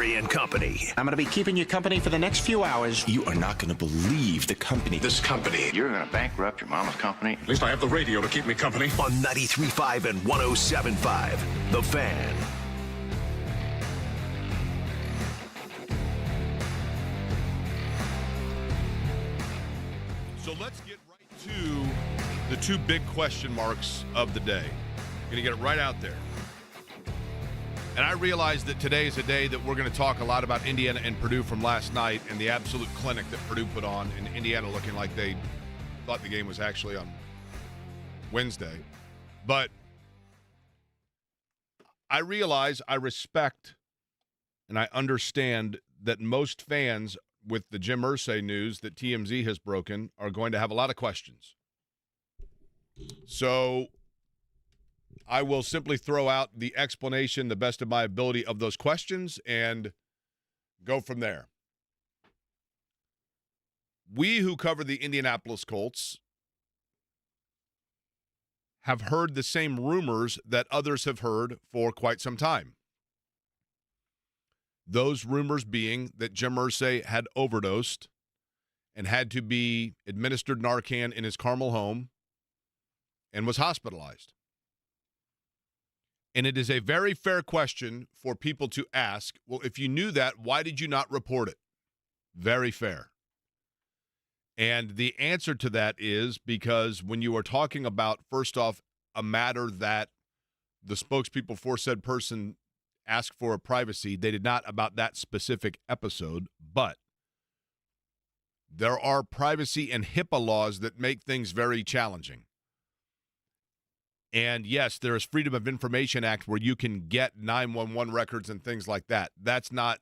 Irsay and Company. I'm going to be keeping you company for the next few hours. You are not going to believe the company. This company. You're going to bankrupt your mama's company? At least I have the radio to keep me company. On 93.5 and 107.5, The Fan. So let's get right to the two big question marks of the day. Going to get it right out there. And I realize that today is a day that we're going to talk a lot about Indiana and Purdue from last night and the absolute clinic that Purdue put on, and Indiana looking like they thought the game was actually on Wednesday. But I realize, I respect, and I understand that most fans with the Jim Irsay news that TMZ has broken are going to have a lot of questions. So I will simply throw out the explanation, the best of my ability, of those questions and go from there. We who cover the Indianapolis Colts have heard the same rumors that others have heard for quite some time. Those rumors being that Jim Irsay had overdosed and had to be administered Narcan in his Carmel home and was hospitalized. And it is a very fair question for people to ask, well, if you knew that, why did you not report it? Very fair. And the answer to that is because when you are talking about, first off, a matter that the spokespeople for said person asked for a privacy, they did not about that specific episode, but there are privacy and HIPAA laws that make things very challenging. And yes, there is Freedom of Information Act where you can get 911 records and things like that. That's not,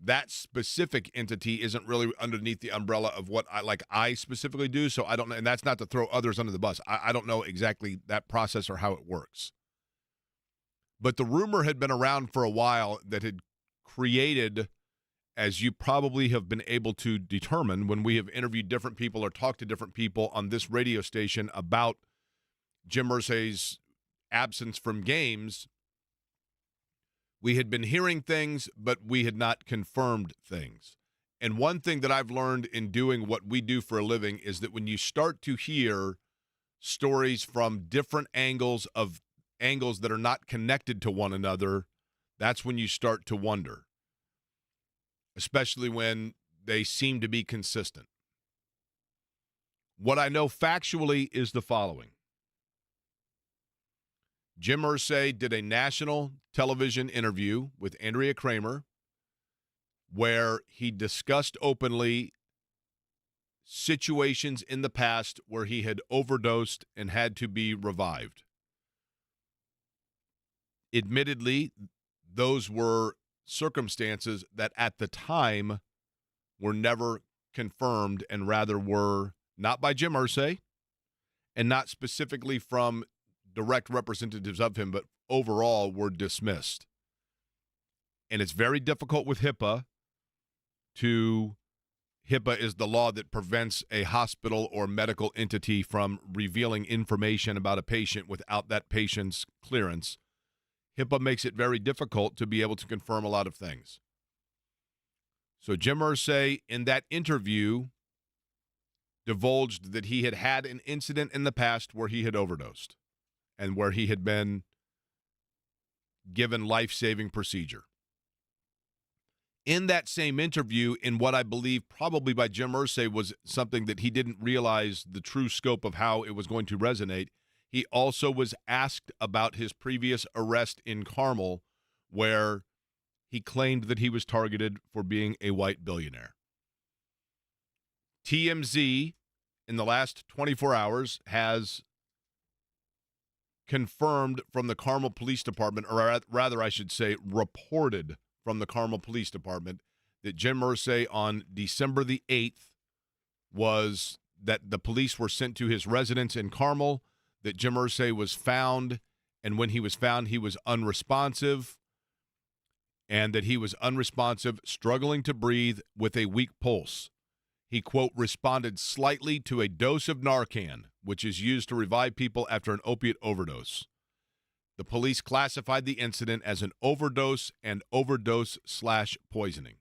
that specific entity isn't really underneath the umbrella of what I specifically do. So I don't know, and that's not to throw others under the bus. I don't know exactly that process or how it works. But the rumor had been around for a while that had created, as you probably have been able to determine when we have interviewed different people or talked to different people on this radio station about Jim Irsay's absence from games, we had been hearing things, but we had not confirmed things. And one thing that I've learned in doing what we do for a living is that when you start to hear stories from different angles that are not connected to one another, that's when you start to wonder, especially when they seem to be consistent. What I know factually is the following. Jim Irsay did a national television interview with Andrea Kramer where he discussed openly situations in the past where he had overdosed and had to be revived. Admittedly, those were circumstances that at the time were never confirmed and rather were not by Jim Irsay and not specifically from direct representatives of him, but overall were dismissed. And it's very difficult with HIPAA HIPAA is the law that prevents a hospital or medical entity from revealing information about a patient without that patient's clearance. HIPAA makes it very difficult to be able to confirm a lot of things. So Jim Irsay, in that interview, divulged that he had had an incident in the past where he had overdosed and where he had been given life-saving procedure. In that same interview, in what I believe probably by Jim Irsay was something that he didn't realize the true scope of how it was going to resonate, he also was asked about his previous arrest in Carmel, where he claimed that he was targeted for being a white billionaire. TMZ, in the last 24 hours, has confirmed from the Carmel Police Department, or rather I should say reported from the Carmel Police Department, that Jim Irsay on December the 8th was that the police were sent to his residence in Carmel, that Jim Irsay was found, and when he was found, he was unresponsive, and that he was unresponsive, struggling to breathe with a weak pulse. He, quote, responded slightly to a dose of Narcan, which is used to revive people after an opiate overdose. The police classified the incident as an overdose and overdose/poisoning.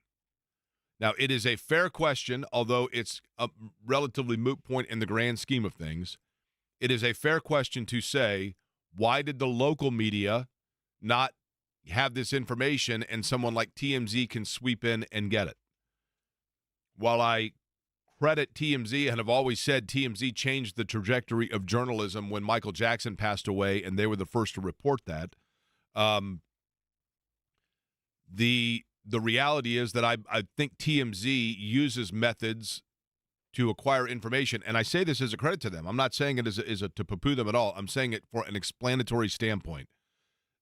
Now, it is a fair question, although it's a relatively moot point in the grand scheme of things. It is a fair question to say, why did the local media not have this information and someone like TMZ can sweep in and get it? While I credit TMZ and have always said TMZ changed the trajectory of journalism when Michael Jackson passed away, and they were the first to report that, the reality is that I think TMZ uses methods to acquire information, and I say this as a credit to them. I'm not saying it to poo-poo them at all. I'm saying it for an explanatory standpoint.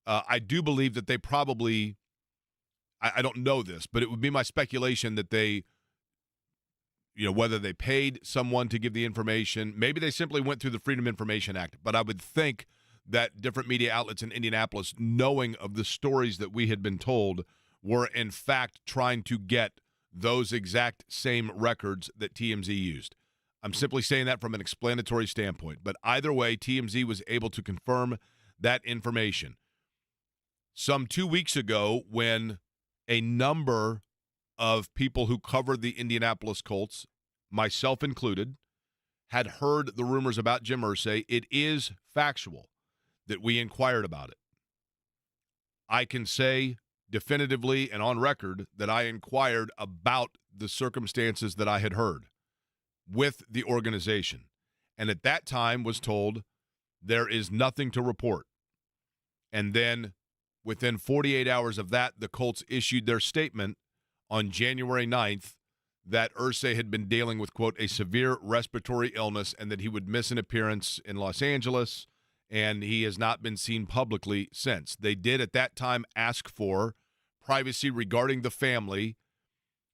I do believe that they probably, I don't know this, but it would be my speculation that they, whether they paid someone to give the information, maybe they simply went through the Freedom Information Act, but I would think that different media outlets in Indianapolis, knowing of the stories that we had been told, were in fact trying to get those exact same records that TMZ used. I'm simply saying that from an explanatory standpoint. But either way, TMZ was able to confirm that information. Some 2 weeks ago, when a number of people who covered the Indianapolis Colts, myself included, had heard the rumors about Jim Irsay, it is factual that we inquired about it. I can say definitively and on record that I inquired about the circumstances that I had heard with the organization, and at that time was told there is nothing to report. And then within 48 hours of that, the Colts issued their statement on January 9th that Irsay had been dealing with, quote, a severe respiratory illness and that he would miss an appearance in Los Angeles, and he has not been seen publicly since. They did at that time ask for privacy regarding the family,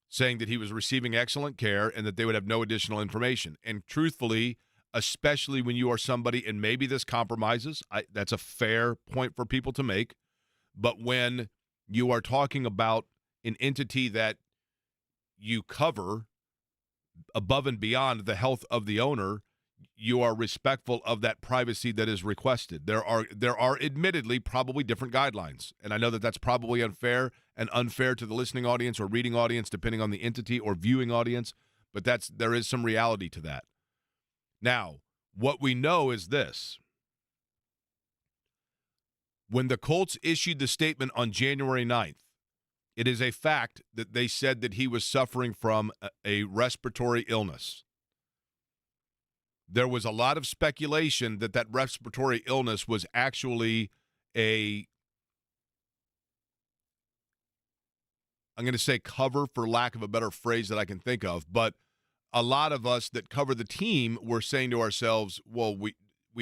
saying that he was receiving excellent care and that they would have no additional information. And truthfully, especially when you are somebody, and maybe this compromises, that's a fair point for people to make, but when you are talking about an entity that you cover above and beyond the health of the owner, you are respectful of that privacy that is requested. There are admittedly probably different guidelines, and I know that that's probably unfair to the listening audience or reading audience, depending on the entity, or viewing audience, but there is some reality to that. Now, what we know is this. When the Colts issued the statement on January 9th, it is a fact that they said that he was suffering from a respiratory illness. There was a lot of speculation that that respiratory illness was actually I'm going to say cover for lack of a better phrase that I can think of, but a lot of us that cover the team were saying to ourselves, well, we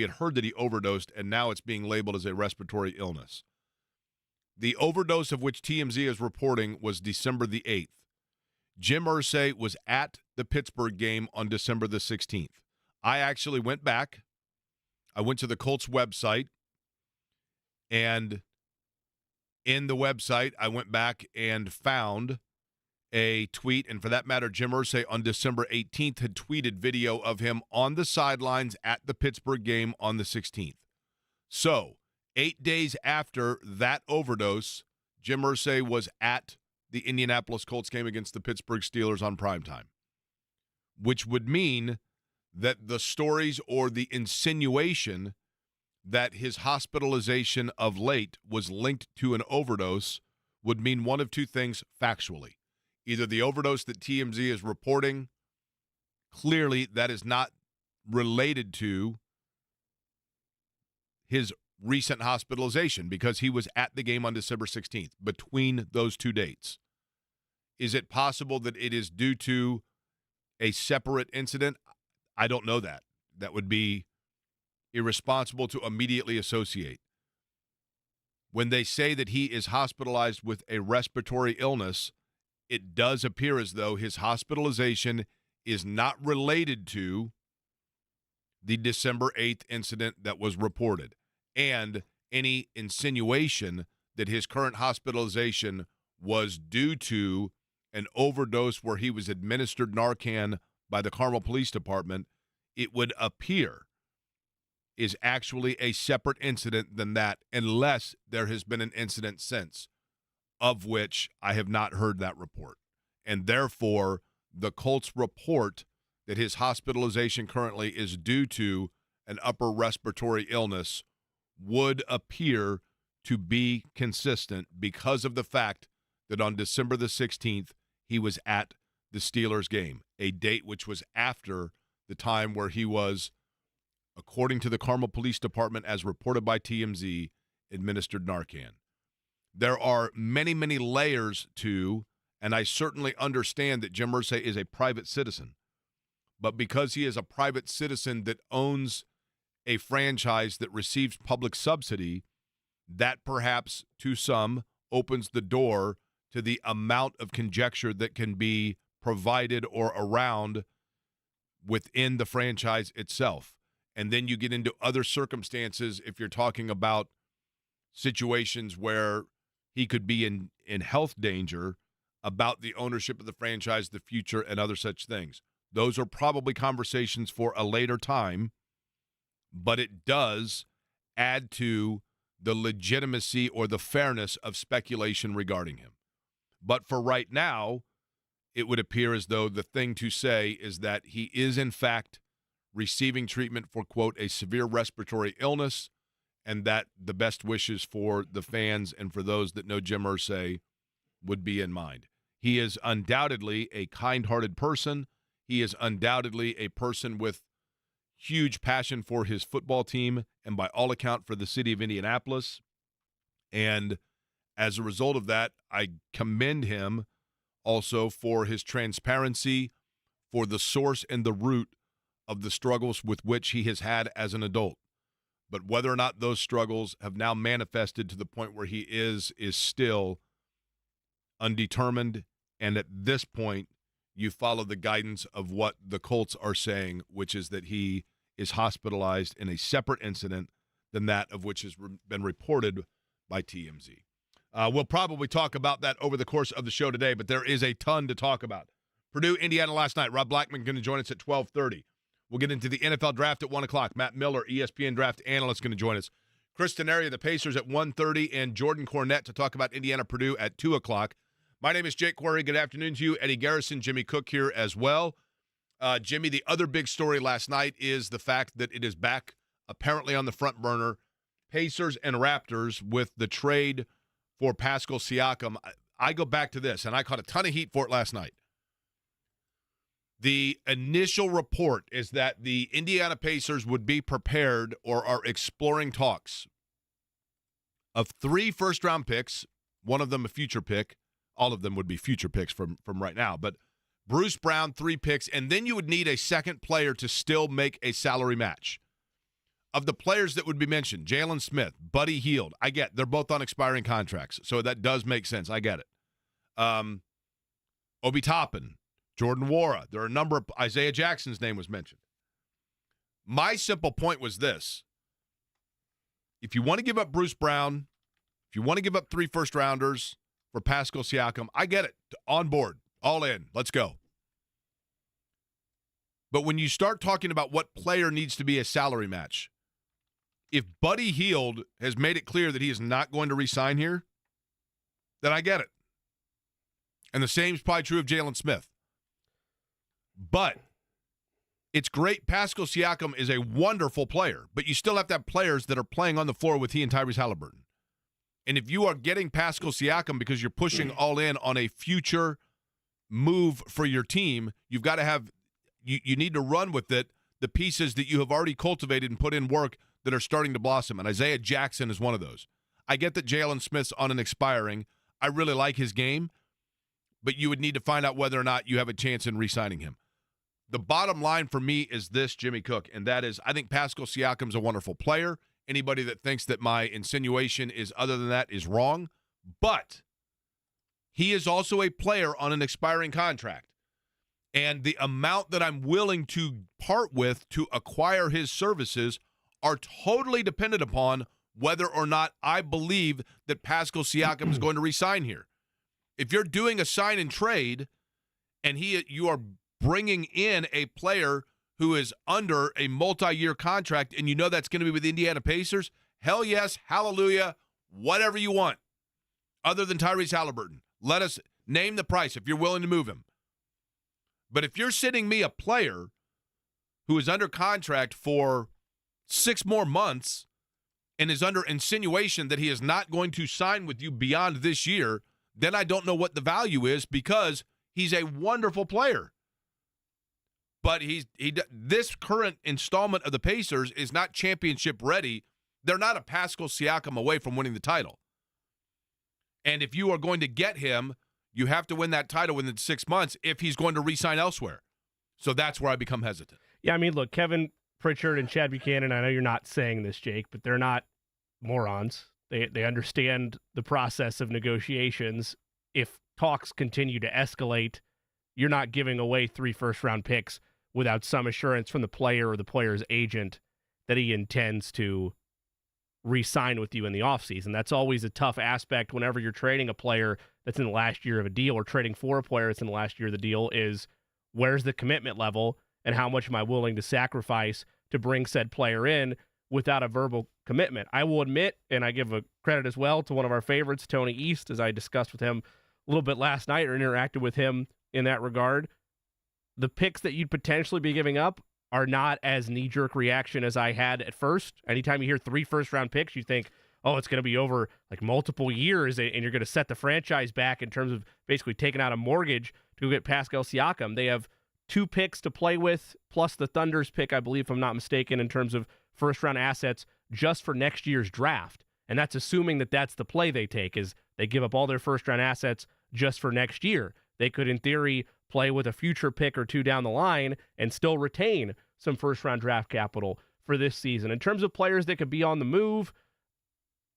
had heard that he overdosed, and now it's being labeled as a respiratory illness. The overdose of which TMZ is reporting was December the 8th. Jim Irsay was at the Pittsburgh game on December the 16th. I actually went back. I went to the Colts website, and in the website, I went back and found a tweet, and for that matter, Jim Irsay on December 18th had tweeted video of him on the sidelines at the Pittsburgh game on the 16th. So, 8 days after that overdose, Jim Irsay was at the Indianapolis Colts game against the Pittsburgh Steelers on primetime, which would mean that the stories or the insinuation that his hospitalization of late was linked to an overdose would mean one of two things factually. Either the overdose that TMZ is reporting, clearly that is not related to his recent hospitalization because he was at the game on December 16th, between those two dates. Is it possible that it is due to a separate incident? I don't know that. That would be irresponsible to immediately associate. When they say that he is hospitalized with a respiratory illness, it does appear as though his hospitalization is not related to the December 8th incident that was reported. And any insinuation that his current hospitalization was due to an overdose where he was administered Narcan by the Carmel Police Department, it would appear is actually a separate incident than that, unless there has been an incident since, of which I have not heard that report. And therefore, the Colts report that his hospitalization currently is due to an upper respiratory illness would appear to be consistent because of the fact that on December the 16th, he was at the Steelers game, a date which was after the time where he was, according to the Carmel Police Department, as reported by TMZ, administered Narcan. There are many, many layers to, and I certainly understand that Jim Irsay is a private citizen, but because he is a private citizen that owns a franchise that receives public subsidy, that perhaps to some opens the door to the amount of conjecture that can be provided or around within the franchise itself. And then you get into other circumstances if you're talking about situations where he could be in health danger about the ownership of the franchise, the future, and other such things. Those are probably conversations for a later time, but it does add to the legitimacy or the fairness of speculation regarding him. But for right now, it would appear as though the thing to say is that he is, in fact, receiving treatment for, quote, a severe respiratory illness, and that the best wishes for the fans and for those that know Jim Irsay would be in mind. He is undoubtedly a kind-hearted person. He is undoubtedly a person with huge passion for his football team and, by all account, for the city of Indianapolis. And as a result of that, I commend him also for his transparency, for the source and the root of the struggles with which he has had as an adult. But whether or not those struggles have now manifested to the point where he is still undetermined. And at this point, you follow the guidance of what the Colts are saying, which is that he is hospitalized in a separate incident than that of which has been reported by TMZ. We'll probably talk about that over the course of the show today, but there is a ton to talk about. Purdue, Indiana last night. Rob Blackman going to join us at 12:30. We'll get into the NFL draft at 1 o'clock. Matt Miller, ESPN draft analyst, going to join us. Chris Denari, the Pacers, at 1:30, and Jordan Cornette to talk about Indiana-Purdue at 2 o'clock. My name is Jake Quarry. Good afternoon to you. Eddie Garrison, Jimmy Cook here as well. Jimmy, the other big story last night is the fact that it is back apparently on the front burner. Pacers and Raptors with the trade for Pascal Siakam. I go back to this, and I caught a ton of heat for it last night. The initial report is that the Indiana Pacers would be prepared or are exploring talks of 3 first-round picks, one of them a future pick. All of them would be future picks from right now. But Bruce Brown, 3 picks, and then you would need a second player to still make a salary match. Of the players that would be mentioned, Jalen Smith, Buddy Hield, I get they're both on expiring contracts, so that does make sense. I get it. Obi Toppin, Jordan Nwora. There are a number of Isaiah Jackson's name was mentioned. My simple point was this. If you want to give up Bruce Brown, if you want to give up 3 first-rounders for Pascal Siakam, I get it. On board. All in. Let's go. But when you start talking about what player needs to be a salary match, if Buddy Hield has made it clear that he is not going to re-sign here, then I get it. And the same is probably true of Jalen Smith. But it's great. Pascal Siakam is a wonderful player, but you still have to have players that are playing on the floor with he and Tyrese Halliburton. And if you are getting Pascal Siakam because you're pushing all in on a future move for your team, you've got to have you need to run with it the pieces that you have already cultivated and put in work that are starting to blossom. And Isaiah Jackson is one of those. I get that Jalen Smith's on an expiring. I really like his game, but you would need to find out whether or not you have a chance in re-signing him. The bottom line for me is this, Jimmy Cook, and that is I think Pascal Siakam's a wonderful player. Anybody that thinks that my insinuation is other than that is wrong. But he is also a player on an expiring contract. And the amount that I'm willing to part with to acquire his services are totally dependent upon whether or not I believe that Pascal Siakam is going to re-sign here. If you're doing a sign and trade and you are bringing in a player who is under a multi-year contract and you know that's going to be with the Indiana Pacers, hell yes, hallelujah, whatever you want. Other than Tyrese Halliburton. Let us name the price if you're willing to move him. But if you're sending me a player who is under contract for 6 more months and is under insinuation that he is not going to sign with you beyond this year, then I don't know what the value is, because he's a wonderful player. But this current installment of the Pacers is not championship ready. They're not a Pascal Siakam away from winning the title. And if you are going to get him, you have to win that title within 6 months if he's going to re-sign elsewhere. So that's where I become hesitant. Yeah, I mean, look, Kevin Pritchard and Chad Buchanan, I know you're not saying this, Jake, but they're not morons. They understand the process of negotiations. If talks continue to escalate, you're not giving away 3 first-round picks without some assurance from the player or the player's agent that he intends to re-sign with you in the offseason. That's always a tough aspect whenever you're trading a player that's in the last year of a deal, or trading for a player that's in the last year of the deal, is where's the commitment level and how much am I willing to sacrifice to bring said player in without a verbal commitment. I will admit, and I give a credit as well to one of our favorites, Tony East, as I discussed with him a little bit last night or interacted with him in that regard. The picks that you'd potentially be giving up are not as knee-jerk reaction as I had at first. Anytime you hear 3 first-round picks, you think, oh, it's going to be over like multiple years, and you're going to set the franchise back in terms of basically taking out a mortgage to go get Pascal Siakam. They have 2 picks to play with, plus the Thunder's pick, I believe, if I'm not mistaken, in terms of first-round assets just for next year's draft. And that's assuming that that's the play they take, is they give up all their first-round assets just for next year. They could, in theory, play with a future pick or 2 down the line and still retain some first-round draft capital for this season. In terms of players that could be on the move,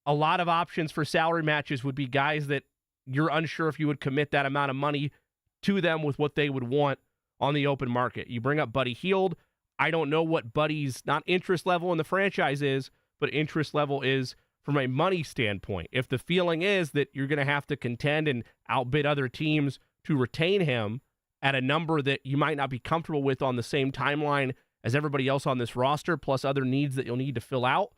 a lot of options for salary matches would be guys that you're unsure if you would commit that amount of money to them with what they would want on the open market. You bring up Buddy Hield. I don't know what Buddy's not interest level in the franchise is, but interest level is from a money standpoint. If the feeling is that you're going to have to contend and outbid other teams to retain him at a number that you might not be comfortable with on the same timeline as everybody else on this roster, plus other needs that you'll need to fill out,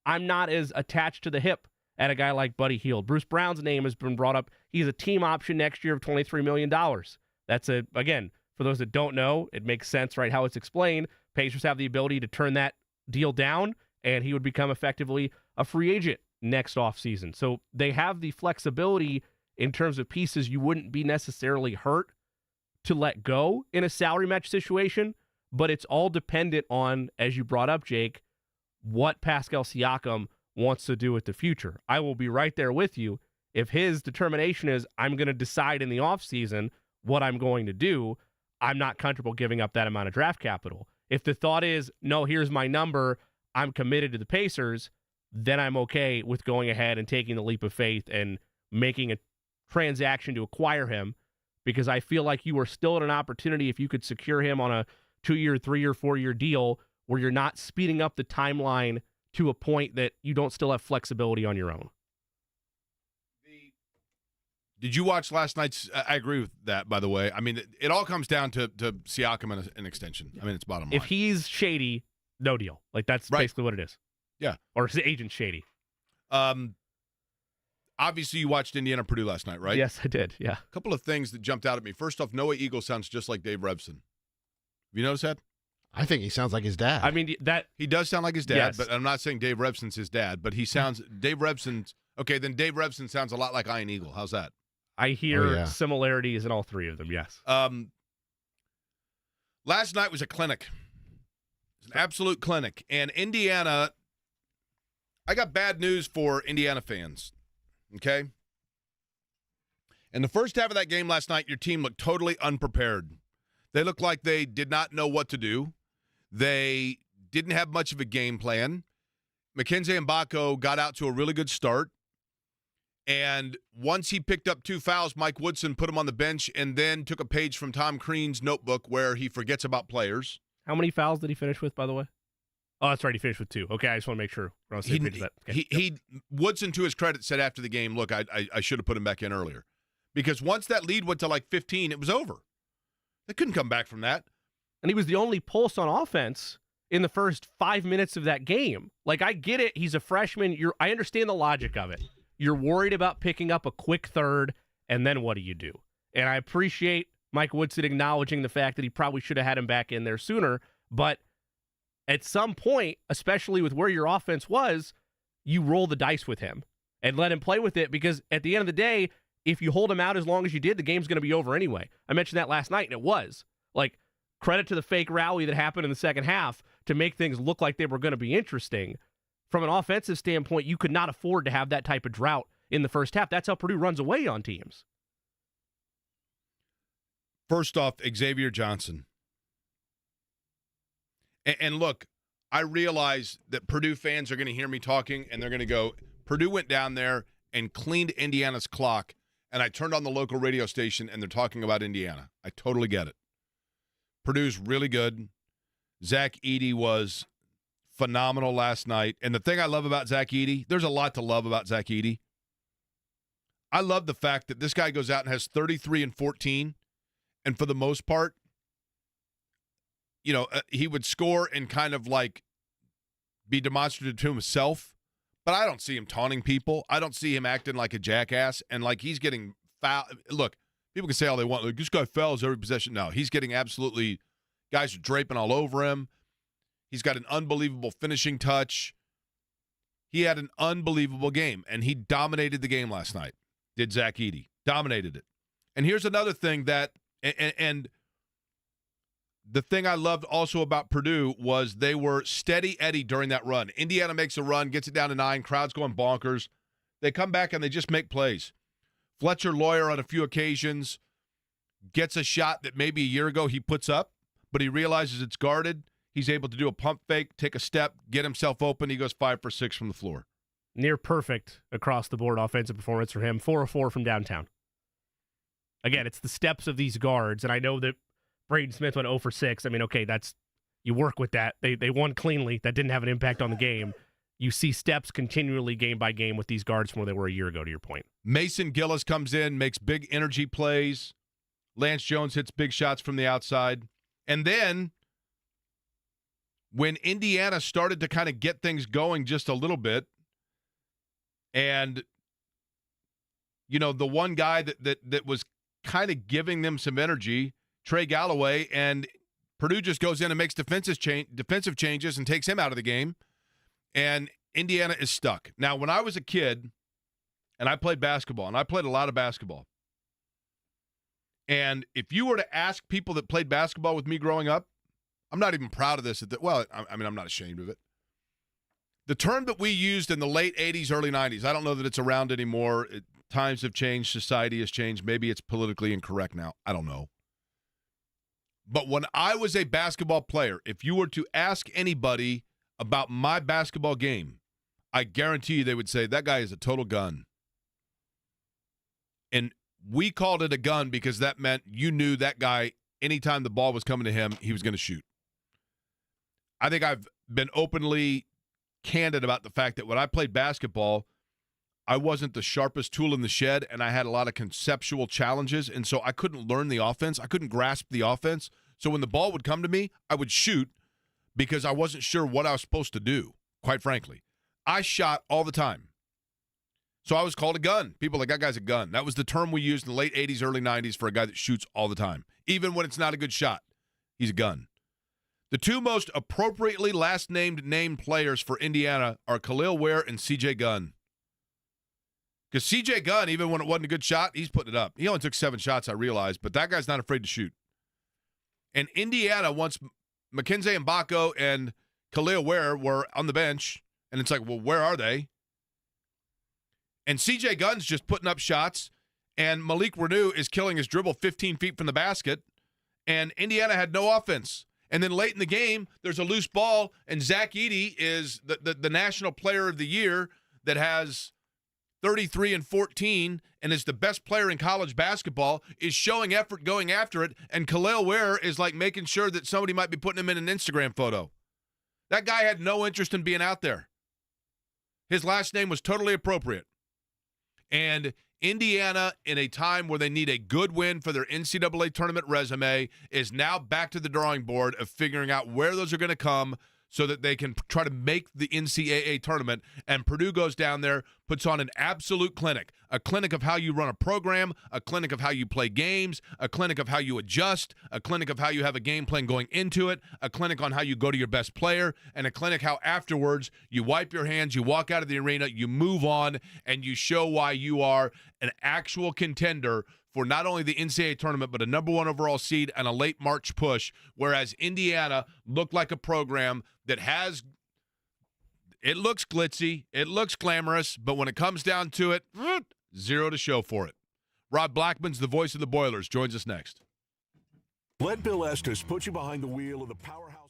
I'm not as attached to the hip at a guy like Buddy Hield. Bruce Brown's name has been brought up. He's a team option next year of $23 million. That's again, for those that don't know, it makes sense, right, how it's explained. Pacers have the ability to turn that deal down, and he would become effectively a free agent next offseason. So they have the flexibility in terms of pieces you wouldn't be necessarily hurt to let go in a salary match situation, but it's all dependent on, as you brought up, Jake, what Pascal Siakam wants to do with the future. I will be right there with you. If his determination is, I'm going to decide in the offseason what I'm going to do, I'm not comfortable giving up that amount of draft capital. If the thought is, no, here's my number, I'm committed to the Pacers, then I'm okay with going ahead and taking the leap of faith and making a transaction to acquire him, because I feel like you are still at an opportunity if you could secure him on a 2-year, 3-year, 4-year deal where you're not speeding up the timeline to a point that you don't still have flexibility on your own. Did you watch last night's? I agree with that, by the way. I mean, it all comes down to Siakam and an extension. I mean, it's bottom line. If he's shady, no deal. Like, that's right. Basically what it is. Yeah. Or his agent's shady. Obviously, you watched Indiana Purdue last night, right? Yes, I did, yeah. A couple of things that jumped out at me. First off, Noah Eagle sounds just like Dave Revson. Have you noticed that? I think he sounds like his dad. I mean, that he does sound like his dad, yes. But I'm not saying Dave Revson's his dad, but he sounds Dave Revson's okay, then Dave Revson sounds a lot like Ian Eagle. How's that? I hear similarities in all 3 of them, yes. Last night was a clinic. It's an absolute clinic. And Indiana, I got bad news for Indiana fans. Okay? In the first half of that game last night, your team looked totally unprepared. They looked like they did not know what to do. They didn't have much of a game plan. Mackenzie Mbako got out to a really good start. And once he picked up 2 fouls, Mike Woodson put him on the bench and then took a page from Tom Crean's notebook where he forgets about players. How many fouls did he finish with, by the way? Oh, that's right. He finished with 2. Okay, I just want to make sure. We're on the same page with that. Okay. Woodson, to his credit, said after the game, look, I should have put him back in earlier. Because once that lead went to like 15, it was over. They couldn't come back from that. and he was the only pulse on offense in the first 5 minutes of that game. Like, I get it. He's a freshman. I understand the logic of it. You're worried about picking up a quick third, and then what do you do? And I appreciate Mike Woodson acknowledging the fact that he probably should have had him back in there sooner, but at some point, especially with where your offense was, you roll the dice with him and let him play with it, because at the end of the day, if you hold him out as long as you did, the game's going to be over anyway. I mentioned that last night, and it was. Like, credit to the fake rally that happened in the second half to make things look like they were going to be interesting. From an offensive standpoint, you could not afford to have that type of drought in the first half. That's how Purdue runs away on teams. First off, Xavier Johnson. And look, I realize that Purdue fans are going to hear me talking, and they're going to go, Purdue went down there and cleaned Indiana's clock, and I turned on the local radio station, and they're talking about Indiana. I totally get it. Purdue's really good. Zach Edey was phenomenal last night. And the thing I love about Zach Edey, there's a lot to love about Zach Edey. I love the fact that this guy goes out and has 33 and 14, and for the most part, he would score and kind of like be demonstrative to himself, but I don't see him taunting people. I don't see him acting like a jackass, and like he's getting foul. Look, people can say all they want, like, this guy fouls every possession. No, he's getting absolutely, guys are draping all over him. He's got an unbelievable finishing touch. He had an unbelievable game, and he dominated the game last night, did Zach Edey. Dominated it. And here's another thing that, and the thing I loved also about Purdue was they were steady Eddie during that run. Indiana makes a run, gets it down to 9, crowd's going bonkers. They come back and they just make plays. Fletcher Lawyer on a few occasions gets a shot that maybe a year ago he puts up, but he realizes it's guarded. He's able to do a pump fake, take a step, get himself open. He goes 5 for 6 from the floor. Near perfect across the board offensive performance for him. 4 of 4 from downtown. Again, it's the steps of these guards, and I know that Braden Smith went 0 for 6. I mean, okay, you work with that. They won cleanly. That didn't have an impact on the game. You see steps continually game by game with these guards from where they were a year ago, to your point. Mason Gillis comes in, makes big energy plays. Lance Jones hits big shots from the outside. And then when Indiana started to kind of get things going just a little bit, and, the one guy that was kind of giving them some energy, Trey Galloway, and Purdue just goes in and makes defensive changes and takes him out of the game, and Indiana is stuck. Now, when I was a kid, and I played basketball, and I played a lot of basketball, and if you were to ask people that played basketball with me growing up, I'm not even proud of this. I'm not ashamed of it. The term that we used in the late 80s, early 90s, I don't know that it's around anymore. Times have changed. Society has changed. Maybe it's politically incorrect now. I don't know. But when I was a basketball player, if you were to ask anybody about my basketball game, I guarantee you they would say, that guy is a total gun. And we called it a gun because that meant you knew that guy, anytime the ball was coming to him, he was going to shoot. I think I've been openly candid about the fact that when I played basketball, I wasn't the sharpest tool in the shed, and I had a lot of conceptual challenges, and so I couldn't learn the offense. I couldn't grasp the offense. So when the ball would come to me, I would shoot because I wasn't sure what I was supposed to do, quite frankly. I shot all the time. So I was called a gun. People like, that guy's a gun. That was the term we used in the late 80s, early 90s for a guy that shoots all the time. Even when it's not a good shot, he's a gun. The two most appropriately named players for Indiana are Khalil Ware and C.J. Gunn. Because C.J. Gunn, even when it wasn't a good shot, he's putting it up. He only took 7 shots, I realized, but that guy's not afraid to shoot. And Indiana, once Mackenzie Mbako and Khalil Ware were on the bench, and it's like, well, where are they? And C.J. Gunn's just putting up shots, and Malik Renew is killing his dribble 15 feet from the basket, and Indiana had no offense. And then late in the game, there's a loose ball, and Zach Edey is the National Player of the Year that has 33 and 14 and is the best player in college basketball, is showing effort going after it, and Khalil Ware is like making sure that somebody might be putting him in an Instagram photo. That guy had no interest in being out there. His last name was totally appropriate. And Indiana, in a time where they need a good win for their NCAA tournament resume, is now back to the drawing board of figuring out where those are going to come so that they can try to make the NCAA tournament. And Purdue goes down there, puts on an absolute clinic, a clinic of how you run a program, a clinic of how you play games, a clinic of how you adjust, a clinic of how you have a game plan going into it, a clinic on how you go to your best player, and a clinic how afterwards you wipe your hands, you walk out of the arena, you move on, and you show why you are an actual contender for not only the NCAA tournament, but a number 1 overall seed and a late March push, whereas Indiana looked like a program that has – it looks glitzy, it looks glamorous, but when it comes down to it, zero to show for it. Rob Blackman's the voice of the Boilers, joins us next. Let Bill Estes put you behind the wheel of the powerhouse.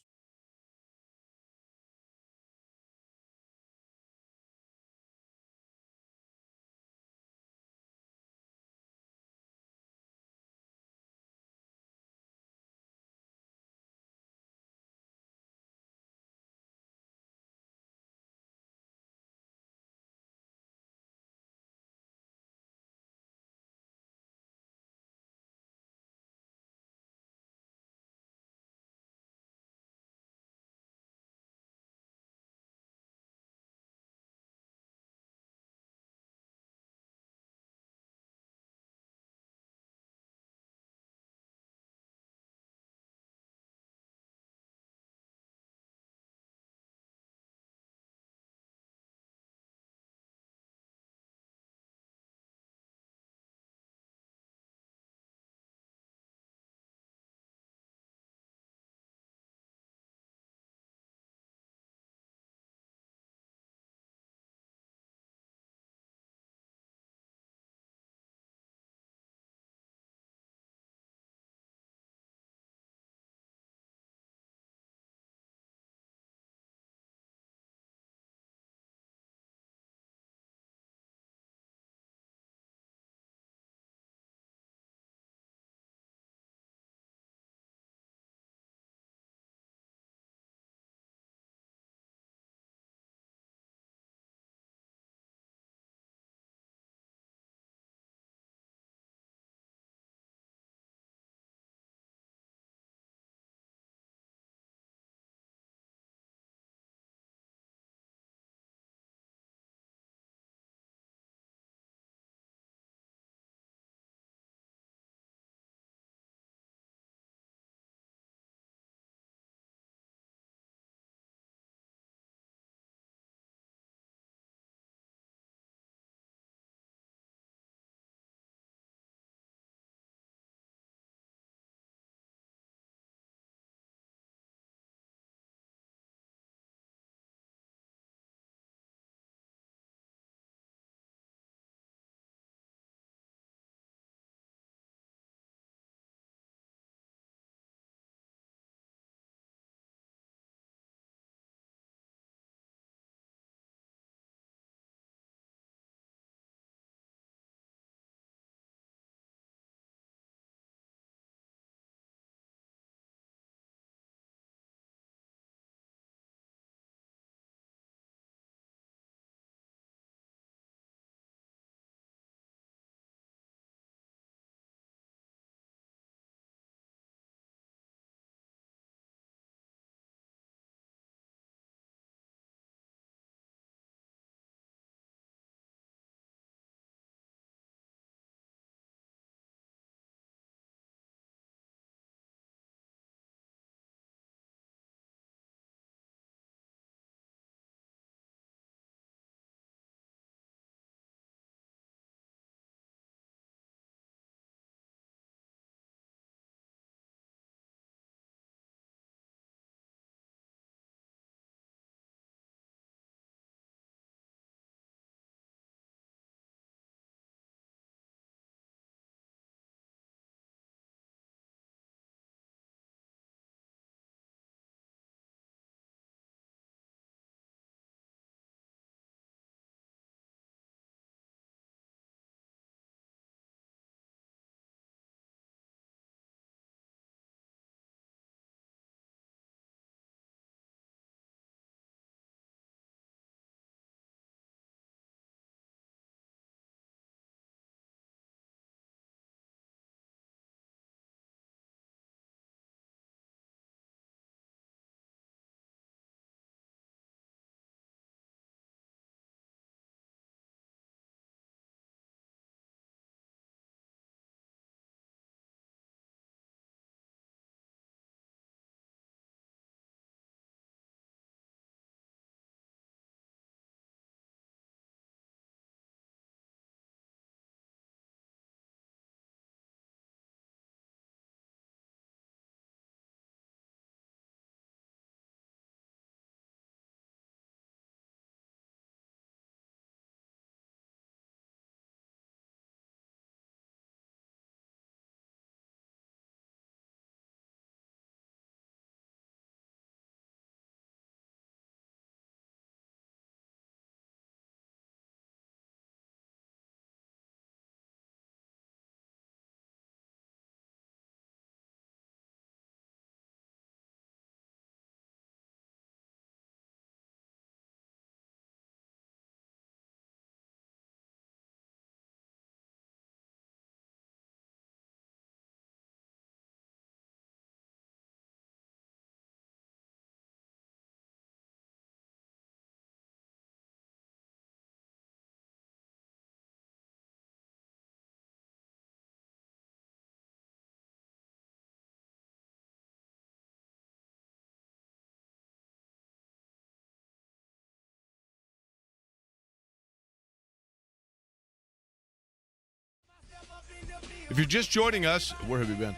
If you're just joining us, where have you been?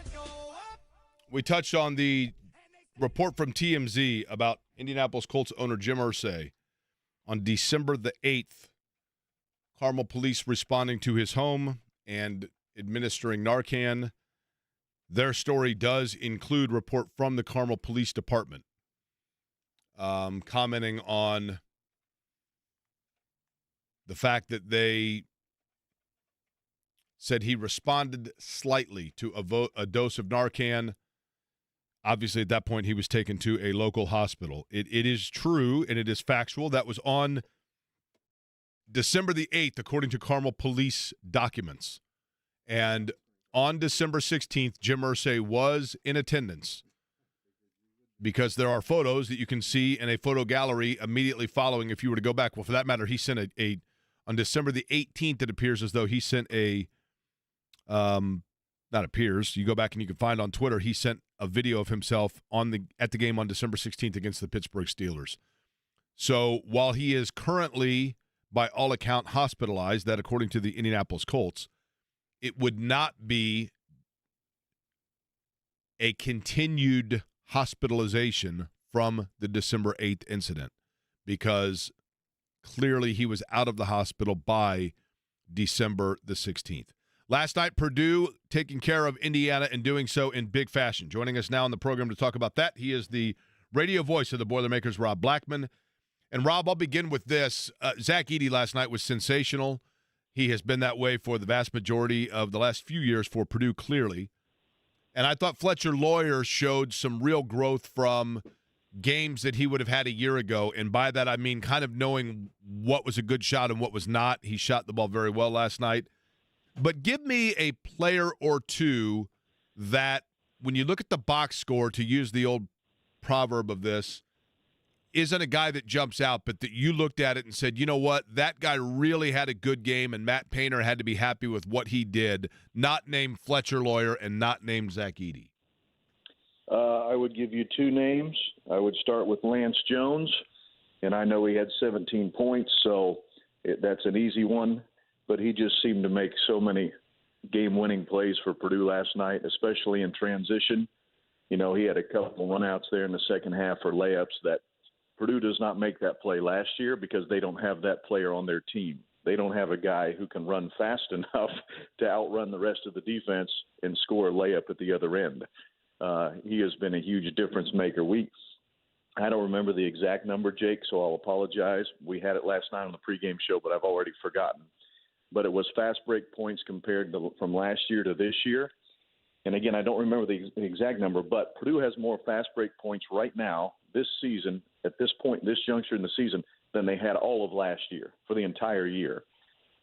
We touched on the report from TMZ about Indianapolis Colts owner Jim Irsay on December the 8th. Carmel police responding to his home and administering Narcan. Their story does include report from the Carmel Police Department commenting on the fact that they said he responded slightly to a dose of Narcan. Obviously, at that point, he was taken to a local hospital. It is true, and it is factual. That was on December the 8th, according to Carmel police documents. And on December 16th, Jim Irsay was in attendance because there are photos that you can see in a photo gallery immediately following if you were to go back. Well, for that matter, he sent on December the 18th, it appears as though he sent not appears, you go back and you can find on Twitter, he sent a video of himself at the game on December 16th against the Pittsburgh Steelers. So while he is currently, by all account, hospitalized, that according to the Indianapolis Colts, it would not be a continued hospitalization from the December 8th incident because clearly he was out of the hospital by December the 16th. Last night, Purdue taking care of Indiana and doing so in big fashion. Joining us now on the program to talk about that, he is the radio voice of the Boilermakers, Rob Blackman. And, Rob, I'll begin with this. Zach Edey last night was sensational. He has been that way for the vast majority of the last few years for Purdue, clearly. And I thought Fletcher Lawyer showed some real growth from games that he would have had a year ago. And by that, I mean kind of knowing what was a good shot and what was not. He shot the ball very well last night. But give me a player or two that, when you look at the box score, to use the old proverb of this, isn't a guy that jumps out, but that you looked at it and said, you know what, that guy really had a good game, and Matt Painter had to be happy with what he did, not named Fletcher Lawyer and not named Zach Edey. I would give you two names. I would start with Lance Jones, and I know he had 17 points, so that's an easy one. But he just seemed to make so many game-winning plays for Purdue last night, especially in transition. You know, he had a couple runouts there in the second half for layups that Purdue does not make that play last year because they don't have that player on their team. They don't have a guy who can run fast enough to outrun the rest of the defense and score a layup at the other end. He has been a huge difference maker. I don't remember the exact number, Jake, so I'll apologize. We had it last night on the pregame show, but I've already forgotten. But it was fast break points compared to from last year to this year. And again, I don't remember the exact number, but Purdue has more fast break points right now this season, at this point, this juncture in the season, than they had all of last year for the entire year.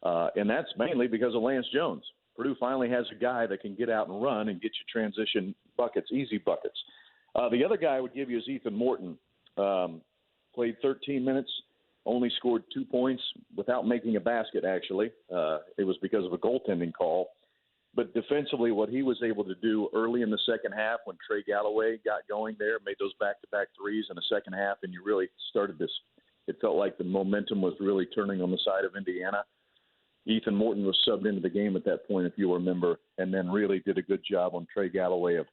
And that's mainly because of Lance Jones. Purdue finally has a guy that can get out and run and get you transition buckets, easy buckets. The other guy I would give you is Ethan Morton. Played 13 minutes. Only scored 2 points without making a basket, actually. It was because of a goaltending call. But defensively, what he was able to do early in the second half when Trey Galloway got going there, made those back-to-back threes in the second half, and you really started this. It felt like the momentum was really turning on the side of Indiana. Ethan Morton was subbed into the game at that point, if you remember, and then really did a good job on Trey Galloway of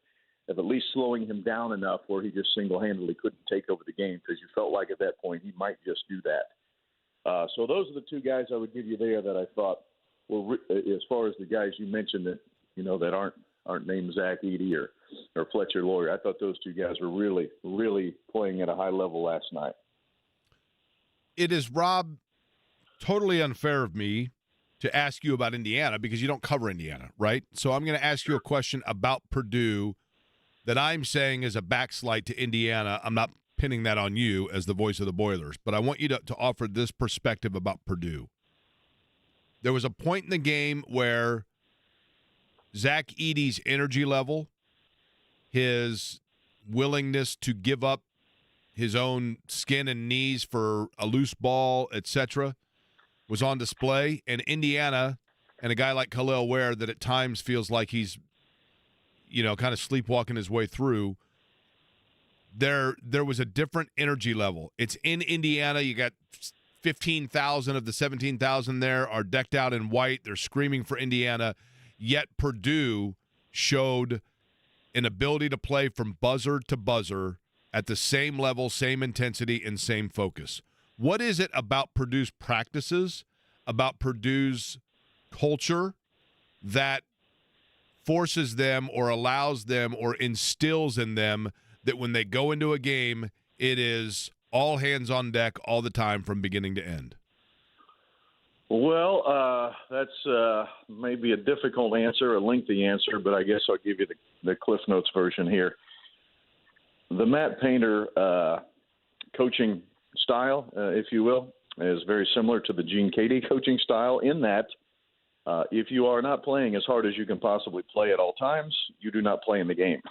at least slowing him down enough where he just single-handedly couldn't take over the game because you felt like at that point he might just do that. So those are the two guys I would give you there that I thought were, as far as the guys you mentioned that, you know, that aren't named Zach Edey or Fletcher Lawyer. I thought those two guys were really, really playing at a high level last night. It is, Rob, totally unfair of me to ask you about Indiana because you don't cover Indiana, right? So I'm going to ask you a question about Purdue that I'm saying is a backslide to Indiana. I'm not pinning that on you as the voice of the Boilers, but I want you to offer this perspective about Purdue. There was a point in the game where Zach Edey's energy level, his willingness to give up his own skin and knees for a loose ball, etc., was on display. And Indiana and a guy like Khalil Ware that at times feels like he's, you know, kind of sleepwalking his way through, there was a different energy level. It's in Indiana. You got 15,000 of the 17,000 there are decked out in white. They're screaming for Indiana. yet Purdue showed an ability to play from buzzer to buzzer at the same level, same intensity, and same focus. What is it about Purdue's practices, about Purdue's culture, that forces them or allows them or instills in them that when they go into a game, it is all hands on deck all the time from beginning to end? Well, that's maybe a difficult answer, a lengthy answer, but I guess I'll give you the Cliff Notes version here. The Matt Painter coaching style, if you will, is very similar to the Gene Cady coaching style in that if you are not playing as hard as you can possibly play at all times, you do not play in the game.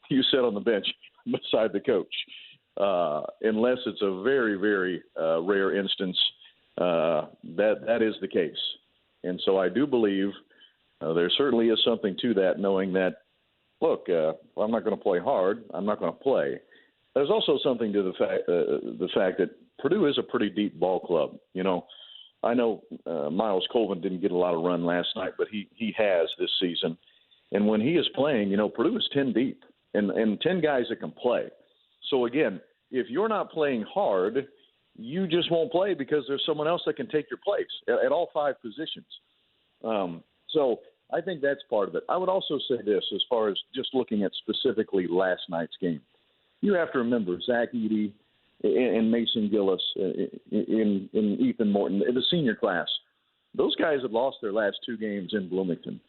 You sit on the bench beside the coach, unless it's a very, very rare instance that is the case. And so I do believe there certainly is something to that, knowing that, look, I'm not going to play hard. I'm not going to play. There's also something to the fact that Purdue is a pretty deep ball club. You know, I know Miles Colvin didn't get a lot of run last night, but he has this season. And when he is playing, you know, Purdue is 10 deep and 10 guys that can play. So, again, if you're not playing hard, you just won't play because there's someone else that can take your place at all five positions. So I think that's part of it. I would also say this as far as just looking at specifically last night's game. You have to remember Zach Edey and Mason Gillis, in Ethan Morton, in the senior class. Those guys have lost their last two games in Bloomington.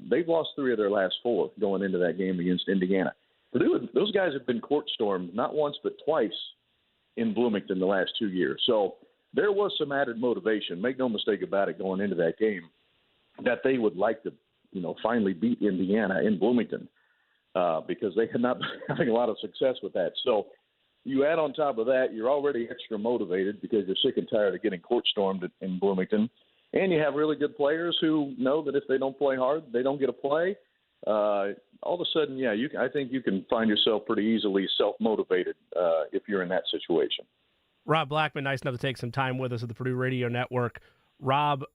They've lost three of their last four going into that game against Indiana. Purdue, those guys have been court-stormed not once but twice in Bloomington the last 2 years. So there was some added motivation, make no mistake about it, going into that game, that they would like to, you know, finally beat Indiana in Bloomington because they had not been having a lot of success with that. So you add on top of that, you're already extra motivated because you're sick and tired of getting court-stormed in Bloomington, and you have really good players who know that if they don't play hard, they don't get a play. All of a sudden, yeah, I think you can find yourself pretty easily self-motivated if you're in that situation. Rob Blackman, nice enough to take some time with us at the Purdue Radio Network. Rob,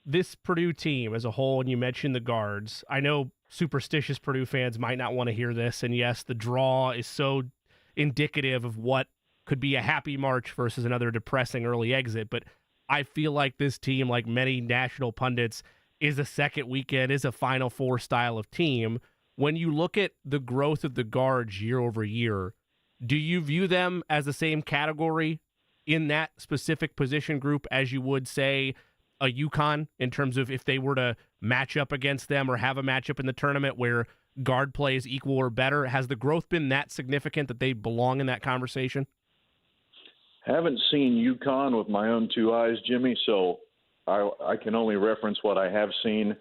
this Purdue team as a whole, and you mentioned the guards, I know superstitious Purdue fans might not want to hear this, and yes, the draw is so indicative of what could be a happy March versus another depressing early exit, but I feel like this team, like many national pundits, is a second weekend, is a Final Four style of team. When you look at the growth of the guards year over year, do you view them as the same category in that specific position group as you would, say, a UConn, in terms of if they were to match up against them or have a matchup in the tournament where guard play is equal or better? Has the growth been that significant that they belong in that conversation? Haven't seen UConn with my own two eyes, Jimmy, so I can only reference what I have seen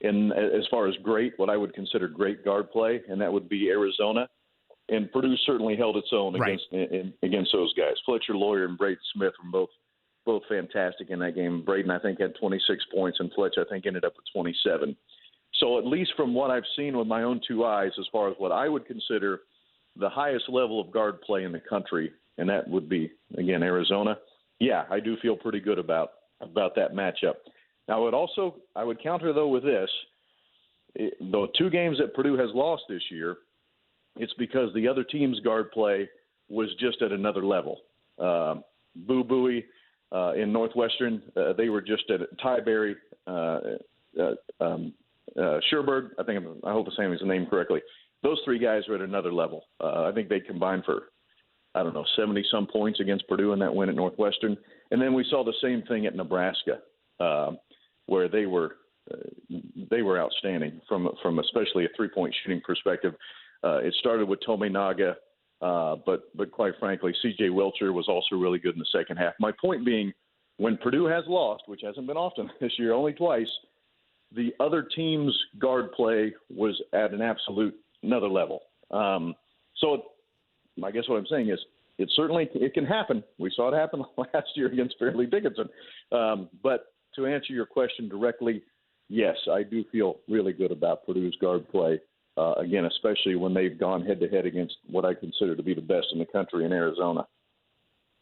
in as far as great, what I would consider great guard play, and that would be Arizona. And Purdue certainly held its own against those guys. Fletcher Lawyer and Braden Smith were both fantastic in that game. Braden, I think, had 26 points, and Fletcher, I think, ended up with 27. So at least from what I've seen with my own two eyes, as far as what I would consider the highest level of guard play in the country, and that would be, again, Arizona, yeah, I do feel pretty good about that matchup. Now, I would counter, though, with this. The two games that Purdue has lost this year, it's because the other team's guard play was just at another level. Boo Buie in Northwestern, they were just at Tyberry. Sherberg, I hope I'm saying his name correctly. Those three guys are at another level. I think they combined for, 70-some points against Purdue in that win at Northwestern. And then we saw the same thing at Nebraska, where they were outstanding from especially a three-point shooting perspective. It started with Tomei Naga, but quite frankly, C.J. Welcher was also really good in the second half. My point being, when Purdue has lost, which hasn't been often this year, only twice, the other team's guard play was at an absolute another level. So I guess what I'm saying is it can happen. We saw it happen last year against Fairleigh Dickinson. But to answer your question directly, yes, I do feel really good about Purdue's guard play, again, especially when they've gone head-to-head against what I consider to be the best in the country in Arizona.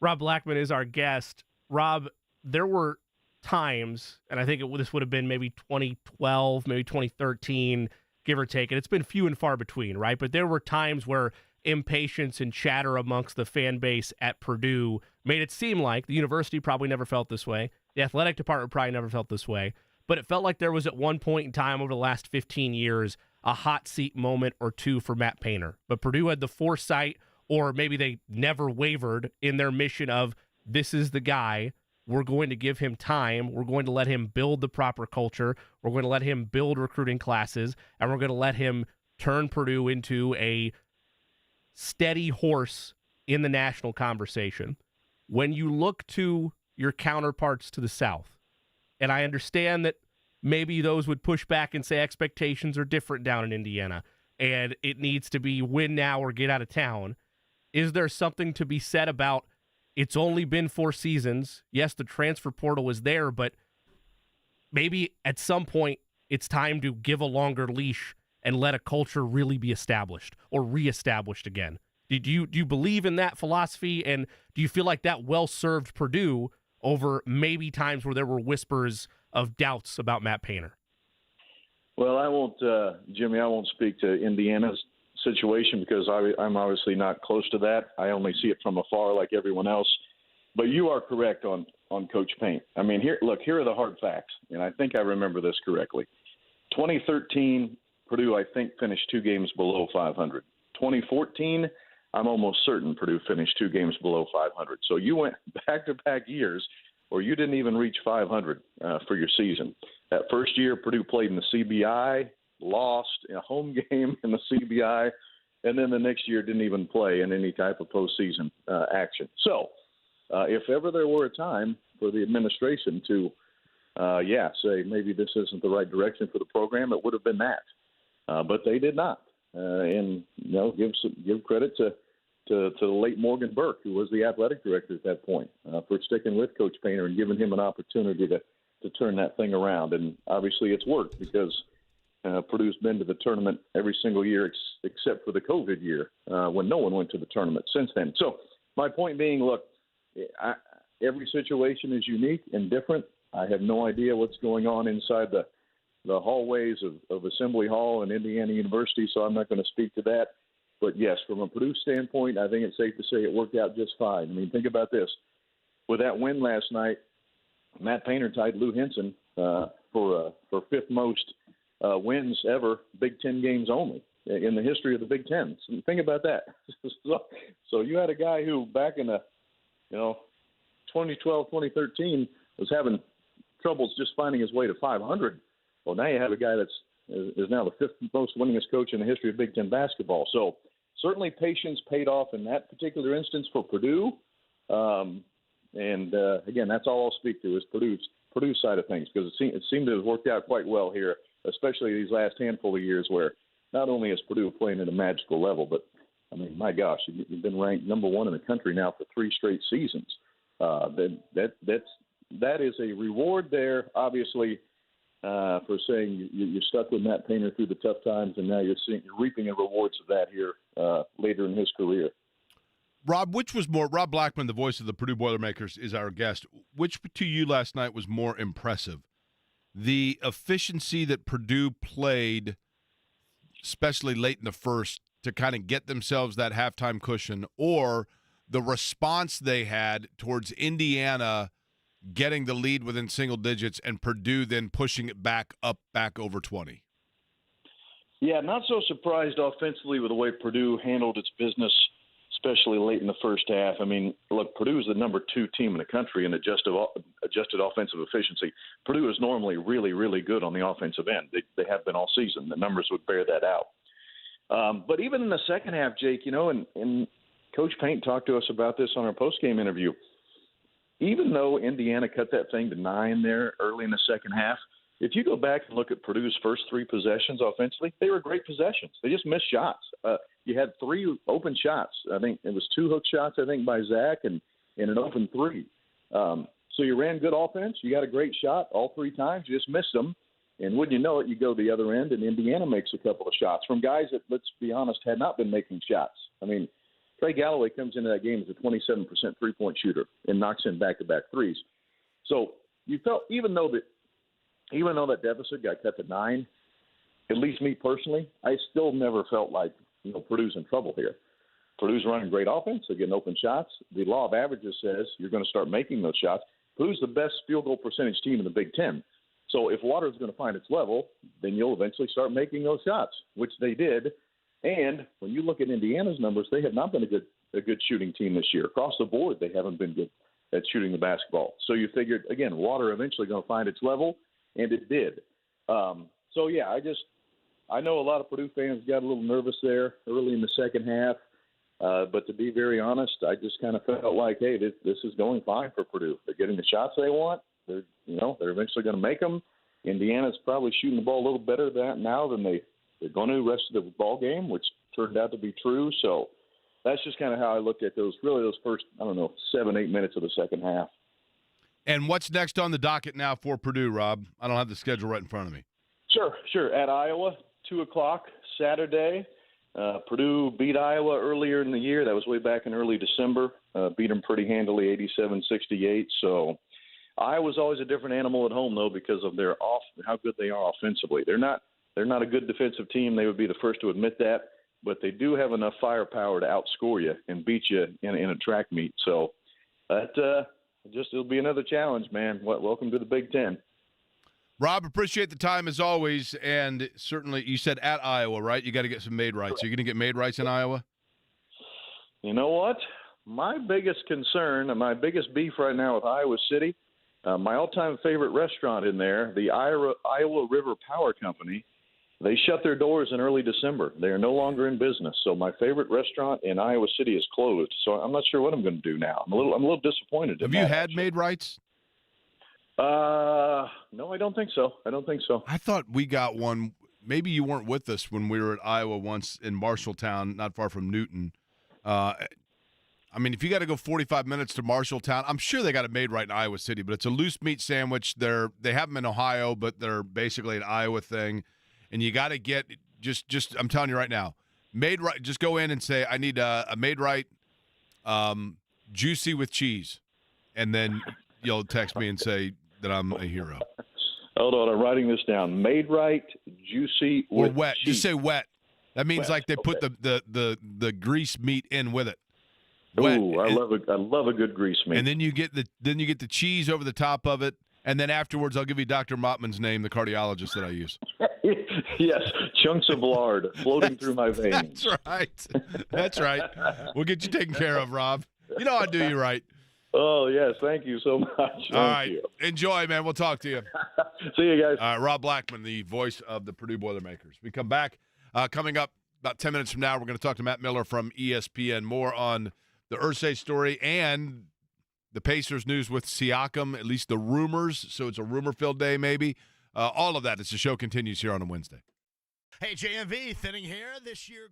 Rob Blackman is our guest. Rob, there were times, and I think this would have been maybe 2012, maybe 2013, give or take, and it's been few and far between, right? But there were times where impatience and chatter amongst the fan base at Purdue made it seem like the university probably never felt this way. The athletic department probably never felt this way. But it felt like there was at one point in time over the last 15 years a hot seat moment or two for Matt Painter. But Purdue had the foresight, or maybe they never wavered in their mission of, this is the guy. We're going to give him time. We're going to let him build the proper culture. We're going to let him build recruiting classes. And we're going to let him turn Purdue into a steady horse in the national conversation. When you look to your counterparts to the South, and I understand that maybe those would push back and say expectations are different down in Indiana, and it needs to be win now or get out of town. Is there something to be said about it's only been 4 seasons? Yes, the transfer portal is there, but maybe at some point it's time to give a longer leash and let a culture really be established or reestablished again. Do you believe in that philosophy, and do you feel like that well-served Purdue over maybe times where there were whispers of doubts about Matt Painter? Well, I won't, Jimmy, I won't speak to Indiana's situation because I'm obviously not close to that. I only see it from afar like everyone else. But you are correct on Coach Paint. I mean, here are the hard facts, and I think I remember this correctly. 2013, Purdue, I think, finished 2 games below 500. 2014, I'm almost certain Purdue finished 2 games below 500. So you went back-to-back years where you didn't even reach 500 for your season. That first year, Purdue played in the CBI, lost in a home game in the CBI, and then the next year didn't even play in any type of postseason action. So if ever there were a time for the administration to, say maybe this isn't the right direction for the program, it would have been that. But they did not. And give credit to the late Morgan Burke, who was the athletic director at that point, for sticking with Coach Painter and giving him an opportunity to turn that thing around. And obviously it's worked because Purdue's been to the tournament every single year except for the COVID year when no one went to the tournament since then. So my point being, look, every situation is unique and different. I have no idea what's going on inside the hallways of Assembly Hall and Indiana University, so I'm not going to speak to that. But, yes, from a Purdue standpoint, I think it's safe to say it worked out just fine. I mean, think about this. With that win last night, Matt Painter tied Lou Henson for 5th most wins ever, Big Ten games only, in the history of the Big Ten. So think about that. So you had a guy who back in 2012, 2013 was having troubles just finding his way to 500. Well, now you have a guy that's is now the 5th most winningest coach in the history of Big Ten basketball. So certainly patience paid off in that particular instance for Purdue. Again, that's all I'll speak to is Purdue's side of things, because it seemed to have worked out quite well here, especially these last handful of years where not only is Purdue playing at a magical level, but, I mean, my gosh, you've been ranked number 1 in the country now for 3 straight seasons. That is a reward there, obviously, for saying you stuck with Matt Painter through the tough times, and now you're reaping the rewards of that here later in his career. Rob, Rob Blackman, the voice of the Purdue Boilermakers, is our guest. Which to you last night was more impressive? The efficiency that Purdue played, especially late in the first, to kind of get themselves that halftime cushion, or the response they had towards Indiana getting the lead within single digits and Purdue then pushing it back over 20? Yeah, not so surprised offensively with the way Purdue handled its business, especially late in the first half. I mean, look, Purdue is the number 2 team in the country in adjusted offensive efficiency. Purdue is normally really, really good on the offensive end. They have been all season. The numbers would bear that out. But even in the second half, Jake, and Coach Paint talked to us about this on our postgame interview. Even though Indiana cut that thing to 9 there early in the second half, if you go back and look at Purdue's first 3 possessions offensively, they were great possessions. They just missed shots. You had 3 open shots. I think it was 2 hook shots, by Zach, and an open 3. So you ran good offense. You got a great shot all 3 times. You just missed them. And wouldn't you know it, you go the other end, and Indiana makes a couple of shots from guys that, let's be honest, had not been making shots. I mean, Trey Galloway comes into that game as a 27% three-point shooter and knocks in back-to-back threes. So you felt even though that deficit got cut to 9, at least me personally, I still never felt like Purdue's in trouble here. Purdue's running great offense. They're getting open shots. The law of averages says you're going to start making those shots. Purdue's the best field goal percentage team in the Big Ten. So if water is going to find its level, then you'll eventually start making those shots, which they did. And when you look at Indiana's numbers, they have not been a good shooting team this year. Across the board, they haven't been good at shooting the basketball. So you figured, again, water eventually going to find its level, and it did. I know a lot of Purdue fans got a little nervous there early in the second half. But to be very honest, I just kind of felt like, hey, this is going fine for Purdue. They're getting the shots they want. They're eventually going to make them. Indiana's probably shooting the ball a little better now than they're going to the rest of the ball game, which turned out to be true. So that's just kind of how I looked at those first, 7-8 minutes of the second half. And what's next on the docket now for Purdue, Rob? I don't have the schedule right in front of me. Sure. At Iowa, 2:00 Saturday. Purdue beat Iowa earlier in the year. That was way back in early December. Beat them pretty handily, 87-68. So Iowa's always a different animal at home, though, because of how good they are offensively. They're not a good defensive team. They would be the first to admit that. But they do have enough firepower to outscore you and beat you in a track meet. So it'll be another challenge, man. Welcome to the Big Ten. Rob, appreciate the time as always, and certainly you said at Iowa, right? You got to get some made rights. You're going to get made rights in Iowa? You know what? My biggest concern and my biggest beef right now with Iowa City, my all-time favorite restaurant in there, the Iowa River Power Company, they shut their doors in early December. They are no longer in business. So my favorite restaurant in Iowa City is closed. So I'm not sure what I'm going to do now. I'm a little disappointed. Have you had made rights? No, I don't think so. I thought we got one. Maybe you weren't with us when we were at Iowa once in Marshalltown, not far from Newton. If you got to go 45 minutes to Marshalltown, I'm sure they got it made right in Iowa City, but it's a loose meat sandwich. They have them in Ohio, but they're basically an Iowa thing. And you got to get just I'm telling you right now, made right. Just go in and say, I need a made right, juicy with cheese, and then you'll text me and say that I'm a hero. Hold on, I'm writing this down. Made right, juicy with or wet. cheese. Just say wet. That means wet. Like they put the grease meat in with it. Wet. Ooh, I love a good grease meat. And then you get the cheese over the top of it, and then afterwards I'll give you Dr. Mottman's name, the cardiologist that I use. Yes, chunks of lard floating through my veins. That's right. We'll get you taken care of, Rob. You know I do you right. Oh, yes. Thank you so much. All right. Enjoy, man. We'll talk to you. See you guys. All right, Rob Blackman, the voice of the Purdue Boilermakers. We come back. Coming up about 10 minutes from now, we're going to talk to Matt Miller from ESPN. More on the Irsay story and the Pacers news with Siakam, at least the rumors. So it's a rumor-filled day maybe. All of that as the show continues here on a Wednesday. Hey, JMV, thinning hair this year.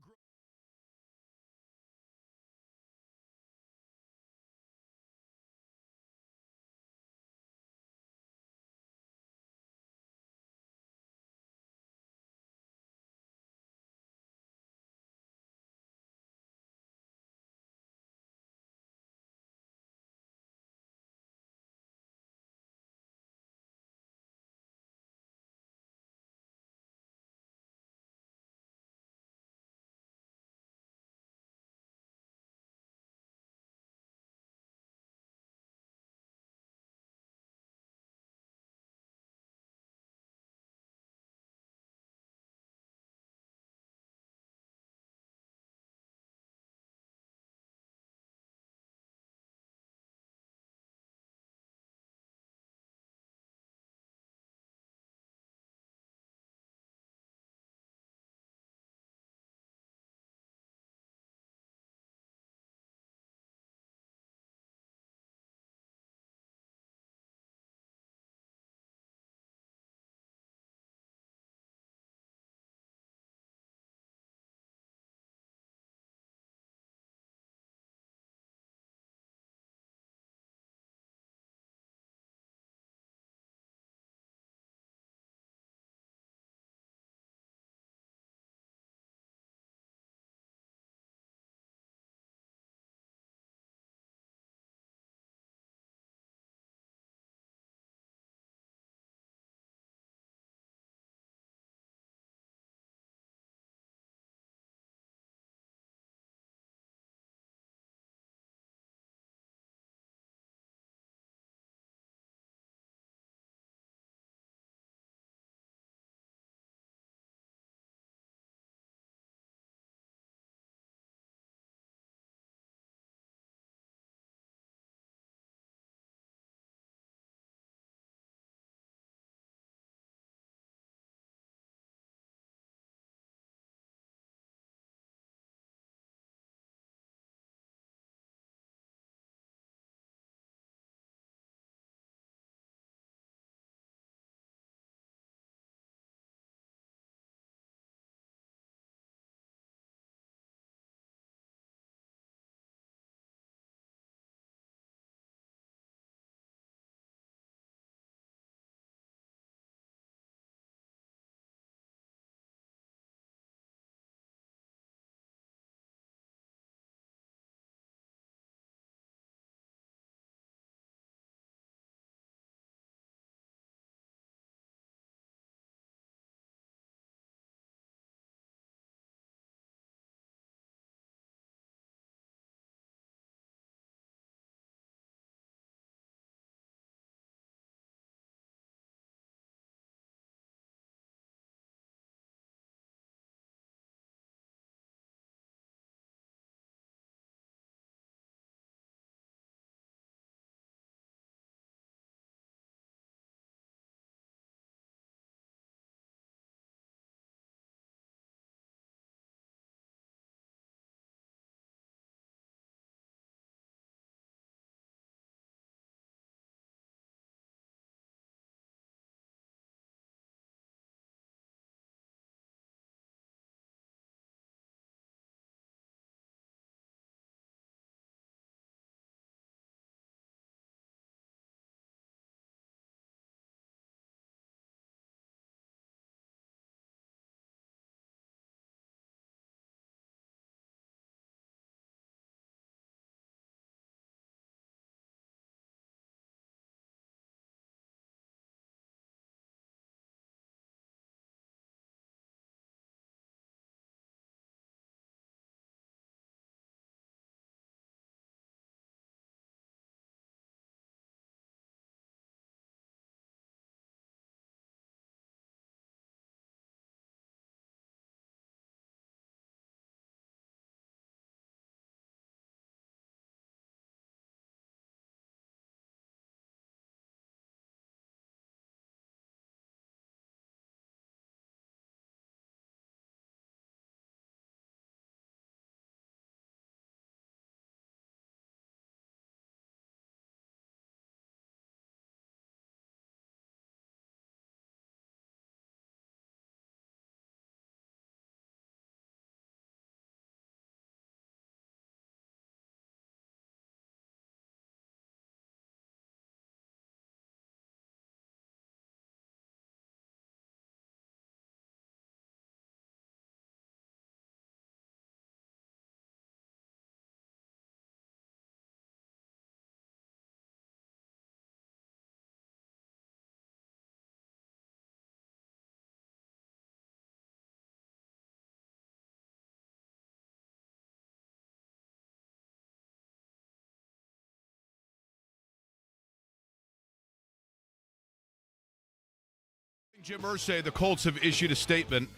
Jim Irsay, the Colts have issued a statement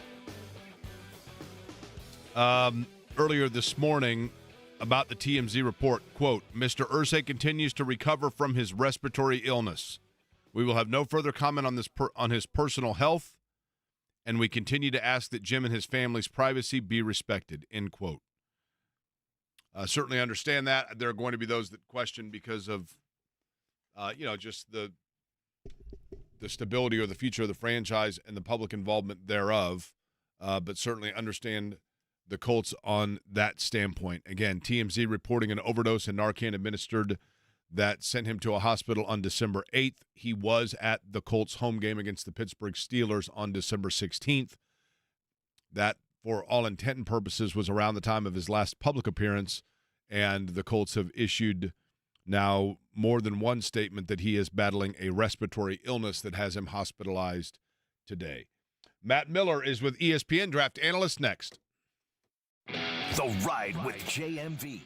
earlier this morning about the TMZ report. Quote, Mr. Irsay continues to recover from his respiratory illness. We will have no further comment on this on his personal health, and we continue to ask that Jim and his family's privacy be respected, end quote. Certainly understand that. There are going to be those that question because of, just the stability or the future of the franchise and the public involvement thereof, but certainly understand the Colts on that standpoint. Again, TMZ reporting an overdose and Narcan administered that sent him to a hospital on December 8th. He was at the Colts home game against the Pittsburgh Steelers on December 16th. That, for all intent and purposes, was around the time of his last public appearance, and the Colts have issued now more than one statement that he is battling a respiratory illness that has him hospitalized today. Matt Miller is with ESPN Draft Analyst next. The Ride with JMV.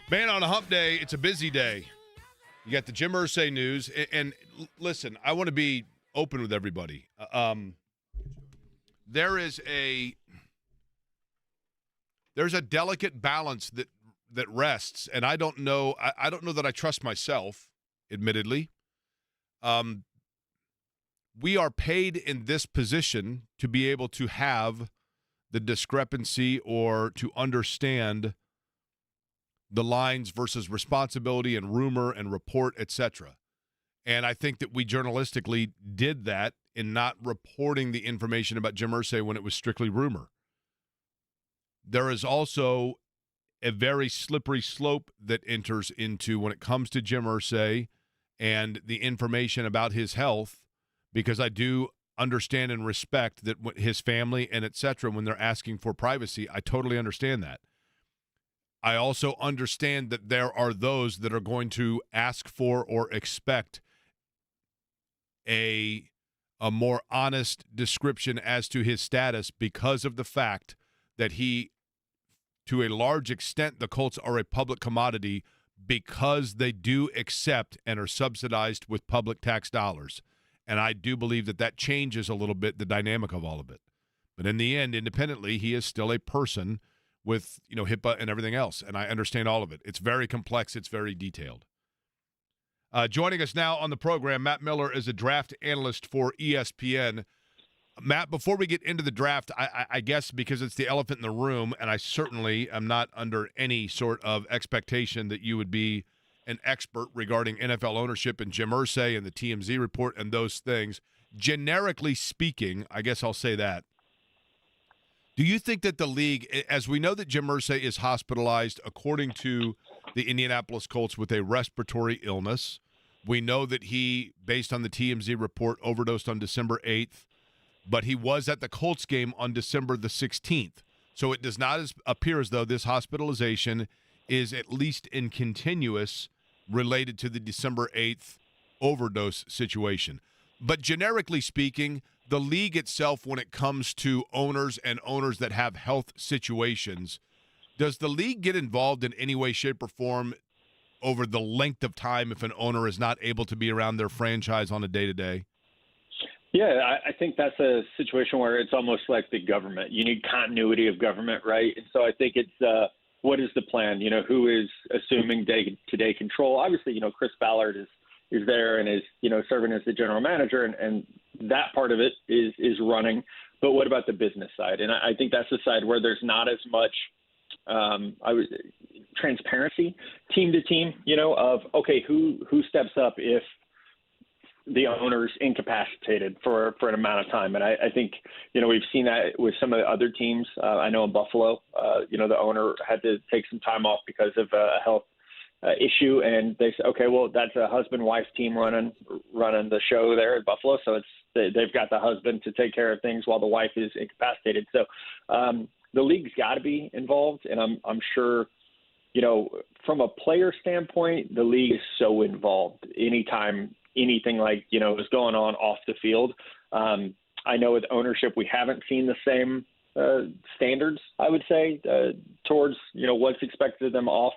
Man, on a hump day, it's a busy day. You got the Jim Irsay news. And listen, I want to be open with everybody. There's a delicate balance that rests, and I don't know that I trust myself, admittedly. We are paid in this position to be able to have the discrepancy or to understand the lines versus responsibility and rumor and report, etc. And I think that we journalistically did that in not reporting the information about Jim Irsay when it was strictly rumor. There is also a very slippery slope that enters into when it comes to Jim Irsay and the information about his health, because I do understand and respect that his family and etc. when they're asking for privacy, I totally understand that. I also understand that there are those that are going to ask for or expect a more honest description as to his status because of the fact that he, to a large extent, the Colts are a public commodity because they do accept and are subsidized with public tax dollars. And I do believe that changes a little bit the dynamic of all of it. But in the end, independently, he is still a person with, HIPAA and everything else. And I understand all of it. It's very complex. It's very detailed. Joining us now on the program, Matt Miller is a draft analyst for ESPN. Matt, before we get into the draft, I guess because it's the elephant in the room, and I certainly am not under any sort of expectation that you would be an expert regarding NFL ownership and Jim Irsay and the TMZ report and those things. Generically speaking, I guess I'll say that. Do you think that the league, as we know that Jim Irsay is hospitalized according to the Indianapolis Colts with a respiratory illness, we know that he, based on the TMZ report, overdosed on December 8th, but he was at the Colts game on December the 16th. So it does not appear as though this hospitalization is at least in continuous related to the December 8th overdose situation. But generically speaking, the league itself, when it comes to owners and owners that have health situations, does the league get involved in any way, shape, or form over the length of time if an owner is not able to be around their franchise on a day-to-day? Yeah, I think that's a situation where it's almost like the government. You need continuity of government, right? And so I think it's what is the plan? Who is assuming day-to-day control? Obviously, Chris Ballard is there and is, serving as the general manager, and that part of it is running. But what about the business side? And I think that's the side where there's not as much transparency team to team, of, okay, who steps up if the owner's incapacitated for an amount of time. And I think, we've seen that with some of the other teams. I know in Buffalo, the owner had to take some time off because of a health issue, and they said, okay, well, that's a husband-wife team running the show there at Buffalo, so they've got the husband to take care of things while the wife is incapacitated. So the league's got to be involved, and I'm sure, from a player standpoint, the league is so involved anytime anything like, is going on off the field. I know with ownership, we haven't seen the same standards, I would say, towards, what's expected of them off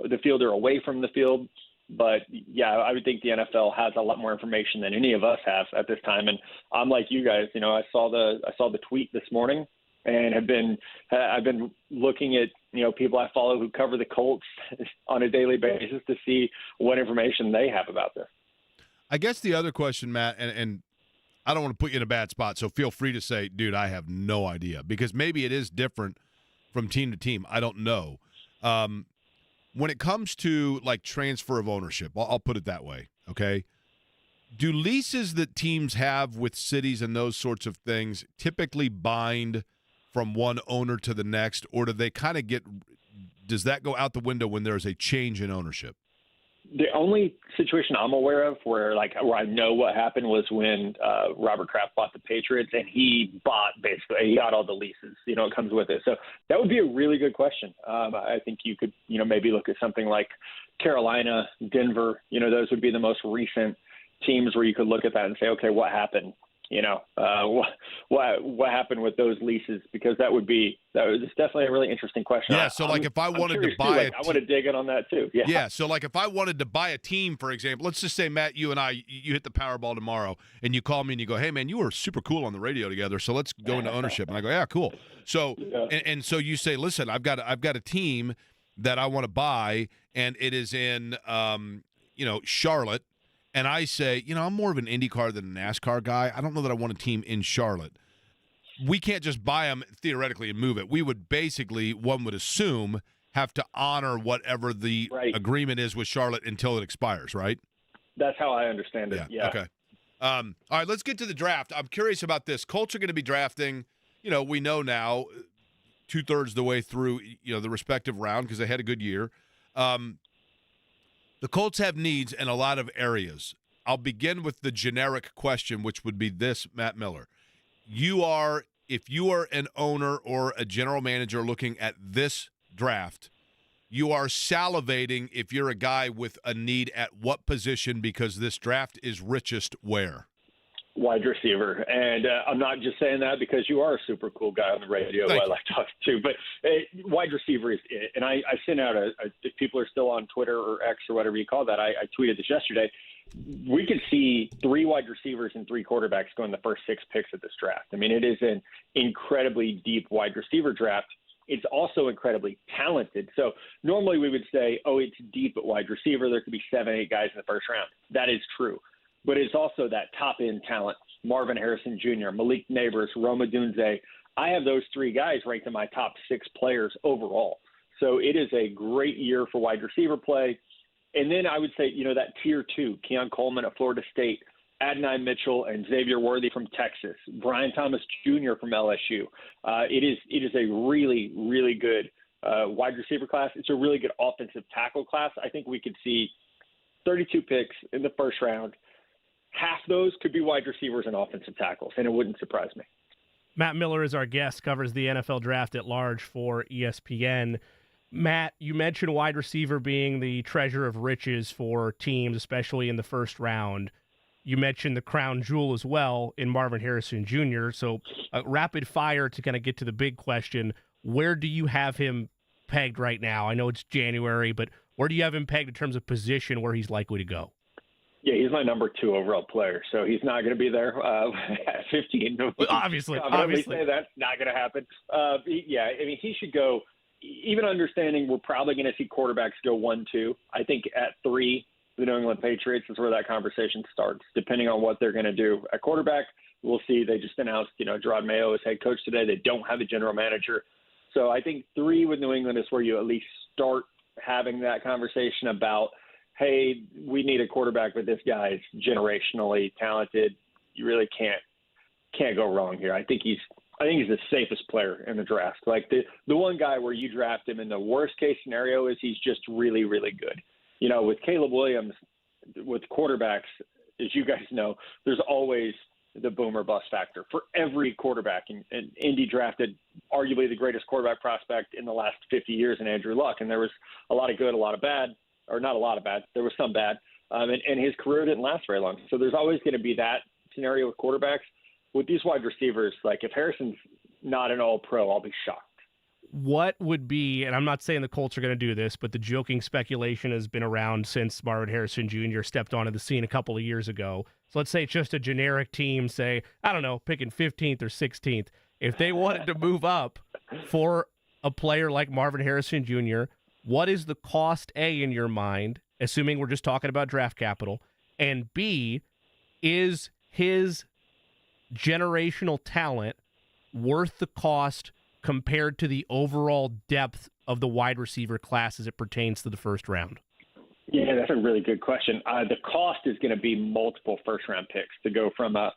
the field or away from the field. But yeah, I would think the NFL has a lot more information than any of us have at this time. And I'm like you guys, I saw the tweet this morning and I've been looking at, people I follow who cover the Colts on a daily basis to see what information they have about this. I guess the other question, Matt, and I don't want to put you in a bad spot, so feel free to say, dude, I have no idea, because maybe it is different from team to team. I don't know. When it comes to, like, transfer of ownership, I'll put it that way, okay? Do leases that teams have with cities and those sorts of things typically bind from one owner to the next, or do they kind of does that go out the window when there's a change in ownership? The only situation I'm aware of where I know what happened was when Robert Kraft bought the Patriots, and he got all the leases, it comes with it. So that would be a really good question. I think you could, maybe look at something like Carolina, Denver, those would be the most recent teams where you could look at that and say, okay, what happened, what happened with those leases? Because that was definitely a really interesting question. Yeah, so like if I wanted to buy I want to dig in on that too. Yeah. Yeah, so like if I wanted to buy a team, for example, let's just say, Matt, you and I, you hit the Powerball tomorrow, and you call me and you go, hey, man, you were super cool on the radio together, so let's go into ownership. And I go, yeah, cool. So and so you say, listen, I've got a team that I want to buy, and it is in Charlotte. And I say, I'm more of an IndyCar than a NASCAR guy. I don't know that I want a team in Charlotte. We can't just buy them theoretically and move it. We would basically, one would assume, have to honor whatever the agreement is with Charlotte until it expires, right? That's how I understand it. Yeah. Okay. All right, let's get to the draft. I'm curious about this. Colts are going to be drafting, we know now, 2/3 the way through, the respective round because they had a good year. The Colts have needs in a lot of areas. I'll begin with the generic question, which would be this, Matt Miller. If you are an owner or a general manager looking at this draft, you are salivating if you're a guy with a need at what position because this draft is richest where? Wide receiver. And I'm not just saying that because you are a super cool guy on the radio who I like talking to, but wide receiver is it. And I sent out if people are still on Twitter or X or whatever you call that, I tweeted this yesterday. We could see 3 wide receivers and 3 quarterbacks go in the first 6 picks of this draft. I mean, it is an incredibly deep wide receiver draft. It's also incredibly talented. So normally we would say, it's deep at wide receiver. There could be 7, 8 guys in the first round. That is true. But it's also that top-end talent, Marvin Harrison Jr., Malik Neighbors, Rome Odunze. I have those 3 guys ranked in my top 6 players overall. So it is a great year for wide receiver play. And then I would say, that tier 2, Keon Coleman at Florida State, Adonai Mitchell and Xavier Worthy from Texas, Brian Thomas Jr. from LSU. It is a really, really good wide receiver class. It's a really good offensive tackle class. I think we could see 32 picks in the first round. Half those could be wide receivers and offensive tackles, and it wouldn't surprise me. Matt Miller is our guest, covers the NFL draft at large for ESPN. Matt, you mentioned wide receiver being the treasure of riches for teams, especially in the first round. You mentioned the crown jewel as well in Marvin Harrison Jr. So rapid fire to kind of get to the big question, where do you have him pegged right now? I know it's January, but where do you have him pegged in terms of position where he's likely to go? Yeah, he's my number 2 overall player, so he's not going to be there at 15. Obviously. Say that's not going to happen. He should go, even understanding we're probably going to see quarterbacks go 1-2. I think at 3, the New England Patriots is where that conversation starts, depending on what they're going to do. At quarterback, we'll see. They just announced, Gerard Mayo is head coach today. They don't have a general manager. So I think 3 with New England is where you at least start having that conversation about, hey, we need a quarterback, but this guy's generationally talented. You really can't go wrong here. I think he's the safest player in the draft. Like the one guy where you draft him in the worst case scenario is he's just really, really good. With Caleb Williams, with quarterbacks, as you guys know, there's always the boom or bust factor for every quarterback. And Indy drafted arguably the greatest quarterback prospect in the last 50 years in Andrew Luck. And there was a lot of good, a lot of bad. Or not a lot of bad. There was some bad. And his career didn't last very long. So there's always going to be that scenario with quarterbacks. With these wide receivers, like if Harrison's not an all-pro, I'll be shocked. What would be, and I'm not saying the Colts are going to do this, but the joking speculation has been around since Marvin Harrison Jr. stepped onto the scene a couple of years ago. So let's say it's just a generic team, say, I don't know, picking 15th or 16th. If they wanted to move up for a player like Marvin Harrison Jr., what is the cost, A, in your mind, assuming we're just talking about draft capital, and B, is his generational talent worth the cost compared to the overall depth of the wide receiver class as it pertains to the first round? Yeah, that's a really good question. The cost is going to be multiple first-round picks to go from a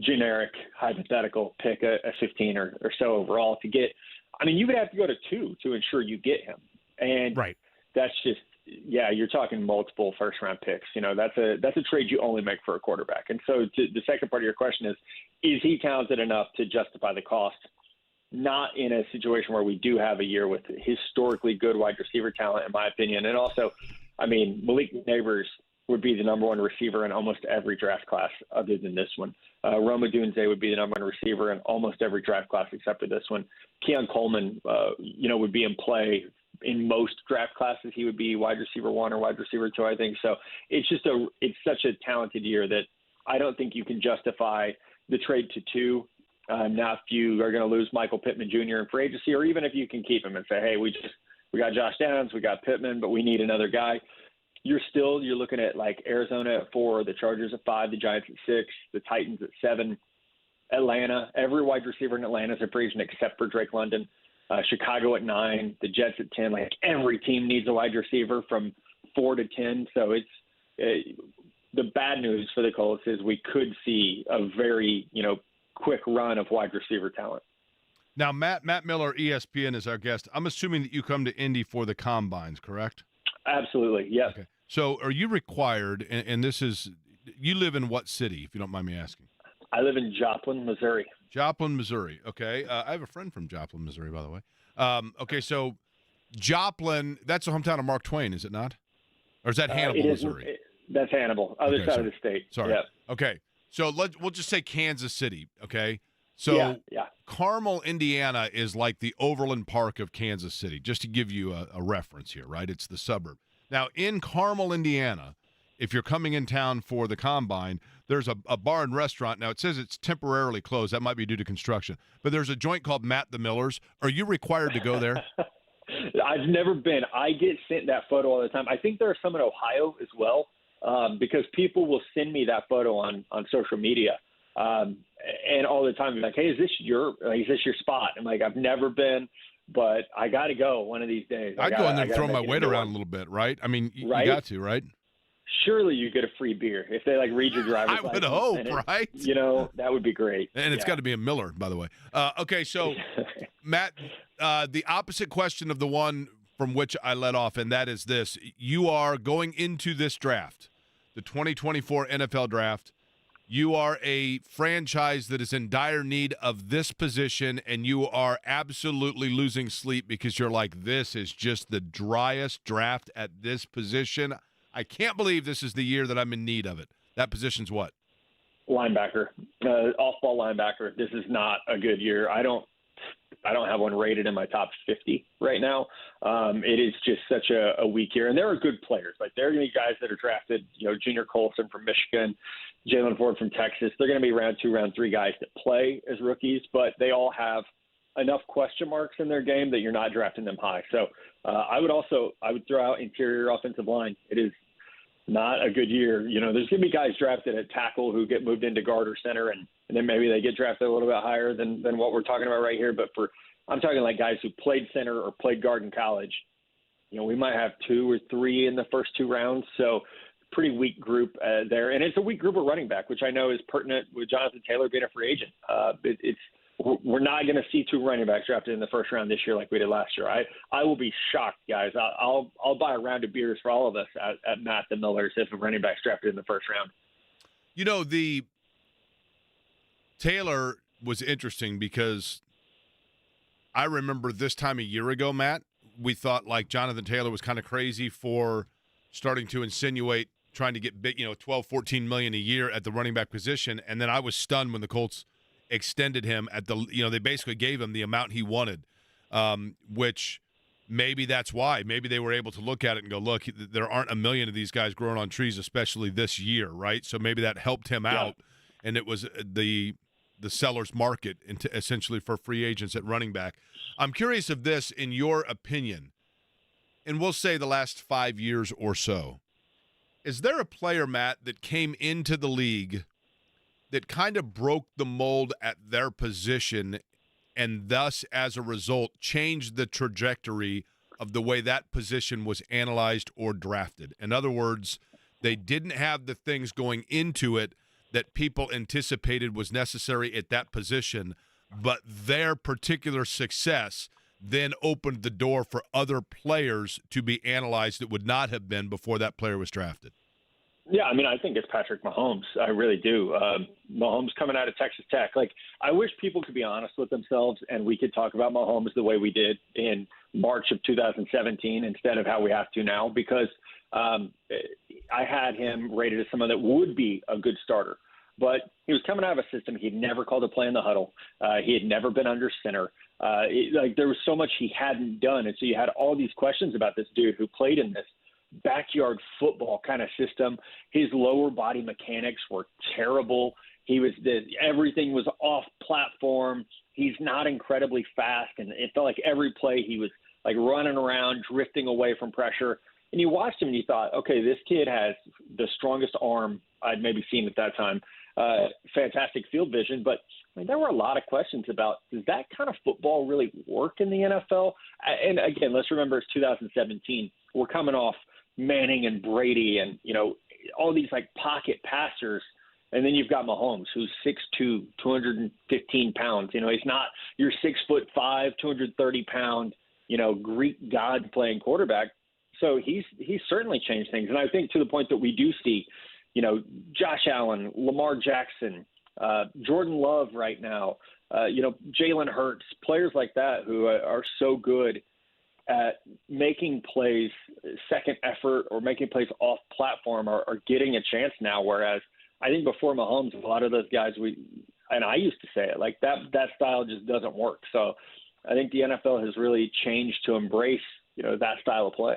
generic hypothetical pick, a 15 or so overall to get – you would have to go to 2 to ensure you get him. And that's just, you're talking multiple first-round picks. That's a trade you only make for a quarterback. And so the second part of your question is he talented enough to justify the cost? Not in a situation where we do have a year with historically good wide receiver talent, in my opinion. And also, Malik Neighbors would be the number one receiver in almost every draft class other than this one. Rome Odunze would be the number one receiver in almost every draft class except for this one. Keon Coleman, would be in play in most draft classes. He would be wide receiver 1 or wide receiver 2, I think. So it's such a talented year that I don't think you can justify the trade to 2. Now, if you are going to lose Michael Pittman Jr. in free agency, or even if you can keep him and say, hey, we got Josh Downs, we got Pittman, but we need another guy. You're looking at like Arizona at 4, the Chargers at 5, the Giants at 6, the Titans at 7, Atlanta. Every wide receiver in Atlanta is a free agent except for Drake London. Chicago at 9, the Jets at 10. Like every team needs a wide receiver from 4 to 10. So the bad news for the Colts is we could see a very quick run of wide receiver talent. Now, Matt Miller, ESPN, is our guest. I'm assuming that you come to Indy for the combines, correct? Absolutely, yes. Okay. So are you required, and this is, you live in what city, if you don't mind me asking? I live in Joplin, Missouri. Joplin, Missouri. Okay. I have a friend from Joplin, Missouri, by the way. Okay, so Joplin, that's the hometown of Mark Twain, is it not? Or is that Hannibal, Missouri? That's Hannibal, other side of the state. Sorry. Yep. Okay. So we'll just say Kansas City, okay? So yeah. Carmel, Indiana is like the Overland Park of Kansas City, just to give you a reference here, right? It's the suburb. Now, in Carmel, Indiana, if you're coming in town for the combine, there's a bar and restaurant. Now, it says it's temporarily closed. That might be due to construction. But there's a joint called Matt the Miller's. Are you required to go there? I've never been. I get sent that photo all the time. I think there are some in Ohio as well, because people will send me that photo on social media. And all the time, like, hey, is this your spot? I'm like, I've never been, but I got to go one of these days. I'd go in there and throw my weight around a little bit, right? I mean, you got to, right? Surely you get a free beer if they read your driver's license. I would hope, right? That would be great. And it's got to be a Miller, by the way. Okay, so Matt, the opposite question of the one from which I led off, and that is this: you are going into this draft, the 2024 NFL draft. You are a franchise that is in dire need of this position, and you are absolutely losing sleep because you're like, this is just the driest draft at this position. I can't believe this is the year that I'm in need of it. That position's what? Linebacker, off-ball linebacker. This is not a good year. I don't have one rated in my top 50 right now. It is just such a weak year, and there are good players. Like there are going to be guys that are drafted. Junior Colson from Michigan, Jalen Ford from Texas. They're going to be round 2, round 3 guys that play as rookies, but they all have enough question marks in their game that you're not drafting them high. So I would throw out interior offensive line. It is not a good year. There's going to be guys drafted at tackle who get moved into guard or center, and then maybe they get drafted a little bit higher than what we're talking about right here. But I'm talking like guys who played center or played guard in college. We might have 2 or 3 in the first 2 rounds. So pretty weak group there. And it's a weak group of running back, which I know is pertinent with Jonathan Taylor being a free agent. We're not going to see 2 running backs drafted in the first round this year like we did last year. I will be shocked, guys. I'll buy a round of beers for all of us at Matt the Miller's if a running back's drafted in the first round. The Taylor was interesting because I remember this time a year ago, Matt, we thought like Jonathan Taylor was kind of crazy for starting to insinuate trying to get big, $12-14 million a year at the running back position. And then I was stunned when the Colts extended him at they basically gave him the amount he wanted, which maybe that's why. Maybe they were able to look at it and go, look, there aren't a million of these guys growing on trees, especially this year, right? So maybe that helped him out, and it was the seller's market essentially for free agents at running back. I'm curious of this, in your opinion, and we'll say the last 5 years or so, is there a player, Matt, that came into the league that kind of broke the mold at their position and thus, as a result, changed the trajectory of the way that position was analyzed or drafted? In other words, they didn't have the things going into it that people anticipated was necessary at that position, but their particular success then opened the door for other players to be analyzed that would not have been before that player was drafted. Yeah, I think it's Patrick Mahomes. I really do. Mahomes coming out of Texas Tech. Like, I wish people could be honest with themselves and we could talk about Mahomes the way we did in March of 2017 instead of how we have to now, because I had him rated as someone that would be a good starter. But he was coming out of a system. He'd never called a play in the huddle. He had never been under center. There was so much he hadn't done. And so you had all these questions about this dude who played in this backyard football kind of system. His lower body mechanics were terrible. Everything was off platform. He's not incredibly fast. And it felt like every play he was like running around, drifting away from pressure. And you watched him and you thought, okay, this kid has the strongest arm I'd maybe seen at that time. Fantastic field vision. But I mean, there were a lot of questions about, does that kind of football really work in the NFL? And again, let's remember it's 2017. We're coming off Manning and Brady and, all these like pocket passers. And then you've got Mahomes, who's 6'2", 215 pounds. He's not your 6'5", 230-pound, Greek god playing quarterback. So he's certainly changed things. And I think to the point that we do see, Josh Allen, Lamar Jackson, Jordan Love right now, Jalen Hurts, players like that who are so good at making plays, second effort, or making plays off platform are getting a chance now. Whereas I think before Mahomes, a lot of those guys, and I used to say it, like that style just doesn't work. So I think the NFL has really changed to embrace, that style of play.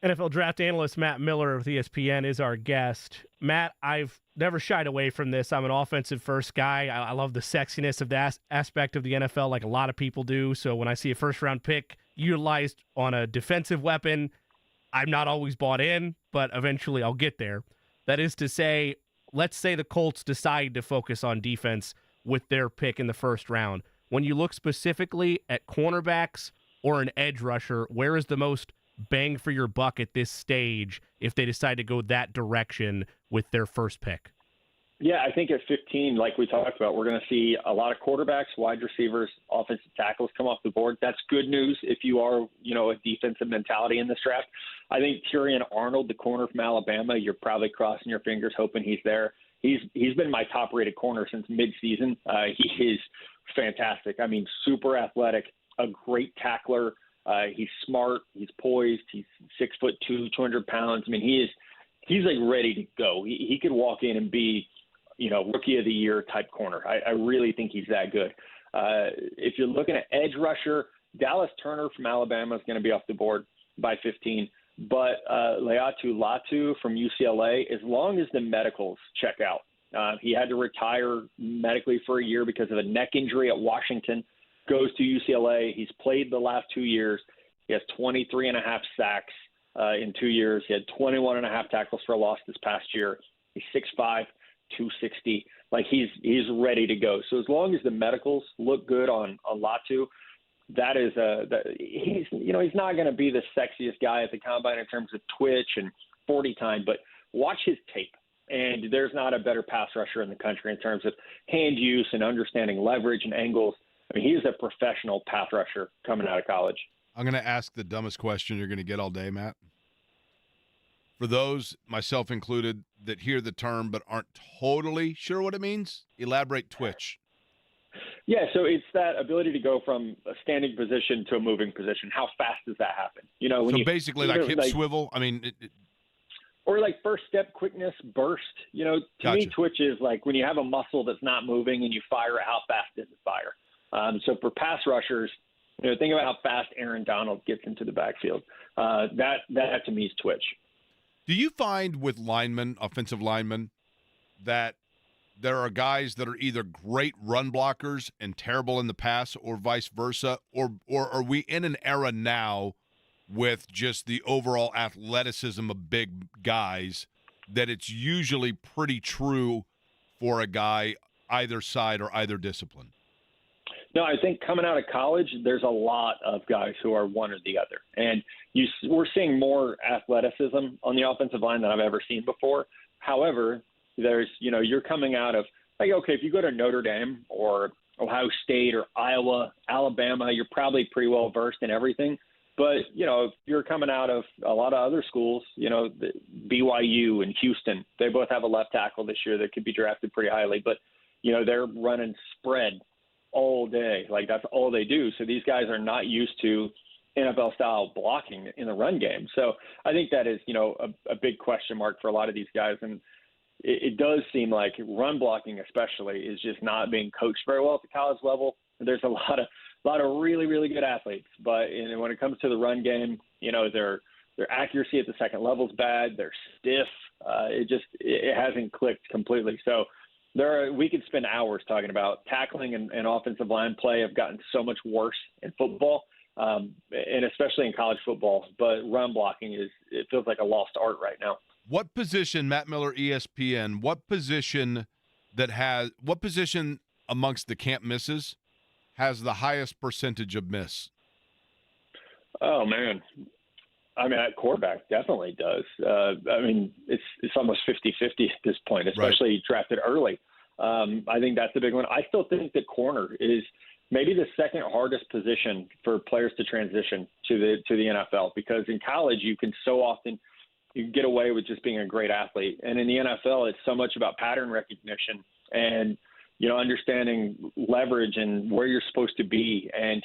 NFL draft analyst Matt Miller of ESPN is our guest. Matt, I've never shied away from this. I'm an offensive-first guy. I love the sexiness of that aspect of the NFL like a lot of people do. So when I see a first-round pick utilized on a defensive weapon, I'm not always bought in, but eventually I'll get there. That is to say, let's say the Colts decide to focus on defense with their pick in the first round. When you look specifically at cornerbacks or an edge rusher, where is the most bang for your buck at this stage if they decide to go that direction with their first pick? Yeah, I think at 15, like we talked about, we're going to see a lot of quarterbacks, wide receivers, offensive tackles come off the board. That's good news if you are, a defensive mentality in this draft. I think Tyrion Arnold, the corner from Alabama, you're probably crossing your fingers hoping he's there. He's been my top-rated corner since midseason. He is fantastic. I mean, super athletic, a great tackler. He's smart. He's poised. He's 6'2", 200 pounds. I mean, he's like ready to go. He could walk in and be, rookie of the year type corner. I really think he's that good. If you're looking at edge rusher, Dallas Turner from Alabama is going to be off the board by 15. But Leatu Latu from UCLA, as long as the medicals check out. He had to retire medically for a year because of a neck injury at Washington. Goes to UCLA. He's played the last 2 years. He has 23 and a half sacks in 2 years. He had 21 and a half tackles for a loss this past year. He's 6'5", 260. Like he's ready to go. So as long as the medicals look good on Latu, that is he's not going to be the sexiest guy at the combine in terms of twitch and 40 time, but watch his tape. And there's not a better pass rusher in the country in terms of hand use and understanding leverage and angles. I mean, he's a professional pass rusher coming out of college. I'm going to ask the dumbest question you're going to get all day, Matt. For those, myself included, that hear the term but aren't totally sure what it means, elaborate twitch. Yeah, so it's that ability to go from a standing position to a moving position. How fast does that happen? So basically like hip swivel? I mean or like first step quickness, burst. To Gotcha. me, twitch is like when you have a muscle that's not moving and you fire it, how fast does it fire? So for pass rushers, think about how fast Aaron Donald gets into the backfield. That to me is twitch. Do you find with linemen, offensive linemen, that there are guys that are either great run blockers and terrible in the pass or vice versa? Or are we in an era now with just the overall athleticism of big guys that it's usually pretty true for a guy either side or either discipline? No, I think coming out of college, there's a lot of guys who are one or the other. And we're seeing more athleticism on the offensive line than I've ever seen before. However, there's, you're coming out of, like, okay, if you go to Notre Dame or Ohio State or Iowa, Alabama, you're probably pretty well versed in everything. But, if you're coming out of a lot of other schools, the BYU and Houston, they both have a left tackle this year that could be drafted pretty highly. But, they're running spread all day. Like that's all they do. So these guys are not used to, NFL style blocking in the run game. So I think that is, a big question mark for a lot of these guys. And it does seem like run blocking especially is just not being coached very well at the college level. There's a lot of really, really good athletes, but when it comes to the run game, their accuracy at the second level is bad. They're stiff. It hasn't clicked completely. So we could spend hours talking about tackling and offensive line play have gotten so much worse in football, and especially in college football. But run blocking it feels like a lost art right now. What position, Matt Miller, ESPN, what position amongst the can't misses has the highest percentage of miss? Oh, man. I mean, at quarterback definitely does. It's almost 50-50 at this point, especially drafted early. I think that's a big one. I still think that corner is maybe the second hardest position for players to transition to the NFL, because in college you can get away with just being a great athlete. And in the NFL, it's so much about pattern recognition and, understanding leverage and where you're supposed to be. And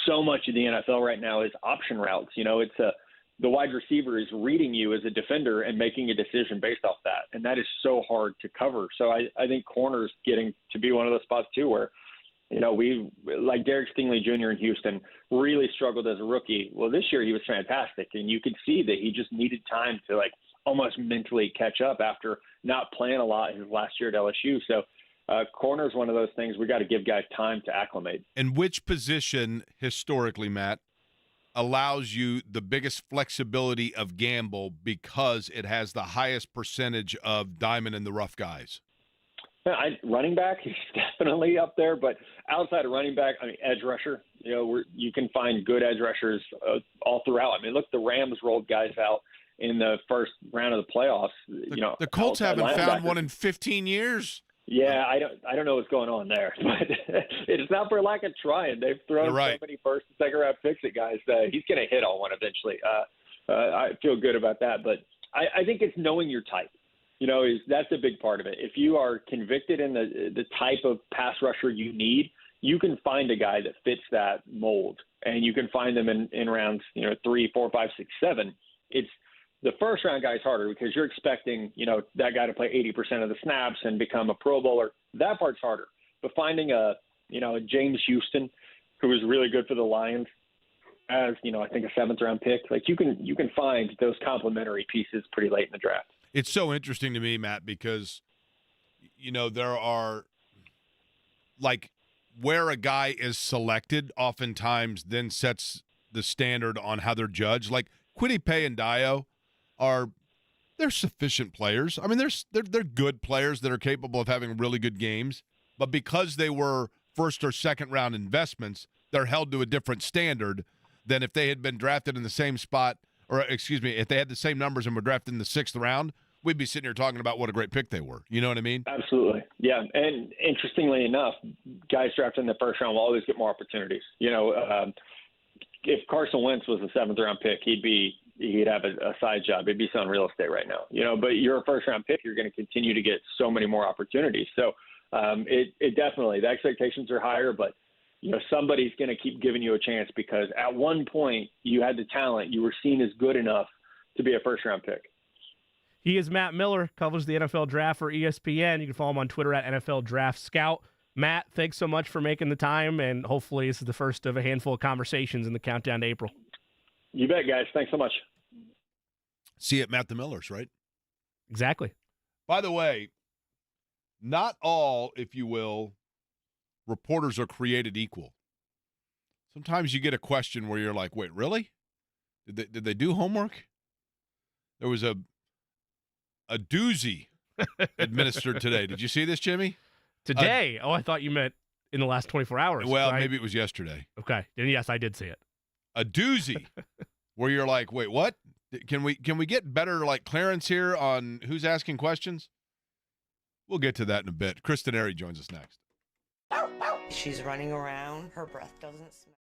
so much of the NFL right now is option routes. The wide receiver is reading you as a defender and making a decision based off that. And that is so hard to cover. So I think corners getting to be one of those spots too, where, we, like Derek Stingley Jr. in Houston, really struggled as a rookie. Well, this year he was fantastic, and you could see that he just needed time to almost mentally catch up after not playing a lot his last year at LSU. So corner is one of those things we got to give guys time to acclimate. And which position historically, Matt, allows you the biggest flexibility of gamble because it has the highest percentage of diamond in the rough guys? Running back is definitely up there, but outside of running back, edge rusher, you can find good edge rushers all throughout. Look, the Rams rolled guys out in the first round of the playoffs. The Colts haven't found one in 15 years. Yeah, I don't know what's going on there, but it's not for lack of trying. They've thrown so many first and second round picks at guys. He's going to hit on one eventually. I feel good about that, but I think it's knowing your type. That's a big part of it. If you are convicted in the type of pass rusher you need, you can find a guy that fits that mold, and you can find them in rounds 3, 4, 5, 6, 7. It's the first round guy is harder because you're expecting that guy to play 80% of the snaps and become a Pro Bowler. That part's harder. But finding a James Houston, who was really good for the Lions, as I think a 7th round pick, you can find those complementary pieces pretty late in the draft. It's so interesting to me, Matt, because, there are, where a guy is selected oftentimes then sets the standard on how they're judged. Like, Kwity Paye and Dio they're sufficient players. They're good players that are capable of having really good games, but because they were first or second round investments, they're held to a different standard than if they had been drafted in the same spot. Or, if they had the same numbers and were drafted in the 6th round, we'd be sitting here talking about what a great pick they were. You know what I mean? Absolutely. Yeah. And interestingly enough, guys drafted in the first round will always get more opportunities. If Carson Wentz was a 7th round pick, he'd have a side job. He'd be selling real estate right now. But you're a first round pick, you're going to continue to get so many more opportunities. So it definitely, the expectations are higher, but somebody's going to keep giving you a chance because at one point you had the talent, you were seen as good enough to be a first-round pick. He is Matt Miller, covers the NFL Draft for ESPN. You can follow him on Twitter at NFL Draft Scout. Matt, thanks so much for making the time, and hopefully this is the first of a handful of conversations in the countdown to April. You bet, guys. Thanks so much. See you at Matt the Miller's, right? Exactly. By the way, not all, if you will, reporters are created equal. Sometimes you get a question where you're like, wait, really? Did they do homework? There was a doozy administered today. Did you see this, Jimmy? Today? I thought you meant in the last 24 hours. Well, maybe it was yesterday. Okay. Then yes, I did see it. A doozy where you're like, wait, what? Can we get better clearance here on who's asking questions? We'll get to that in a bit. Kristen Airy joins us next. She's running around. Her breath doesn't smell.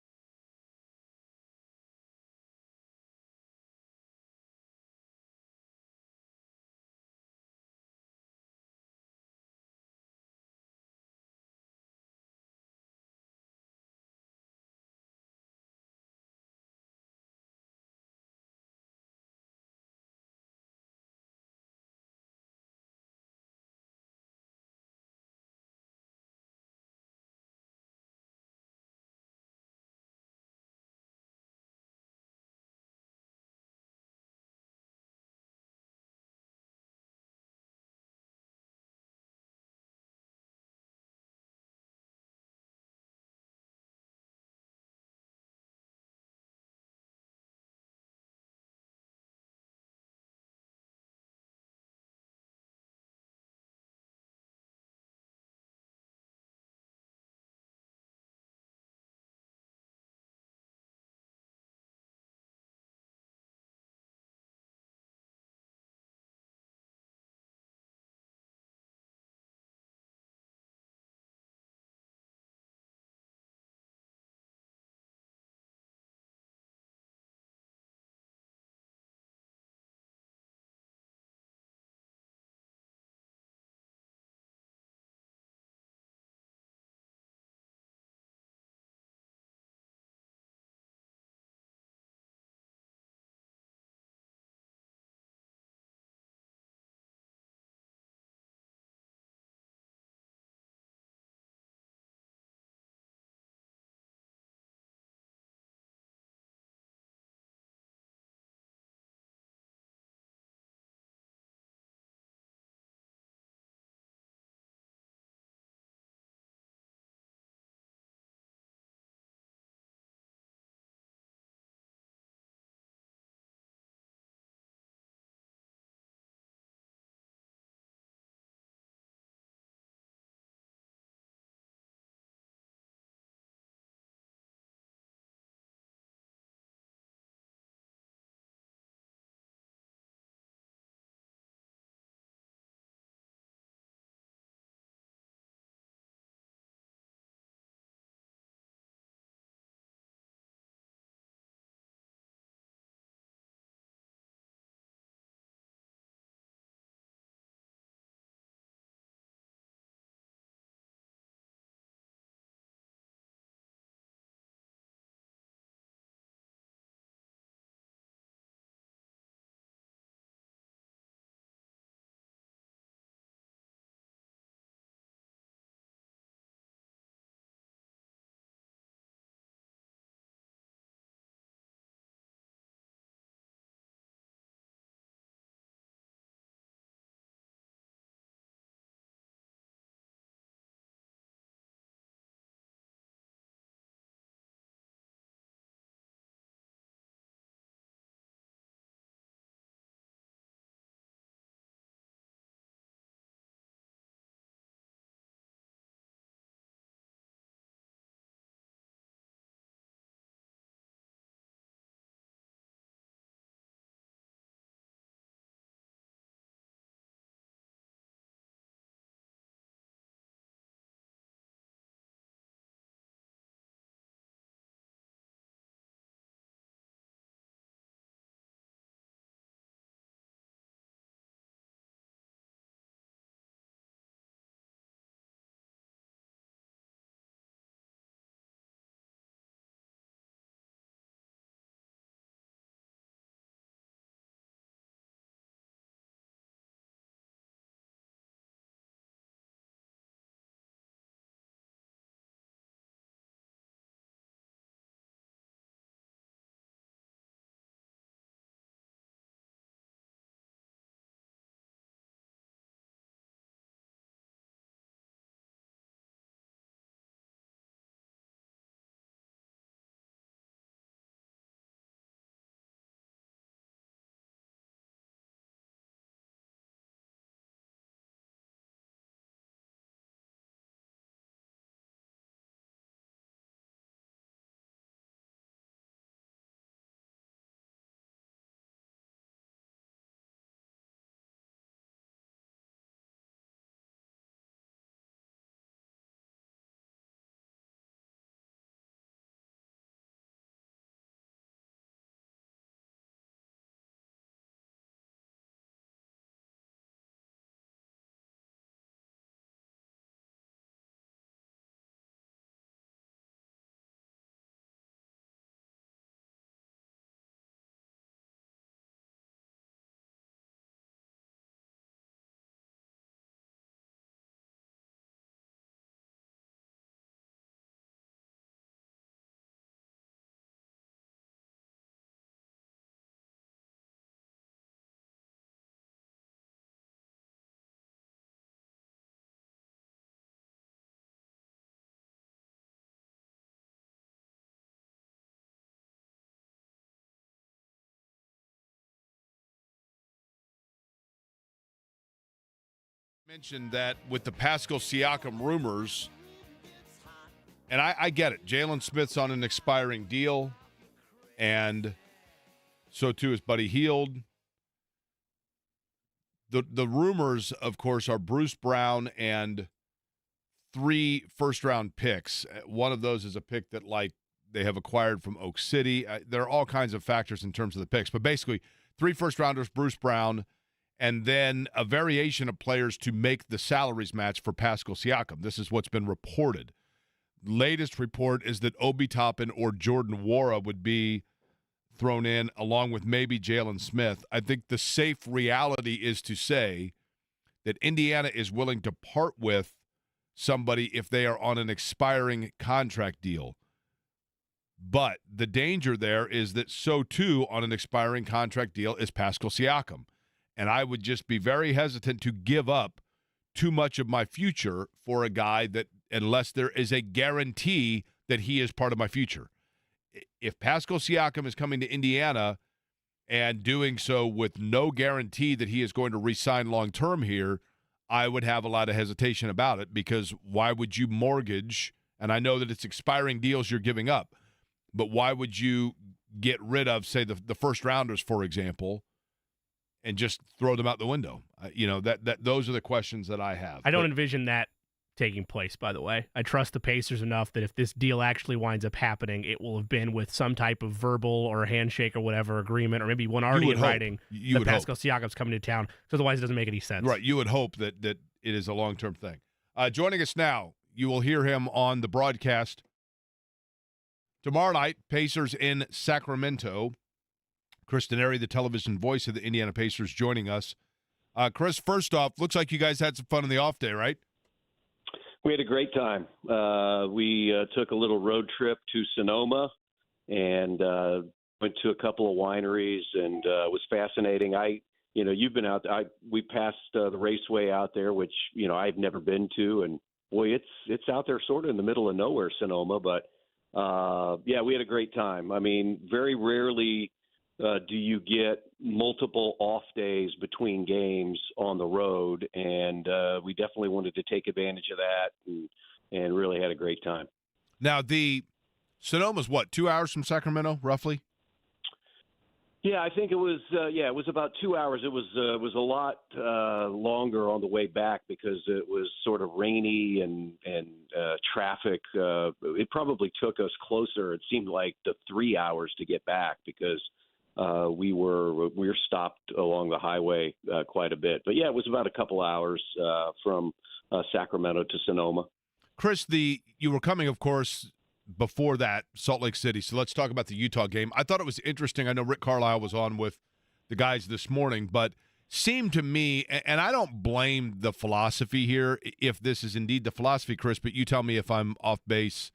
Mentioned that with the Pascal Siakam rumors, and I get it. Jalen Smith's on an expiring deal, and so too is Buddy Hield. The rumors, of course, are Bruce Brown and 3 first-round picks. One of those is a pick that, like, they have acquired from Oak City. There are all kinds of factors in terms of the picks, but basically 3 first-rounders, Bruce Brown, and then a variation of players to make the salaries match for Pascal Siakam. This is what's been reported. Latest report is that Obi Toppin or Jordan Nwora would be thrown in along with maybe Jalen Smith. I think the safe reality is to say that Indiana is willing to part with somebody if they are on an expiring contract deal. But the danger there is that so too on an expiring contract deal is Pascal Siakam. And I would just be very hesitant to give up too much of my future for a guy that, unless there is a guarantee that he is part of my future. If Pascal Siakam is coming to Indiana and doing so with no guarantee that he is going to re-sign long-term here, I would have a lot of hesitation about it, because why would you mortgage, and I know that it's expiring deals you're giving up, but why would you get rid of, say, the first-rounders, for example, and just throw them out the window? That those are the questions that I have. I don't envision that taking place, by the way. I trust the Pacers enough that if this deal actually winds up happening, it will have been with some type of verbal or handshake or whatever agreement, or maybe one already in writing that Pascal Siakam's coming to town. So otherwise, it doesn't make any sense. Right. You would hope that it is a long-term thing. Joining us now, you will hear him on the broadcast tomorrow night, Pacers in Sacramento. Chris Dena, the television voice of the Indiana Pacers, joining us. Chris, first off, looks like you guys had some fun on the off day, right? We had a great time. We took a little road trip to Sonoma and went to a couple of wineries, and it was fascinating. You've been out there. We passed the raceway out there, which, I've never been to, and boy, it's out there sort of in the middle of nowhere, Sonoma. But we had a great time. I mean, very rarely do you get multiple off days between games on the road, and we definitely wanted to take advantage of that and really had a great time. Now, the Sonoma's what, 2 hours from Sacramento, roughly? Yeah, I think it was. It was about 2 hours. It was a lot longer on the way back because it was sort of rainy and traffic. It probably took us closer. It seemed like the 3 hours to get back because we were stopped along the highway quite a bit. But yeah, it was about a couple hours from Sacramento to Sonoma. Chris, you were coming, of course, before that, Salt Lake City. So let's talk about the Utah game. I thought it was interesting. I know Rick Carlisle was on with the guys this morning, but seemed to me, and I don't blame the philosophy here, if this is indeed the philosophy, Chris, but you tell me if I'm off base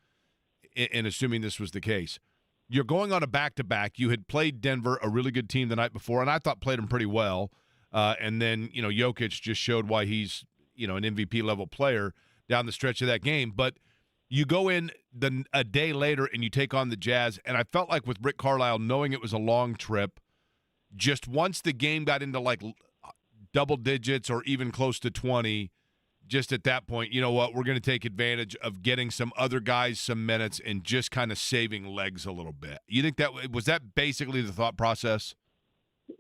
in assuming this was the case. You're going on a back-to-back. You had played Denver, a really good team the night before, and I thought played them pretty well. And then, Jokic just showed why he's, an MVP-level player down the stretch of that game. But you go in a day later and you take on the Jazz, and I felt like with Rick Carlisle, knowing it was a long trip, just once the game got into like double digits or even close to 20, just at that point, you know what, we're going to take advantage of getting some other guys some minutes and just kind of saving legs a little bit. You think was that basically the thought process?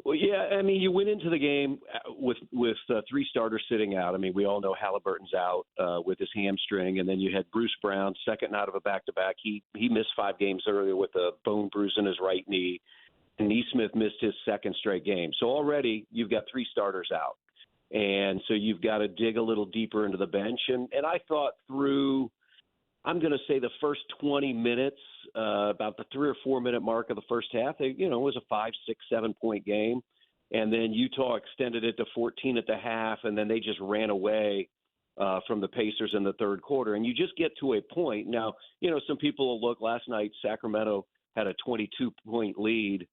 Well, yeah, I mean, you went into the game with 3 starters sitting out. I mean, we all know Halliburton's out with his hamstring, and then you had Bruce Brown, second night of a back-to-back. He missed 5 games earlier with a bone bruise in his right knee, and Nesmith missed his second straight game. So already you've got 3 starters out, and so you've got to dig a little deeper into the bench. And I thought through, I'm going to say the first 20 minutes, about the 3 or 4 minute mark of the first half, it was a 5, 6, 7 point game. And then Utah extended it to 14 at the half, and then they just ran away from the Pacers in the third quarter. And you just get to a point. Now, some people will look, last night Sacramento had a 22-point lead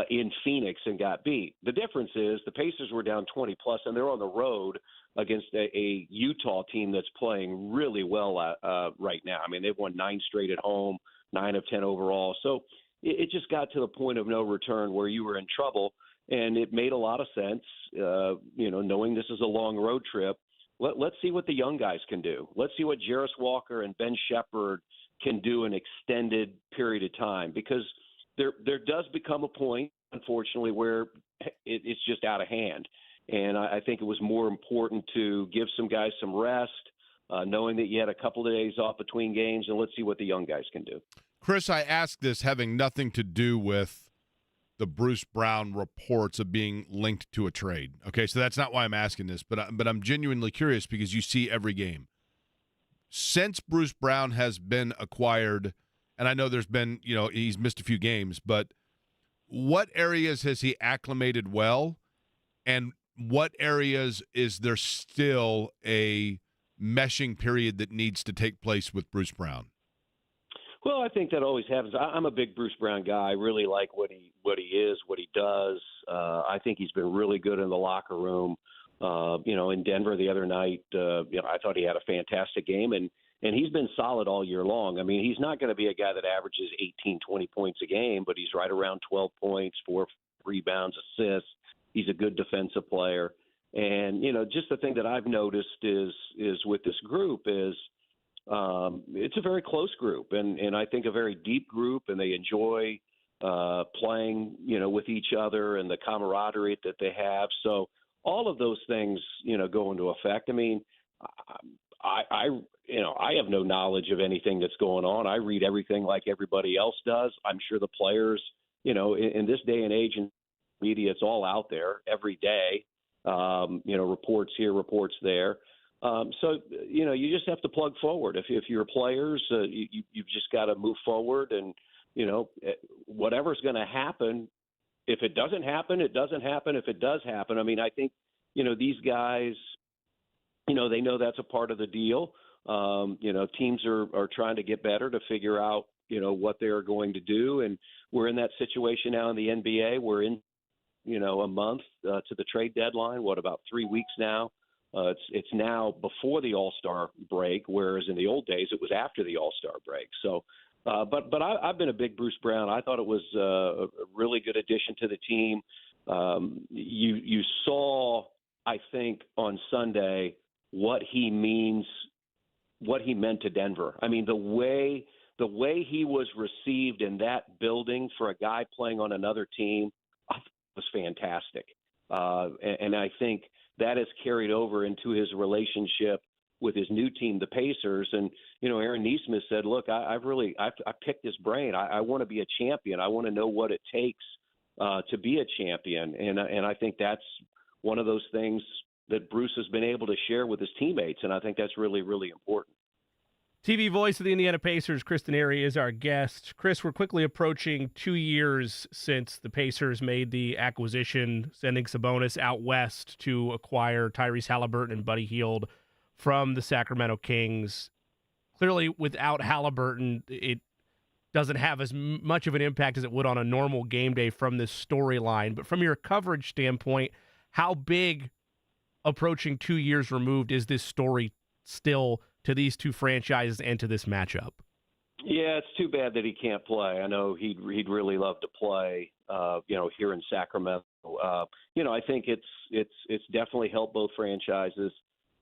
in Phoenix and got beat. The difference is the Pacers were down 20+, and they're on the road against a Utah team that's playing really well right now. I mean, they've won 9 straight at home, 9 of 10 overall. So it just got to the point of no return where you were in trouble, and it made a lot of sense, knowing this is a long road trip. let's see what the young guys can do. Let's see what Jarris Walker and Ben Shepherd can do an extended period of time, because there does become a point, unfortunately, where it's just out of hand. And I think it was more important to give some guys some rest, knowing that you had a couple of days off between games, and let's see what the young guys can do. Chris, I ask this having nothing to do with the Bruce Brown reports of being linked to a trade. Okay, so that's not why I'm asking this, but I'm genuinely curious because you see every game. Since Bruce Brown has been acquired, and I know there's been, he's missed a few games, but what areas has he acclimated well, and what areas is there still a meshing period that needs to take place with Bruce Brown? Well, I think that always happens. I'm a big Bruce Brown guy. I really like what he is, what he does. I think he's been really good in the locker room. In Denver the other night, I thought he had a fantastic game, and he's been solid all year long. I mean, he's not going to be a guy that averages 18, 20 points a game, but he's right around 12 points, 4 rebounds, assists. He's a good defensive player. And, just the thing that I've noticed is with this group is it's a very close group, and I think a very deep group, and they enjoy playing, with each other and the camaraderie that they have. So all of those things, go into effect. I mean, I have no knowledge of anything that's going on. I read everything like everybody else does. I'm sure the players, in this day and age in media, it's all out there every day. Reports here, reports there. So you just have to plug forward. If you're players, you've just got to move forward, and whatever's going to happen. If it doesn't happen, it doesn't happen. If it does happen, I mean, I think these guys, they know that's a part of the deal. Teams are trying to get better to figure out what they're going to do, and we're in that situation now in the NBA. We're in a month to the trade deadline. What, about 3 weeks now? It's now before the All-Star break, whereas in the old days it was after the All-Star break. So, but I've been a big Bruce Brown. I thought it was a really good addition to the team. You saw, I think, on Sunday what he meant to Denver. I mean, the way he was received in that building for a guy playing on another team, I thought was fantastic. And I think that has carried over into his relationship with his new team, the Pacers. And, Aaron Nesmith said, look, I picked his brain. I want to be a champion. I want to know what it takes to be a champion. And I think that's one of those things that Bruce has been able to share with his teammates. And I think that's really, really important. TV voice of the Indiana Pacers, Chris Dena, is our guest. Chris, we're quickly approaching 2 years since the Pacers made the acquisition, sending Sabonis out west to acquire Tyrese Halliburton and Buddy Hield from the Sacramento Kings. Clearly, without Halliburton, it doesn't have as much of an impact as it would on a normal game day from this storyline. But from your coverage standpoint, how big, approaching 2 years removed, is this story still to these two franchises and to this matchup? Yeah, it's too bad that he can't play. I know he'd really love to play, here in Sacramento. I think it's definitely helped both franchises.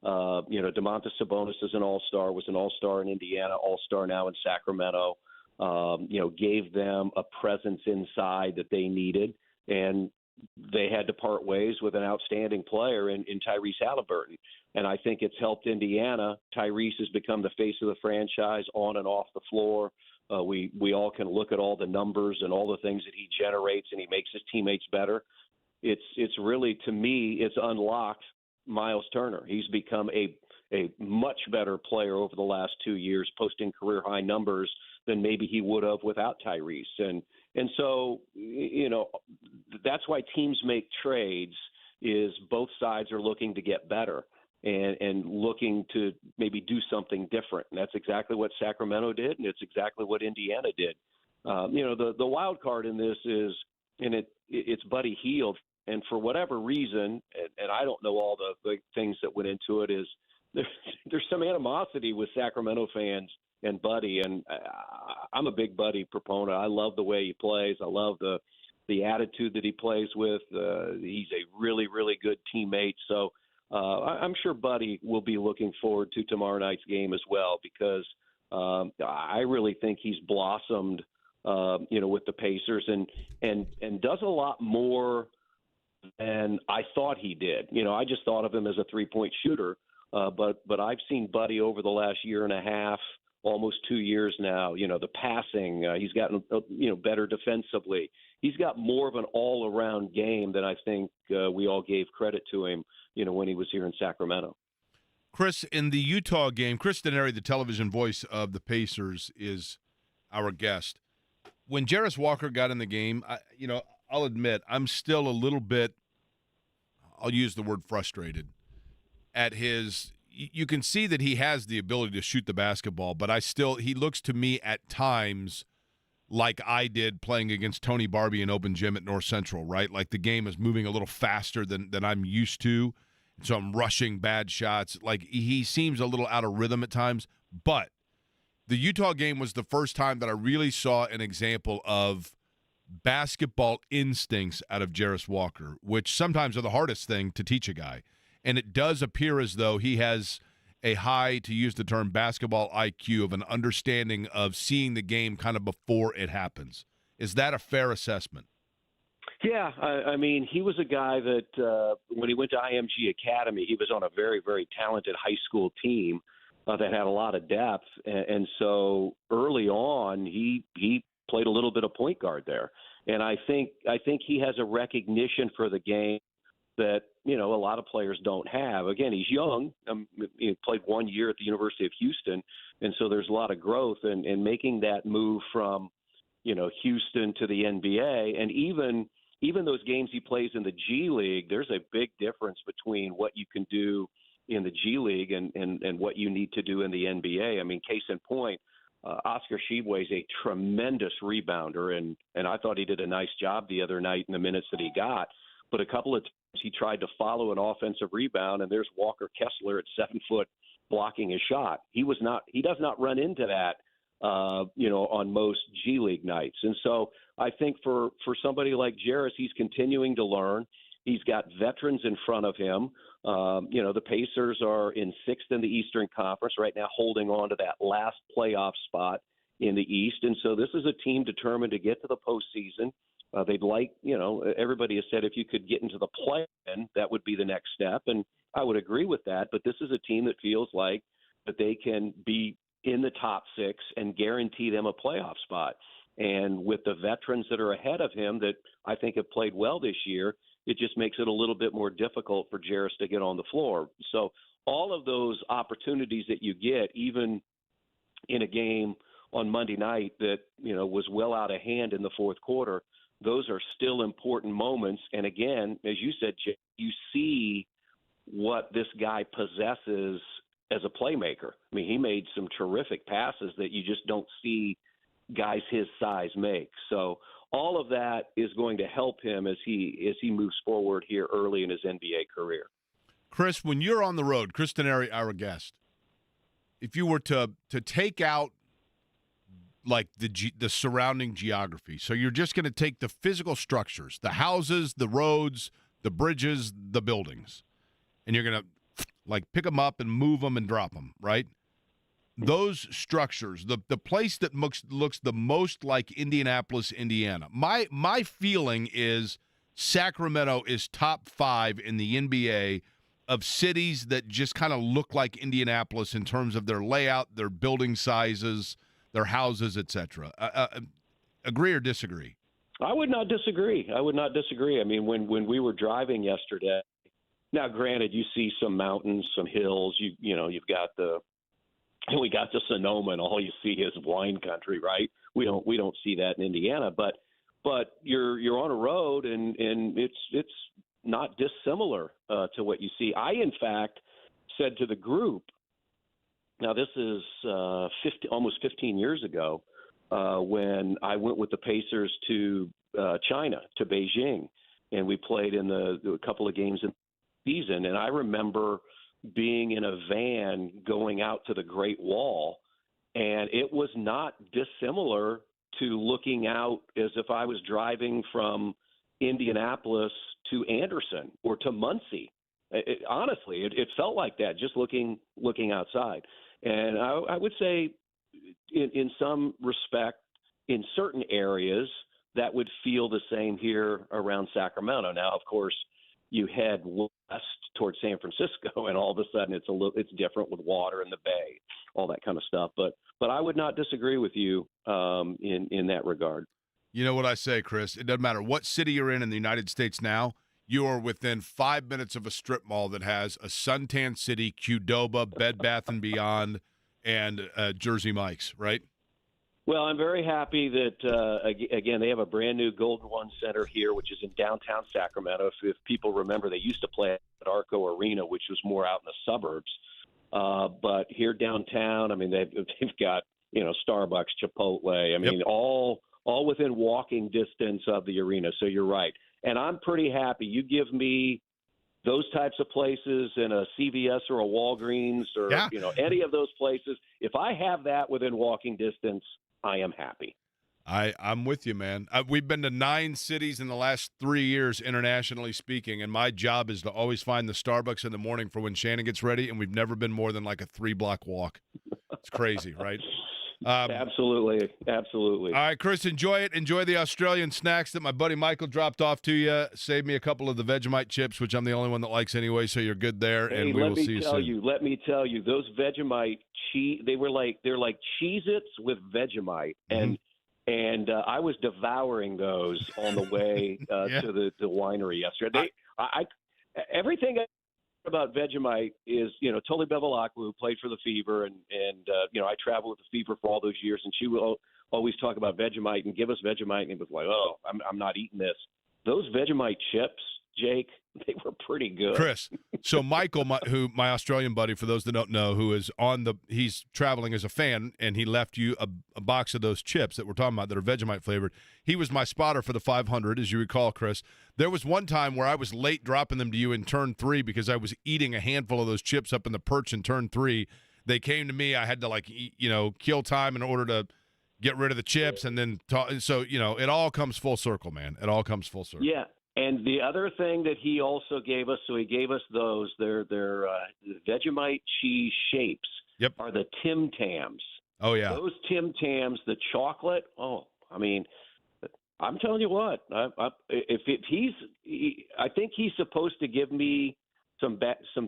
Domantas Sabonis is an all-star, was an all-star in Indiana, all-star now in Sacramento. Gave them a presence inside that they needed, and they had to part ways with an outstanding player in Tyrese Halliburton. And I think it's helped Indiana. Tyrese has become the face of the franchise on and off the floor. We all can look at all the numbers and all the things that he generates, and he makes his teammates better. It's really, to me, it's unlocked Miles Turner. He's become a much better player over the last 2 years, posting career-high numbers than maybe he would have without Tyrese. And so, that's why teams make trades, is both sides are looking to get better and looking to maybe do something different. And that's exactly what Sacramento did, and it's exactly what Indiana did. The wild card in this is, and it's Buddy Hield. And for whatever reason, and I don't know all the things that went into it, is there's some animosity with Sacramento fans and Buddy, and I'm a big Buddy proponent. I love the way he plays. I love the attitude that he plays with. He's a really, really good teammate. So I'm sure Buddy will be looking forward to tomorrow night's game as well, because I really think he's blossomed, with the Pacers and does a lot more than I thought he did. I just thought of him as a three-point shooter, but I've seen Buddy over the last year and a half, almost 2 years now. The passing, he's gotten better defensively. He's got more of an all-around game than I think we all gave credit to him, when he was here in Sacramento. Chris, in the Utah game, Chris Dena, the television voice of the Pacers, is our guest. When Jarace Walker got in the game, I'll admit I'm still a little bit, I'll use the word frustrated, at his – you can see that he has the ability to shoot the basketball, but he looks to me at times like I did playing against Tony Barbie in open gym at North Central, right? Like the game is moving a little faster than I'm used to, and so I'm rushing bad shots. Like he seems a little out of rhythm at times, but the Utah game was the first time that I really saw an example of basketball instincts out of Jarace Walker, which sometimes are the hardest thing to teach a guy. And it does appear as though he has a high, to use the term, basketball IQ, of an understanding of seeing the game kind of before it happens. Is that a fair assessment? Yeah, I mean, he was a guy that when he went to IMG Academy, he was on a very, very talented high school team that had a lot of depth. And so early on, he played a little bit of point guard there. And I think he has a recognition for the game that, a lot of players don't have. Again, he's young. He played 1 year at the University of Houston, and so there's a lot of growth. And making that move from, Houston to the NBA, and even those games he plays in the G League, there's a big difference between what you can do in the G League and what you need to do in the NBA. I mean, case in point, Oscar Tshiebwe is a tremendous rebounder, and I thought he did a nice job the other night in the minutes that he got. But a couple of times he tried to follow an offensive rebound, and there's Walker Kessler at 7 foot blocking his shot. He does not run into that, on most G League nights. And so I think for somebody like Jarace, he's continuing to learn. He's got veterans in front of him. The Pacers are in 6th in the Eastern Conference right now, holding on to that last playoff spot in the East. And so this is a team determined to get to the postseason. They'd like, everybody has said if you could get into the play-in, that would be the next step. And I would agree with that. But this is a team that feels like that they can be in the top 6 and guarantee them a playoff spot. And with the veterans that are ahead of him that I think have played well this year, it just makes it a little bit more difficult for Jarace to get on the floor. So all of those opportunities that you get, even in a game on Monday night that, was well out of hand in the fourth quarter, those are still important moments. And again, as you said, Jay, you see what this guy possesses as a playmaker. I mean, he made some terrific passes that you just don't see guys his size make. So all of that is going to help him as he moves forward here early in his NBA career. Chris, when you're on the road, Chris Dena, our guest, if you were to take out like the surrounding geography, so you're just going to take the physical structures, the houses, the roads, the bridges, the buildings, and you're going to like pick them up and move them and drop them, right? Those structures, the place that looks the most like Indianapolis, Indiana. My feeling is Sacramento is top 5 in the NBA of cities that just kind of look like Indianapolis in terms of their layout, their building sizes, their houses, etc. Agree or disagree? I would not disagree. I mean, when we were driving yesterday, now granted, you see some mountains, some hills. You've got we got to Sonoma, and all you see is wine country, right? We don't see that in Indiana, but you're on a road, and it's not dissimilar to what you see. I, in fact, said to the group, now this is almost 15 years ago, when I went with the Pacers to China, to Beijing, and we played in a couple of games in the season, and I remember being in a van going out to the Great Wall, and it was not dissimilar to looking out as if I was driving from Indianapolis to Anderson or to Muncie. Honestly, it felt like that just looking outside. And I would say, in some respect, in certain areas, that would feel the same here around Sacramento. Now, of course, you head west towards San Francisco, and all of a sudden it's different with water in the bay, all that kind of stuff. But I would not disagree with you in that regard. You know what I say, Chris? It doesn't matter what city you're in the United States now. You are within 5 minutes of a strip mall that has a Suntan City, Qdoba, Bed Bath & Beyond, and Jersey Mike's, right? Well, I'm very happy that, again, they have a brand-new Golden One Center here, which is in downtown Sacramento. If people remember, they used to play at Arco Arena, which was more out in the suburbs. But here downtown, I mean, they've got, Starbucks, Chipotle. I mean, all within walking distance of the arena. So you're right. And I'm pretty happy. You give me those types of places in a CVS or a Walgreens or, any of those places. If I have that within walking distance, I am happy. I'm with you, man. We've been to 9 cities in the last 3 years, internationally speaking, and my job is to always find the Starbucks in the morning for when Shannon gets ready, and we've never been more than like a 3-block walk. It's crazy, right? Absolutely. All right, Chris, enjoy it. Enjoy the Australian snacks that my buddy Michael dropped off to you. Save me a couple of the Vegemite chips, which I'm the only one that likes anyway, so you're good there, and we will see you soon. Let me tell you, those Vegemite they're like Cheez-Its with Vegemite, and I was devouring those on the way to the winery yesterday. Everything about Vegemite is, Toli Bevilacqua, who played for the Fever, and I traveled with the Fever for all those years, and she will always talk about Vegemite and give us Vegemite, and it was like, oh, I'm not eating this. Those Vegemite chips, Jake, they were pretty good. Chris, so Michael, my Australian buddy, for those that don't know, who is he's traveling as a fan, and he left you a box of those chips that we're talking about that are Vegemite flavored. He was my spotter for the 500, as you recall, Chris. There was one time where I was late dropping them to you in turn 3 because I was eating a handful of those chips up in the perch in turn 3. They came to me. I had to kill time in order to get rid of the chips, and then so it all comes full circle, man. It all comes full circle. Yeah. And the other thing that he also gave us, so he gave us those, they're Vegemite cheese shapes. Yep. Are the Tim Tams. Oh, yeah. Those Tim Tams, the chocolate, I mean, I'm telling you what, I think he's supposed to give me some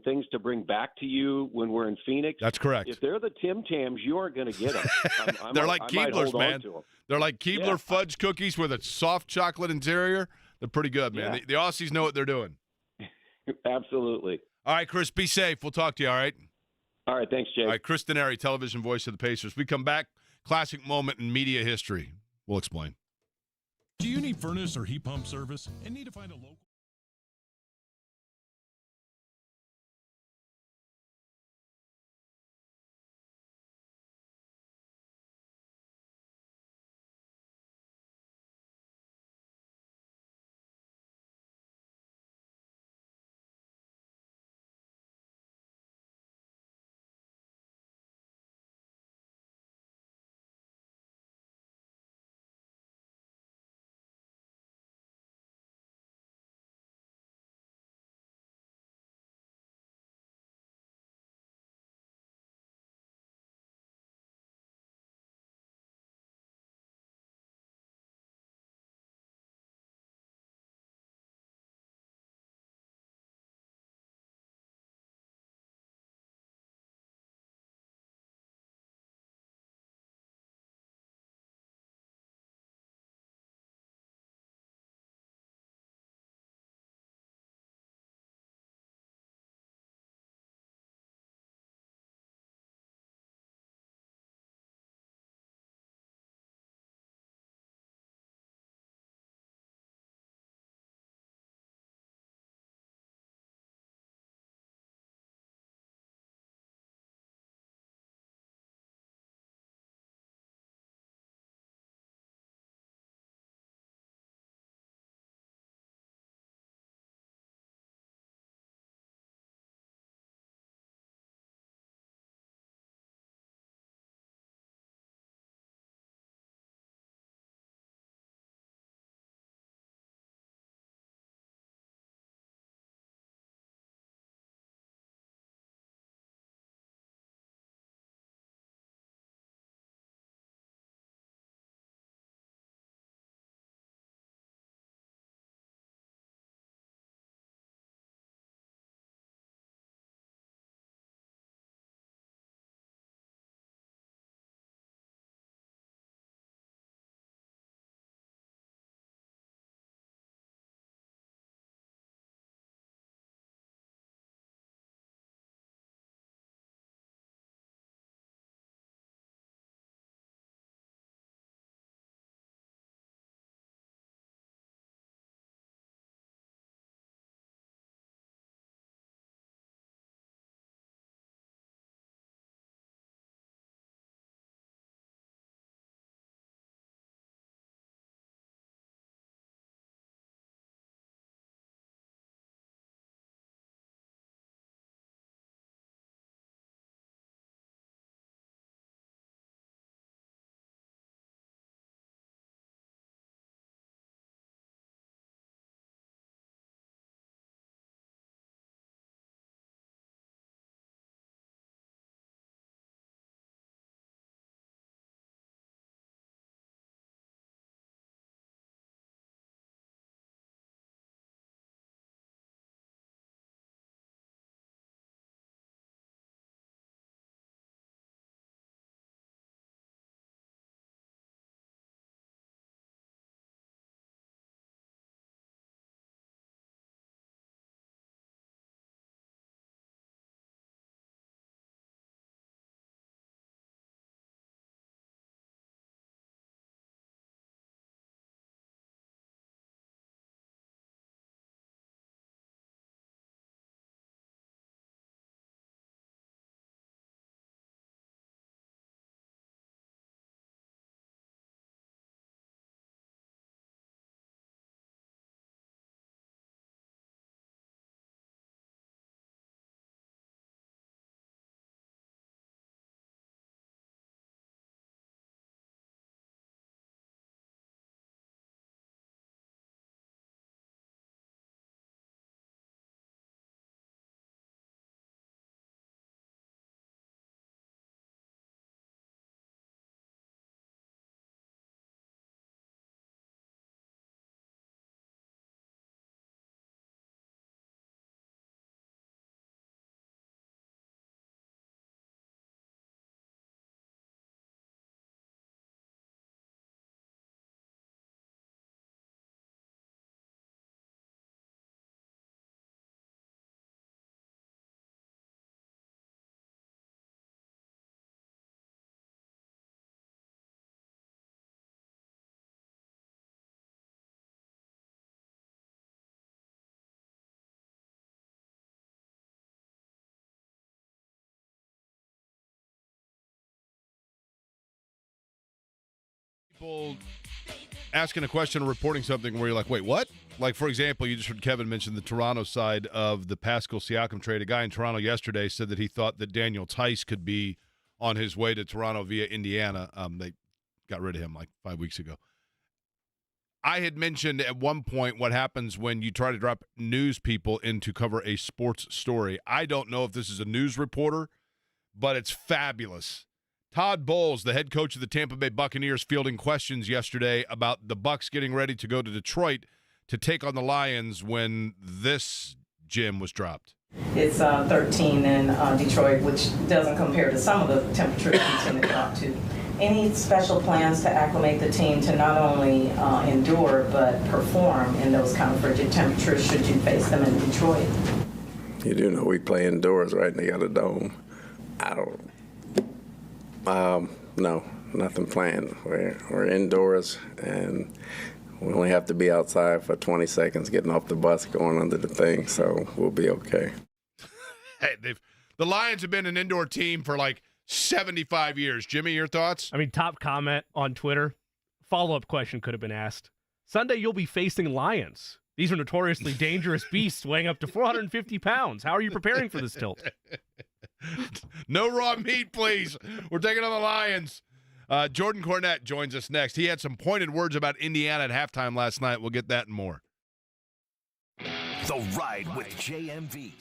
things to bring back to you when we're in Phoenix. That's correct. If they're the Tim Tams, you are going to get them. They're like Keebler's, man. They're like Keebler fudge cookies with a soft chocolate interior. They're pretty good, man. Yeah. The Aussies know what they're doing. Absolutely. All right, Chris, be safe. We'll talk to you, all right? All right, thanks, Jake. All right, Chris Denari, television voice of the Pacers. We come back, classic moment in media history. We'll explain. Do you need furnace or heat pump service and need to find a local? people asking a question or reporting something where you're like, wait, what? Like, for example, you just heard Kevin mention the Toronto side of the Pascal-Siakam trade. A guy in Toronto yesterday said that he thought that Daniel Tice could be on his way to Toronto via Indiana. They got rid of him like 5 weeks ago. I had mentioned at one point what happens when you try to drop news people in to cover a sports story. I don't know if this is a news reporter, but it's fabulous. Todd Bowles, the head coach of the Tampa Bay Buccaneers, fielding questions yesterday about the Bucs getting ready to go to Detroit to take on the Lions when this gem was dropped. It's 13 in Detroit, which doesn't compare to some of the temperatures we tend to drop to. Any special plans to acclimate the team to not only endure but perform in those kind of frigid temperatures should you face them in Detroit? You do know we play indoors, right? And they got a dome. I don't. No, nothing planned. We're indoors, and we only have to be outside for 20 seconds, getting off the bus, going under the thing, so we'll be okay. Hey, the Lions have been an indoor team for like 75 years. Jimmy, your thoughts? I mean, top comment on Twitter. Follow-up question could have been asked. Sunday, you'll be facing lions. These are notoriously dangerous beasts weighing up to 450 pounds. How are you preparing for this tilt? No raw meat, please. We're taking on the Lions. Jordan Cornette joins us next. He had some pointed words about Indiana at halftime last night. We'll get that and more. The Ride with JMV.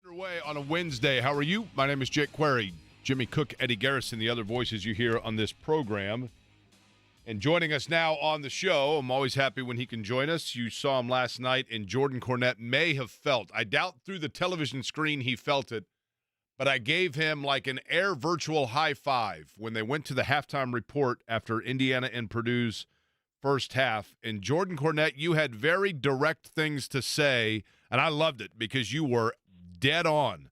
Underway on a Wednesday. How are you? My name is Jake Query. Jimmy Cook, Eddie Garrison, the other voices you hear on this program. And joining us now on the show, I'm always happy when he can join us. You saw him last night, and Jordan Cornette may have felt, I doubt through the television screen he felt it, but I gave him like an air virtual high five when they went to the halftime report after Indiana and Purdue's first half. And Jordan Cornette, you had very direct things to say, and I loved it because you were dead on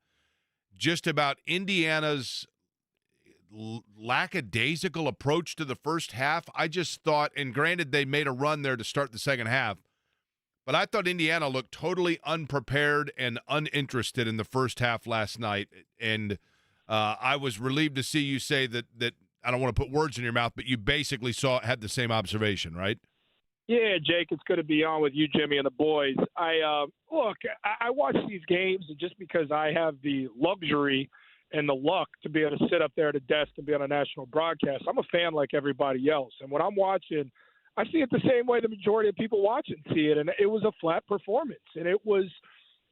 just about Indiana's lackadaisical approach to the first half. I just thought, and granted they made a run there to start the second half, but I thought Indiana looked totally unprepared and uninterested in the first half last night. And I was relieved to see you say that I don't want to put words in your mouth, but you basically had the same observation, right? Yeah, Jake, it's good to be on with you, Jimmy, and the boys. I watch these games, and just because I have the luxury and the luck to be able to sit up there at a desk and be on a national broadcast, I'm a fan like everybody else. And when I'm watching, I see it the same way the majority of people watching see it, and it was a flat performance. And it was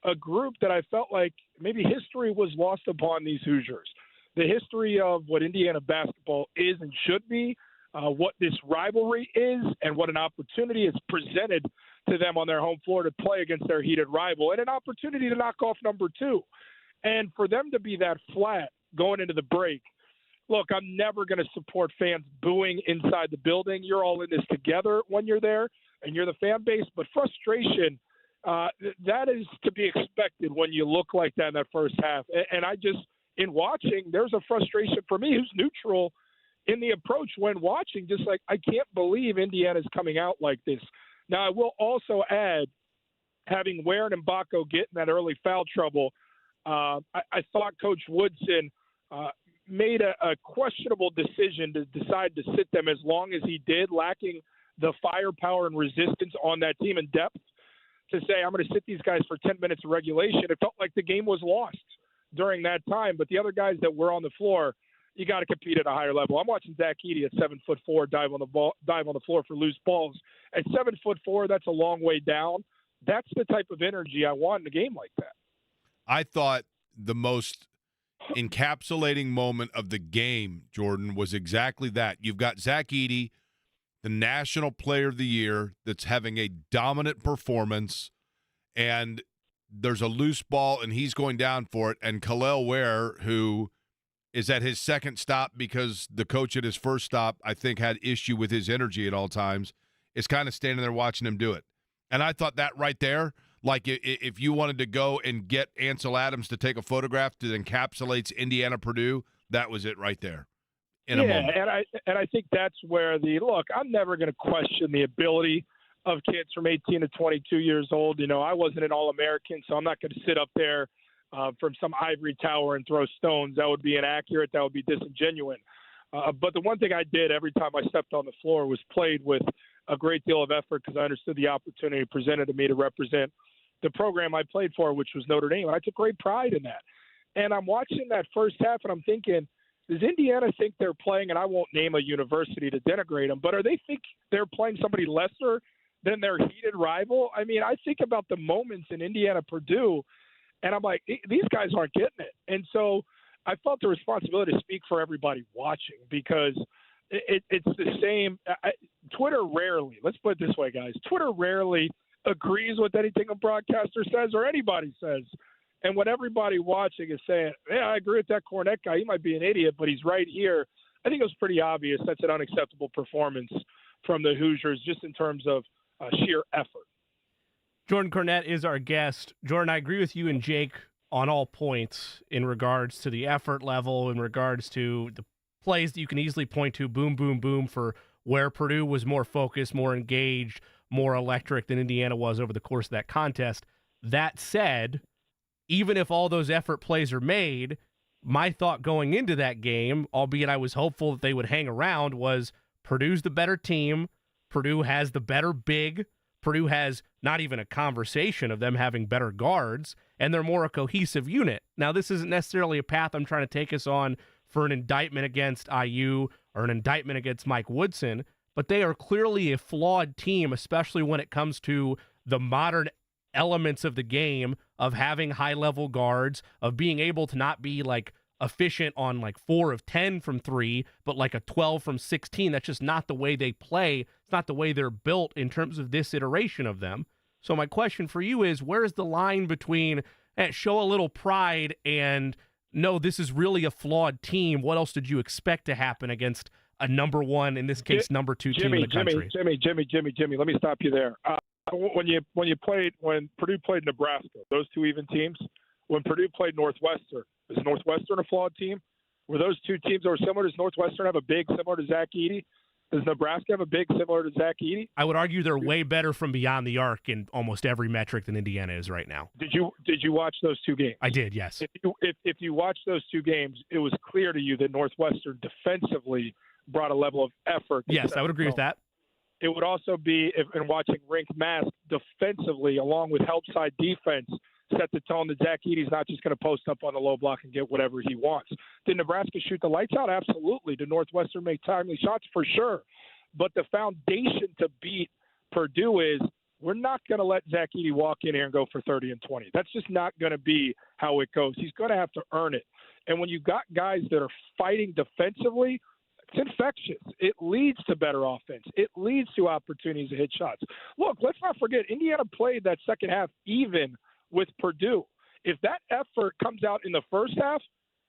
a group that I felt like maybe history was lost upon these Hoosiers. The history of what Indiana basketball is and should be, what this rivalry is, and what an opportunity is presented to them on their home floor to play against their heated rival, and an opportunity to knock off number two. And for them to be that flat going into the break, look, I'm never going to support fans booing inside the building. You're all in this together when you're there, and you're the fan base. But frustration, that is to be expected when you look like that in that first half. And I just, in watching, there's a frustration for me who's neutral in the approach when watching, just like, I can't believe Indiana's coming out like this. Now, I will also add, having Ware and Mbako get in that early foul trouble, I thought Coach Woodson made a questionable decision to decide to sit them as long as he did, lacking the firepower and resistance on that team in depth to say, I'm going to sit these guys for 10 minutes of regulation. It felt like the game was lost during that time. But the other guys that were on the floor, you got to compete at a higher level. I'm watching Zach Edey at 7'4" dive on the floor for loose balls. At 7'4", that's a long way down. That's the type of energy I want in a game like that. I thought the most encapsulating moment of the game, Jordan, was exactly that. You've got Zach Edey, the National Player of the Year, that's having a dominant performance, and there's a loose ball, and he's going down for it. And Khalil Ware, who is at his second stop because the coach at his first stop, I think, had issue with his energy at all times, is kind of standing there watching him do it. And I thought that right there, like if you wanted to go and get Ansel Adams to take a photograph that encapsulates Indiana-Purdue, that was it right there in a moment. And I think that's where I'm never going to question the ability of kids from 18 to 22 years old. You know, I wasn't an All-American, so I'm not going to sit up there from some ivory tower and throw stones. That would be inaccurate. That would be disingenuous. But the one thing I did every time I stepped on the floor was played with a great deal of effort because I understood the opportunity presented to me to represent the program I played for, which was Notre Dame. And I took great pride in that. And I'm watching that first half, and I'm thinking, does Indiana think they're playing, and I won't name a university to denigrate them, but are they think they're playing somebody lesser than their heated rival? I mean, I think about the moments in Indiana-Purdue, and I'm like, these guys aren't getting it. And so I felt the responsibility to speak for everybody watching because it's the same. Twitter rarely, let's put it this way, guys, Twitter rarely agrees with anything a broadcaster says or anybody says. And when everybody watching is saying, yeah, I agree with that Cornette guy, he might be an idiot, but he's right here, I think it was pretty obvious that's an unacceptable performance from the Hoosiers just in terms of sheer effort. Jordan Cornette is our guest. Jordan, I agree with you and Jake on all points in regards to the effort level, in regards to the plays that you can easily point to, boom, boom, boom, for where Purdue was more focused, more engaged, more electric than Indiana was over the course of that contest. That said, even if all those effort plays are made, my thought going into that game, albeit I was hopeful that they would hang around, was Purdue's the better team. Purdue has the better big. Purdue has not even a conversation of them having better guards, and they're more a cohesive unit. Now, this isn't necessarily a path I'm trying to take us on for an indictment against IU or an indictment against Mike Woodson, but they are clearly a flawed team, especially when it comes to the modern elements of the game of having high-level guards, of being able to not be like efficient on like 4 of 10 from 3, but like a 12 from 16. That's just not the way they play. It's not the way they're built in terms of this iteration of them. So my question for you is, where's the line between show a little pride and no, this is really a flawed team? What else did you expect to happen against a number 1, in this case, number 2 team in the country? Jimmy, let me stop you there. When Purdue played Nebraska, those 2 even teams, when Purdue played Northwestern, is Northwestern a flawed team? Were those 2 teams that were similar? Does Northwestern have a big similar to Zach Edey? Does Nebraska have a big similar to Zach Edey? I would argue they're way better from beyond the arc in almost every metric than Indiana is right now. Did you watch those 2 games? I did, yes. If you watched those 2 games, it was clear to you that Northwestern defensively brought a level of effort. Yes, I would agree with that. It would also be, in watching Rink Mask defensively, along with help side defense, set the tone that Zach Edey's not just going to post up on the low block and get whatever he wants. Did Nebraska shoot the lights out? Absolutely. Did Northwestern make timely shots? For sure. But the foundation to beat Purdue is we're not going to let Zach Edey walk in here and go for 30 and 20. That's just not going to be how it goes. He's going to have to earn it. And when you've got guys that are fighting defensively, it's infectious. It leads to better offense. It leads to opportunities to hit shots. Look, let's not forget, Indiana played that second half even with Purdue. If that effort comes out in the first half,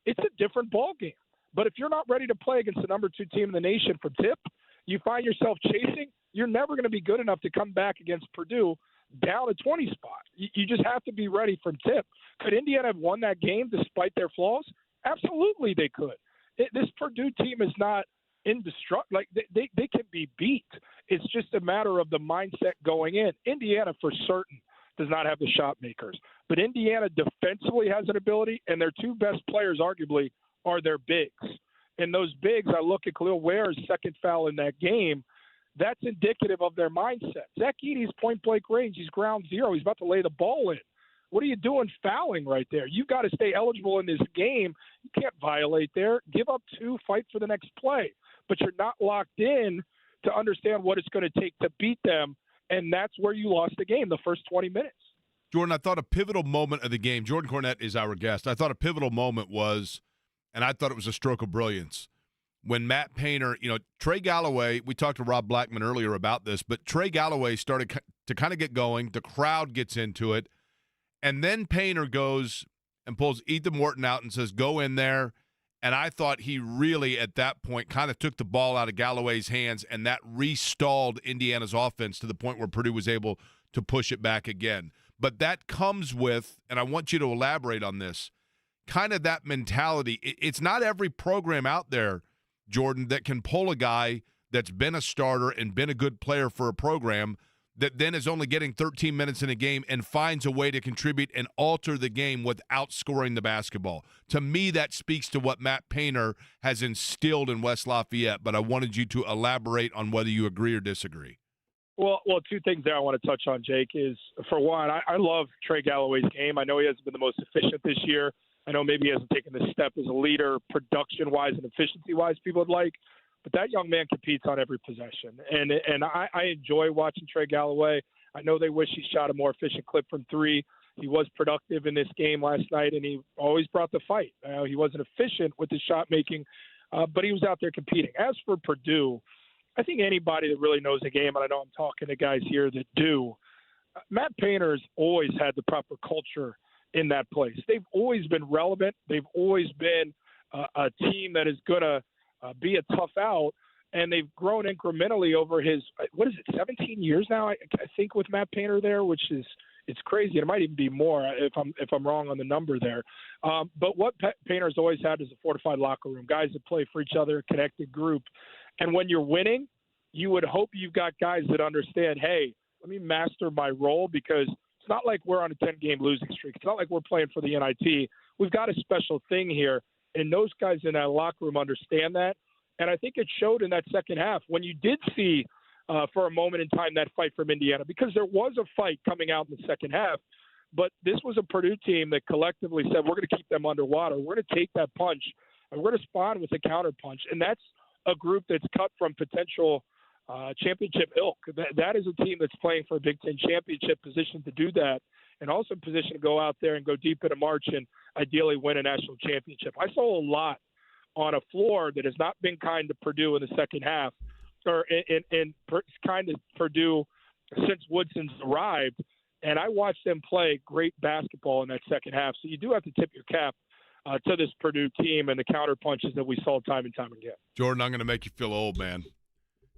it's a different ballgame. But if you're not ready to play against the number 2 team in the nation from tip, you find yourself chasing, you're never going to be good enough to come back against Purdue down a 20 spot. You just have to be ready from tip. Could Indiana have won that game despite their flaws? Absolutely they could. This Purdue team is not indestructible. Like they can be beat. It's just a matter of the mindset going in. Indiana for certain does not have the shot makers. But Indiana defensively has an ability, and their 2 best players arguably are their bigs. And those bigs, I look at Khalil Ware's second foul in that game, that's indicative of their mindset. Zach Edey's point-blank range, he's ground zero. He's about to lay the ball in. What are you doing fouling right there? You've got to stay eligible in this game. You can't violate there. Give up 2, fight for the next play. But you're not locked in to understand what it's going to take to beat them, and that's where you lost the game, the first 20 minutes. Jordan, I thought a pivotal moment of the game, Jordan Cornette is our guest. I thought a pivotal moment was, and I thought it was a stroke of brilliance, when Matt Painter, Trey Galloway, we talked to Rob Blackman earlier about this, but Trey Galloway started to kind of get going. The crowd gets into it. And then Painter goes and pulls Ethan Morton out and says, go in there. And I thought he really, at that point, kind of took the ball out of Galloway's hands, and that restalled Indiana's offense to the point where Purdue was able to push it back again. But that comes with, and I want you to elaborate on this, kind of that mentality. It's not every program out there, Jordan, that can pull a guy that's been a starter and been a good player for a program that then is only getting 13 minutes in a game and finds a way to contribute and alter the game without scoring the basketball. To me, that speaks to what Matt Painter has instilled in West Lafayette, but I wanted you to elaborate on whether you agree or disagree. Well, 2 things there I want to touch on, Jake, is, for one, I love Trey Galloway's game. I know he hasn't been the most efficient this year. I know maybe he hasn't taken the step as a leader production-wise and efficiency-wise people would like, but that young man competes on every possession. And I enjoy watching Trey Galloway. I know they wish he shot a more efficient clip from 3. He was productive in this game last night, and he always brought the fight. He wasn't efficient with his shot making, but he was out there competing. As for Purdue, I think anybody that really knows the game, and I know I'm talking to guys here that do, Matt Painter's always had the proper culture in that place. They've always been relevant. They've always been a team that is going to be a tough out, and they've grown incrementally over his, 17 years now, I think, with Matt Painter there, which is, it's crazy. It might even be more if I'm wrong on the number there. But what Painter's always had is a fortified locker room, guys that play for each other, a connected group. And when you're winning, you would hope you've got guys that understand, hey, let me master my role, because it's not like we're on a 10-game losing streak. It's not like we're playing for the NIT. We've got a special thing here, and those guys in that locker room understand that. And I think it showed in that second half when you did see for a moment in time that fight from Indiana, because there was a fight coming out in the second half. But this was a Purdue team that collectively said, we're going to keep them underwater. We're going to take that punch, and we're going to respond with a counter punch. And that's a group that's cut from potential championship ilk. That is a team that's playing for a Big Ten championship position to do that. and also in position to go out there and go deep into March and ideally win a national championship. I saw a lot on a floor that has not been kind to Purdue in the second half, or in kind of Purdue since Woodson's arrived. And I watched them play great basketball in that second half. So you do have to tip your cap to this Purdue team and the counter punches that we saw time and time again. Jordan, I'm going to make you feel old, man.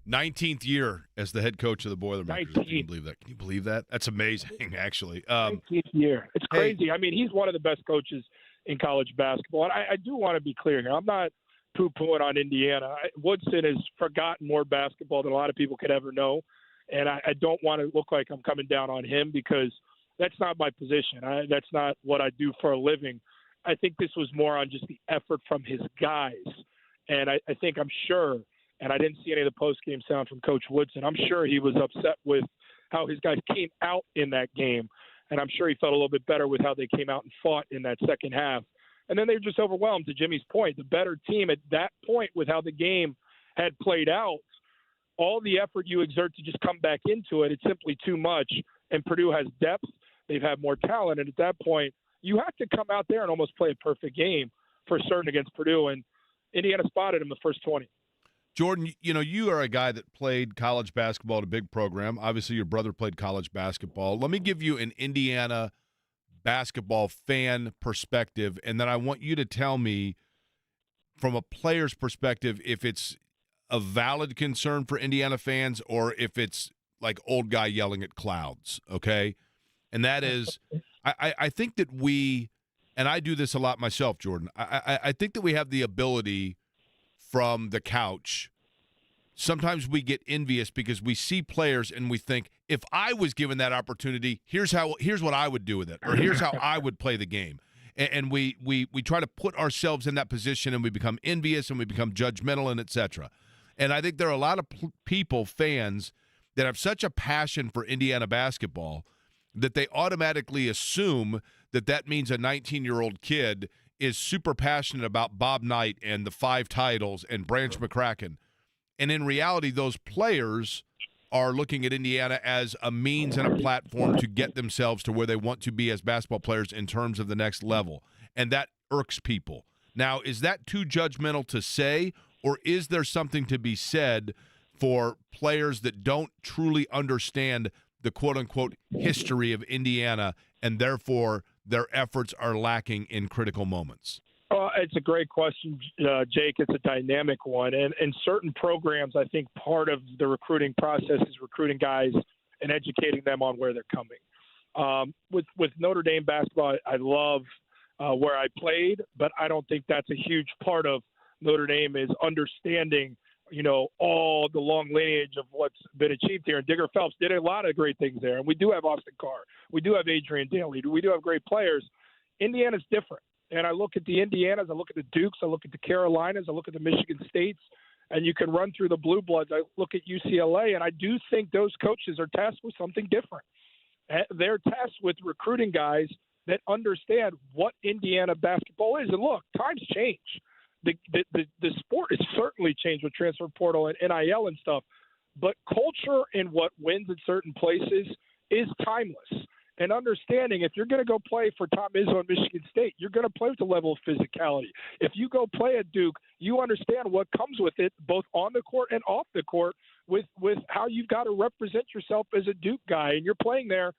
19th year as the head coach of the Boilermakers. Can you believe that? Can you believe that? That's amazing, actually. 19th year. It's crazy. I mean, he's one of the best coaches in college basketball. And I do want to be clear here. I'm not poo-pooing on Indiana. Woodson has forgotten more basketball than a lot of people could ever know. And I don't want to look like I'm coming down on him because that's not my position. That's not what I do for a living. I think this was more on just the effort from his guys. And I think I'm sure, and I didn't see any of the post-game sound from Coach Woodson, I'm sure he was upset with how his guys came out in that game. And I'm sure he felt a little bit better with how they came out and fought in that second half. And then they were just overwhelmed, to Jimmy's point. The better team at that point with how the game had played out, all the effort you exert to just come back into it, it's simply too much. And Purdue has depth. They've had more talent. And at that point, you have to come out there and almost play a perfect game for certain against Purdue. And Indiana spotted him the first 20. Jordan, you know, you are a guy that played college basketball at a big program. Obviously, your brother played college basketball. Let me give you an Indiana basketball fan perspective, and then I want you to tell me from a player's perspective if it's a valid concern for Indiana fans or if it's like old guy yelling at clouds, okay? And that is, I think that we, and I do this a lot myself, Jordan, I think that we have the ability from the couch. Sometimes we get envious because we see players and we think, if I was given that opportunity, here's what I would do with it, or here's how I would play the game. And we try to put ourselves in that position, and we become envious and we become judgmental and et cetera. And I think there are a lot of people, fans, that have such a passion for Indiana basketball that they automatically assume that means a 19-year-old kid is super passionate about Bob Knight and the 5 titles and Branch McCracken. And in reality, those players are looking at Indiana as a means and a platform to get themselves to where they want to be as basketball players in terms of the next level. And that irks people. Now, is that too judgmental to say, or is there something to be said for players that don't truly understand the quote-unquote history of Indiana and therefore their efforts are lacking in critical moments? It's a great question, Jake. It's a dynamic one. And in certain programs, I think part of the recruiting process is recruiting guys and educating them on where they're coming. With Notre Dame basketball, I love where I played, but I don't think that's a huge part of Notre Dame is understanding, you know, all the long lineage of what's been achieved here. And Digger Phelps did a lot of great things there. And we do have Austin Carr. We do have Adrian Daly. We do have great players. Indiana's different. And I look at the Indianas, I look at the Dukes, I look at the Carolinas, I look at the Michigan States, and you can run through the Blue Bloods. I look at UCLA, and I do think those coaches are tasked with something different. They're tasked with recruiting guys that understand what Indiana basketball is. And look, times change. The sport has certainly changed with transfer portal and NIL and stuff, but culture and what wins in certain places is timeless. And understanding if you're going to go play for Tom Izzo in Michigan State, you're going to play with the level of physicality. If you go play at Duke, you understand what comes with it, both on the court and off the court, with how you've got to represent yourself as a Duke guy. And you're playing there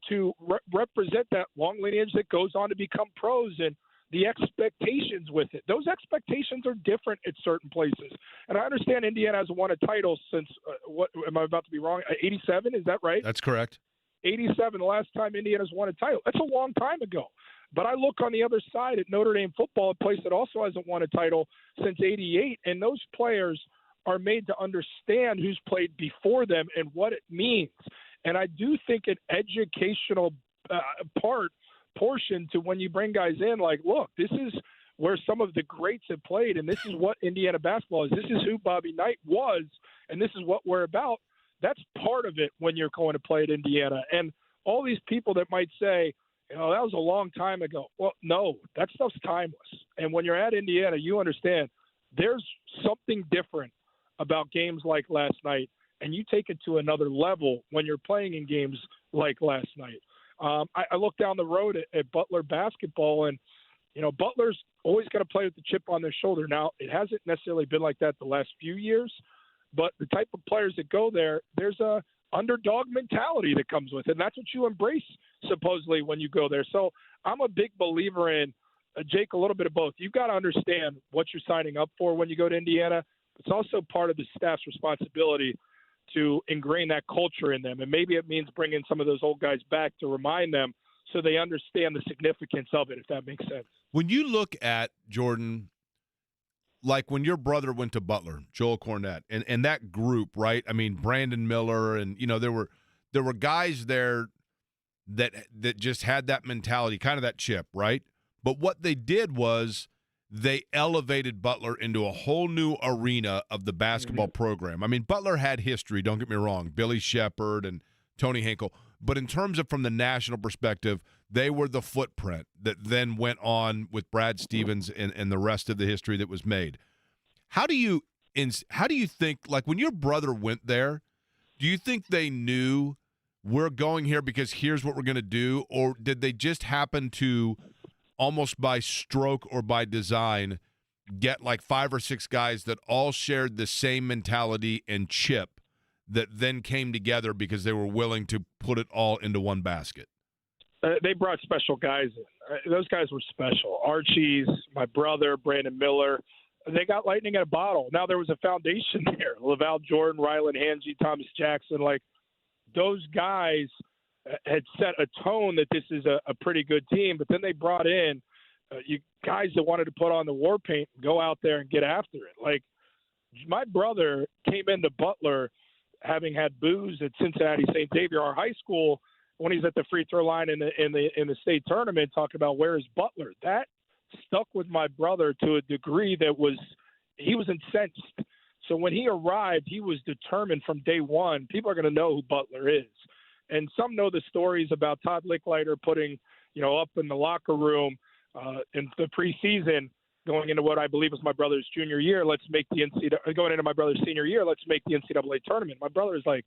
to represent that long lineage that goes on to become pros and the expectations with it. Those expectations are different at certain places. And I understand Indiana has won a title since, what am I about to be wrong, 87? Is that right? That's correct. 87, the last time Indiana's won a title. That's a long time ago. But I look on the other side at Notre Dame football, a place that also hasn't won a title since 88, and those players are made to understand who's played before them and what it means. And I do think an educational portion to when you bring guys in, like, look, this is where some of the greats have played, and this is what Indiana basketball is. This is who Bobby Knight was, and this is what we're about. That's part of it when you're going to play at Indiana. And all these people that might say, you know, that was a long time ago. Well, no, that stuff's timeless. And when you're at Indiana, you understand there's something different about games like last night, and you take it to another level when you're playing in games like last night. I look down the road at Butler basketball, and Butler's always going to play with the chip on their shoulder. Now, it hasn't necessarily been like that the last few years, but the type of players that go there, there's a underdog mentality that comes with it, and that's what you embrace supposedly when you go there. So I'm a big believer in, Jake, a little bit of both. You've got to understand what you're signing up for when you go to Indiana. It's also part of the staff's responsibility to ingrain that culture in them, and maybe it means bringing some of those old guys back to remind them so they understand the significance of it, if that makes sense. When you look at, Jordan, like when your brother went to Butler, Joel Cornette, and that group, right? I mean, Brandon Miller, and there were guys there that just had that mentality, kind of that chip, right? But what they did was they elevated Butler into a whole new arena of the basketball program. I mean, Butler had history, don't get me wrong, Billy Shepard and Tony Hinkle. But in terms of from the national perspective, they were the footprint that then went on with Brad Stevens and the rest of the history that was made. How do you think, like when your brother went there, do you think they knew we're going here because here's what we're going to do? Or did they just happen to, almost by stroke or by design, get like 5 or 6 guys that all shared the same mentality and chip that then came together because they were willing to put it all into one basket? They brought special guys in. Those guys were special. Archie's, my brother, Brandon Miller. They got lightning in a bottle. Now there was a foundation there. LaVall Jordan, Ryland Hanji, Thomas Jackson. Like, those guys had set a tone that this is a pretty good team. But then they brought in you guys that wanted to put on the war paint and go out there and get after it. Like, my brother came into Butler having had booze at Cincinnati St. Xavier, our high school, when he's at the free throw line in the state tournament, talking about where is Butler. That stuck with my brother to a degree that he was incensed. So when he arrived, he was determined from day one, people are going to know who Butler is. And some know the stories about Todd Licklider putting, up in the locker room in the preseason, going into what I believe was my brother's junior year, going into my brother's senior year, let's make the NCAA tournament. My brother is like,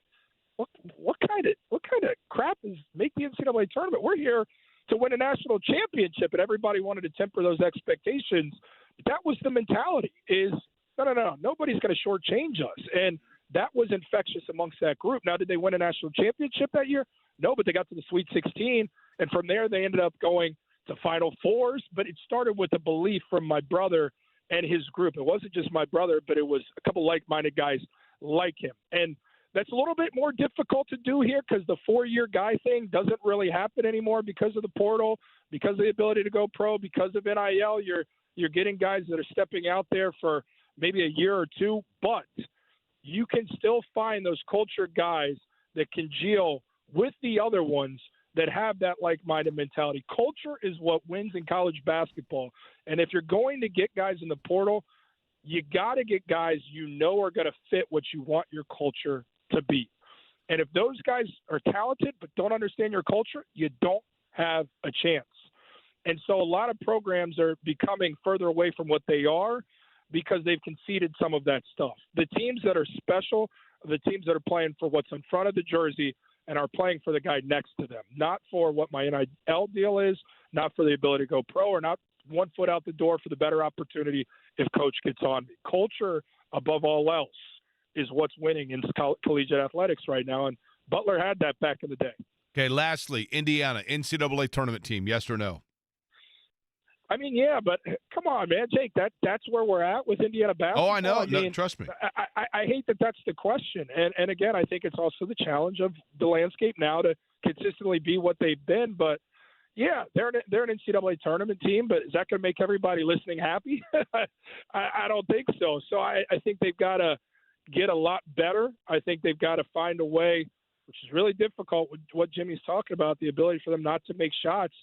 what kind of crap is make the NCAA tournament? We're here to win a national championship, and everybody wanted to temper those expectations. But that was the mentality: is no, nobody's going to shortchange us, and that was infectious amongst that group. Now, did they win a national championship that year? No, but they got to the Sweet 16, and from there they ended up going to Final Fours. But it started with a belief from my brother and his group. It wasn't just my brother, but it was a couple like-minded guys like him. And that's a little bit more difficult to do here because the 4-year guy thing doesn't really happen anymore because of the portal, because of the ability to go pro, because of NIL. You're getting guys that are stepping out there for maybe a year or two, but you can still find those culture guys that congeal with the other ones that have that like-minded mentality. Culture is what wins in college basketball. And if you're going to get guys in the portal, you got to get guys are going to fit what you want your culture to be. And if those guys are talented but don't understand your culture, you don't have a chance. And so a lot of programs are becoming further away from what they are because they've conceded some of that stuff. The teams that are special are the teams that are playing for what's in front of the jersey and are playing for the guy next to them, not for what my NIL deal is, not for the ability to go pro, or not one foot out the door for the better opportunity if coach gets on me. Culture, above all else, is what's winning in collegiate athletics right now, and Butler had that back in the day. Okay, lastly, Indiana, NCAA tournament team, yes or no? I mean, yeah, but come on, man, Jake, that's where we're at with Indiana basketball. Oh, I know. No, trust me. I hate that that's the question. And again, I think it's also the challenge of the landscape now to consistently be what they've been. But, yeah, they're an NCAA tournament team, but is that going to make everybody listening happy? I don't think so. So I think they've got to get a lot better. I think they've got to find a way, which is really difficult with what Jimmy's talking about, the ability for them not to make shots.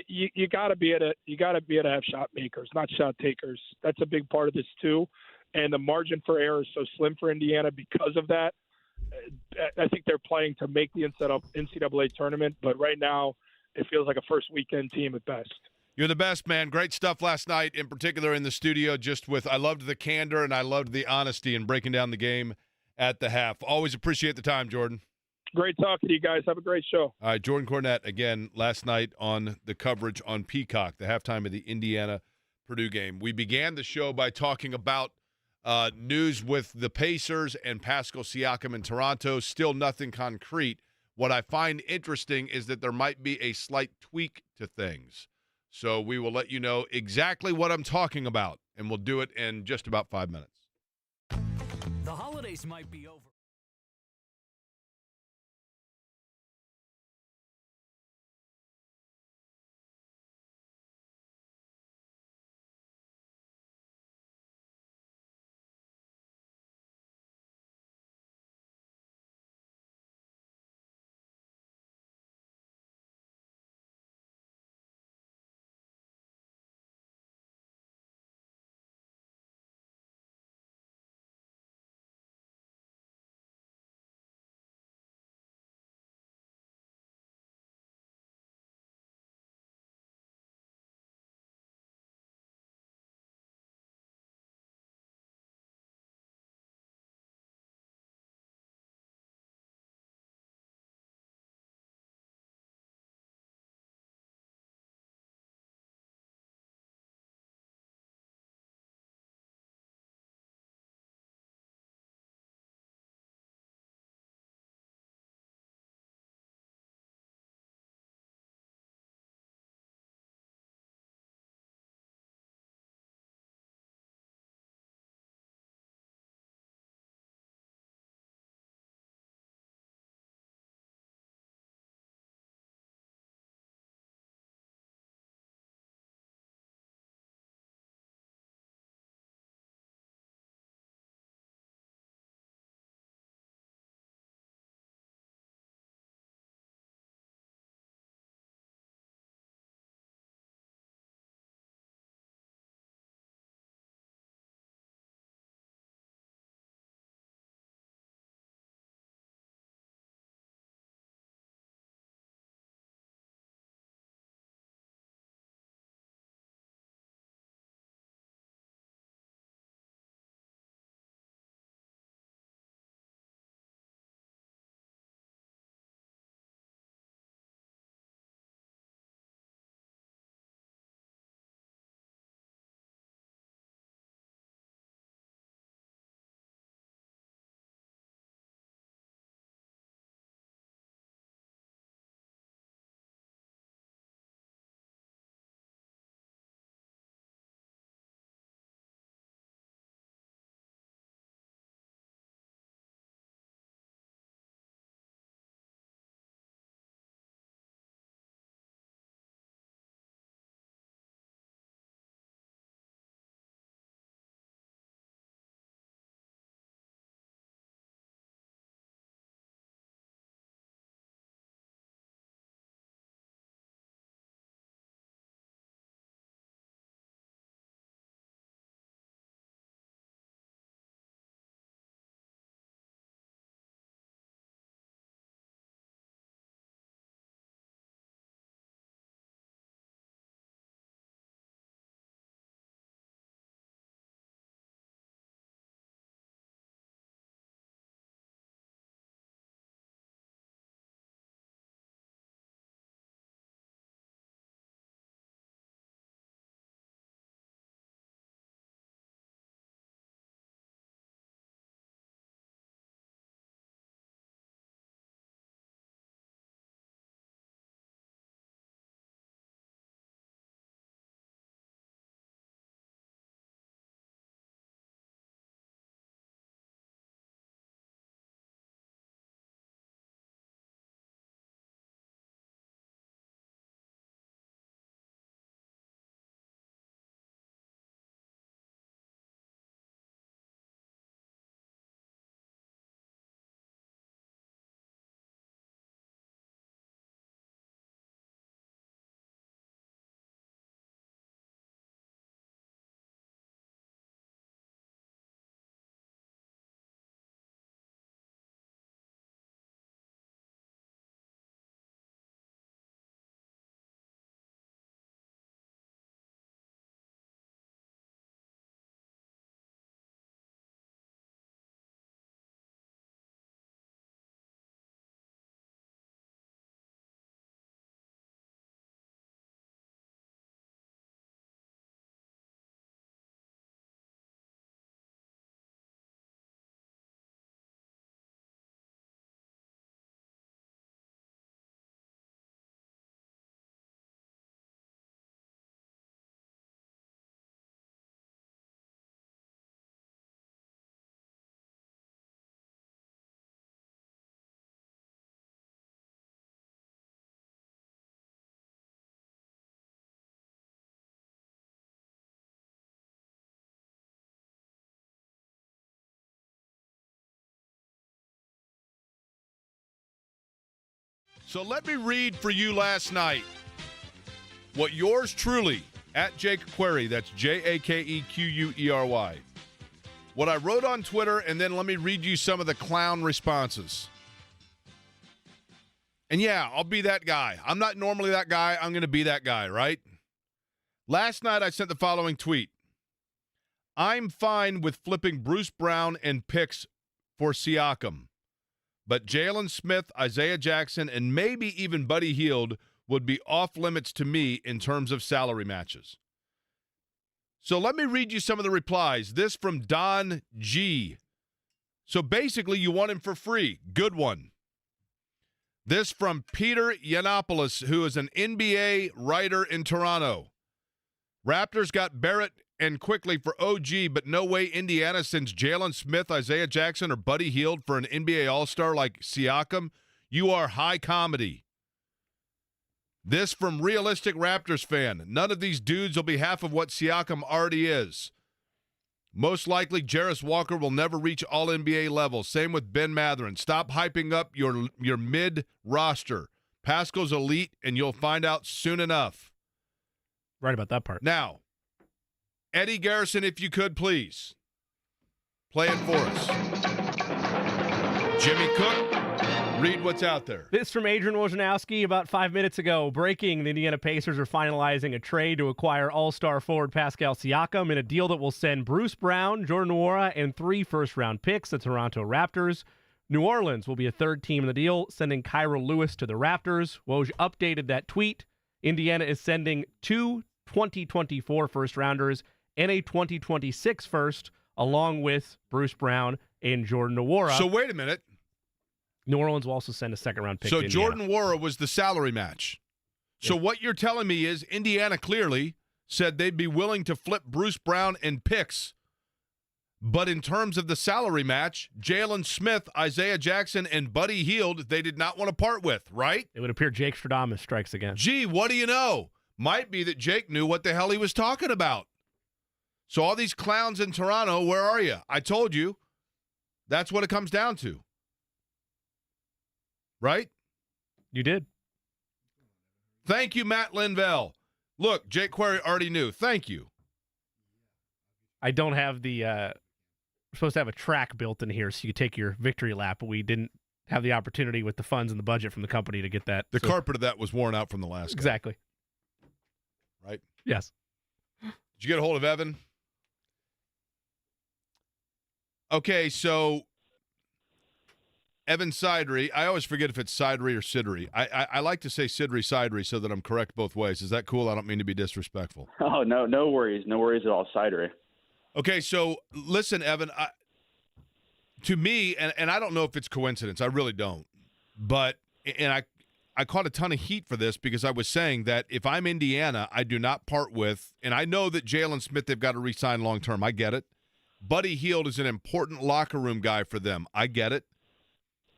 You got to be able to have shot makers, not shot takers. That's a big part of this too, and the margin for error is so slim for Indiana because of that. I think they're playing to make the NCAA tournament, but right now it feels like a first weekend team at best. You're the best, man. Great stuff last night, in particular in the studio. I loved the candor and I loved the honesty in breaking down the game at the half. Always appreciate the time, Jordan. Great talking to you guys. Have a great show. All right, Jordan Cornette, again, last night on the coverage on Peacock, the halftime of the Indiana-Purdue game. We began the show by talking about news with the Pacers and Pascal Siakam in Toronto. Still nothing concrete. What I find interesting is that there might be a slight tweak to things. So we will let you know exactly what I'm talking about, and we'll do it in just about 5 minutes. The holidays might be over. So let me read for you last night what yours truly, at Jake Query, that's JakeQuery, what I wrote on Twitter, and then let me read you some of the clown responses. And yeah, I'll be that guy. I'm not normally that guy. I'm going to be that guy, right? Last night I sent the following tweet. I'm fine with flipping Bruce Brown and picks for Siakam. But Jalen Smith, Isaiah Jackson, and maybe even Buddy Hield would be off limits to me in terms of salary matches. So let me read you some of the replies. This from Don G. So basically, you want him for free. Good one. This from Peter Yiannopoulos, who is an NBA writer in Toronto. Raptors got Barrett and quickly for OG, but no way Indiana sends Jalen Smith, Isaiah Jackson, or Buddy Hield for an NBA All-Star like Siakam. You are high comedy. This from Realistic Raptors fan. None of these dudes will be half of what Siakam already is. Most likely, Jarris Walker will never reach All-NBA level. Same with Ben Mathurin. Stop hyping up your mid-roster. Pascal's elite, and you'll find out soon enough. Right about that part. Now, Eddie Garrison, if you could, please. Play it for us. Jimmy Cook, read what's out there. This from Adrian Wojnarowski about 5 minutes ago. Breaking, the Indiana Pacers are finalizing a trade to acquire all-star forward Pascal Siakam in a deal that will send Bruce Brown, Jordan Nwora, and 3 first-round picks to Toronto Raptors. New Orleans will be a third team in the deal, sending Kyra Lewis to the Raptors. Woj updated that tweet. Indiana is sending 2 2024 first-rounders and a 2026 first, along with Bruce Brown and Jordan Nwora. So wait a minute. New Orleans will also send a second-round pick So to Indiana. Jordan Nwora was the salary match. So what you're telling me is Indiana clearly said they'd be willing to flip Bruce Brown and picks. But in terms of the salary match, Jalen Smith, Isaiah Jackson, and Buddy Hield, they did not want to part with, right? It would appear Jake Stradamus strikes again. Gee, what do you know? Might be that Jake knew what the hell he was talking about. So all these clowns in Toronto, where are you? I told you. That's what it comes down to. Right? You did. Thank you, Matt Linville. Look, Jake Query already knew. Thank you. I don't have the we're supposed to have a track built in here so you take your victory lap, but we didn't have the opportunity with the funds and the budget from the company to get that. The carpet of that was worn out from the last guy. Exactly. Right? Yes. Did you get a hold of Evan? Okay, so Evan Sidri, I always forget if it's Sidri or Sidri. I like to say Sidri so that I'm correct both ways. Is that cool? I don't mean to be disrespectful. Oh, no worries. No worries at all, Sidri. Okay, so listen, Evan, to me, and I don't know if it's coincidence. I really don't. But, and I caught a ton of heat for this because I was saying that if I'm Indiana, I do not part with, and I know that Jalen Smith, they've got to re-sign long-term. I get it. Buddy Hield is an important locker room guy for them. I get it.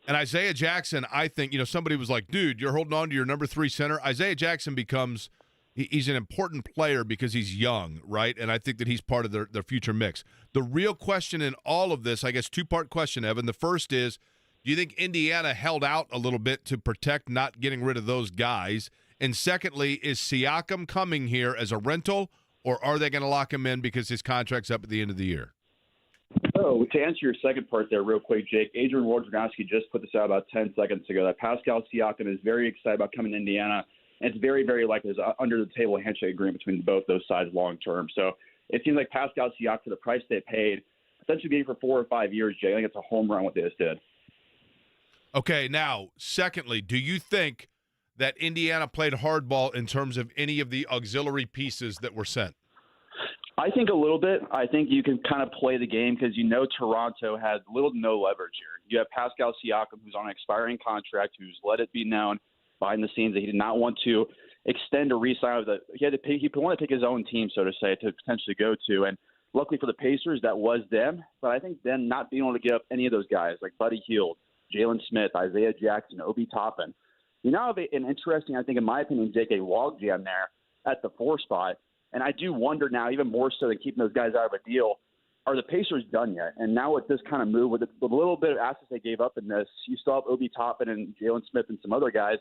And Isaiah Jackson, I think, somebody was like, dude, you're holding on to your number 3 center. Isaiah Jackson becomes, he's an important player because he's young, right? And I think that he's part of their future mix. The real question in all of this, I guess, 2-part question, Evan. The first is, do you think Indiana held out a little bit to protect not getting rid of those guys? And secondly, is Siakam coming here as a rental, or are they going to lock him in because his contract's up at the end of the year? So to answer your second part there real quick, Jake, Adrian Wojnarowski just put this out about 10 seconds ago that Pascal Siakam is very excited about coming to Indiana, and it's very, very likely there's an under-the-table handshake agreement between both those sides long-term. So it seems like Pascal Siakam, for the price they paid, essentially being for 4 or 5 years, Jake, I think it's a home run what they just did. Okay, now, secondly, do you think that Indiana played hardball in terms of any of the auxiliary pieces that were sent? I think a little bit. I think you can kind of play the game because Toronto has little to no leverage here. You have Pascal Siakam, who's on an expiring contract, who's let it be known behind the scenes that he did not want to extend or re-sign. He wanted to pick his own team, so to say, to potentially go to. And luckily for the Pacers, that was them. But I think them not being able to give up any of those guys like Buddy Hield, Jalen Smith, Isaiah Jackson, Obi Toppin. You now have an interesting, I think, in my opinion, Jake, a logjam there at the 4 spot. And I do wonder now, even more so than keeping those guys out of a deal, are the Pacers done yet? And now with this kind of move, with a little bit of assets they gave up in this, you still have Obi Toppin and Jalen Smith and some other guys.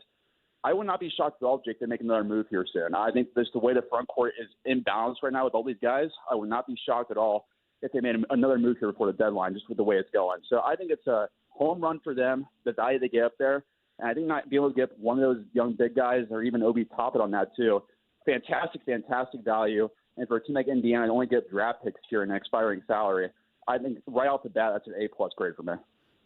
I would not be shocked at all, Jake, to make another move here soon. I think just the way the front court is imbalanced right now with all these guys, I would not be shocked at all if they made another move here before the deadline, just with the way it's going. So I think it's a home run for them, the value they get up there. And I think not being able to get one of those young big guys or even Obi Toppin on that too, fantastic value. And for a team like Indiana to only get draft picks here and an expiring salary, I think right off the bat, that's an A+ grade for me.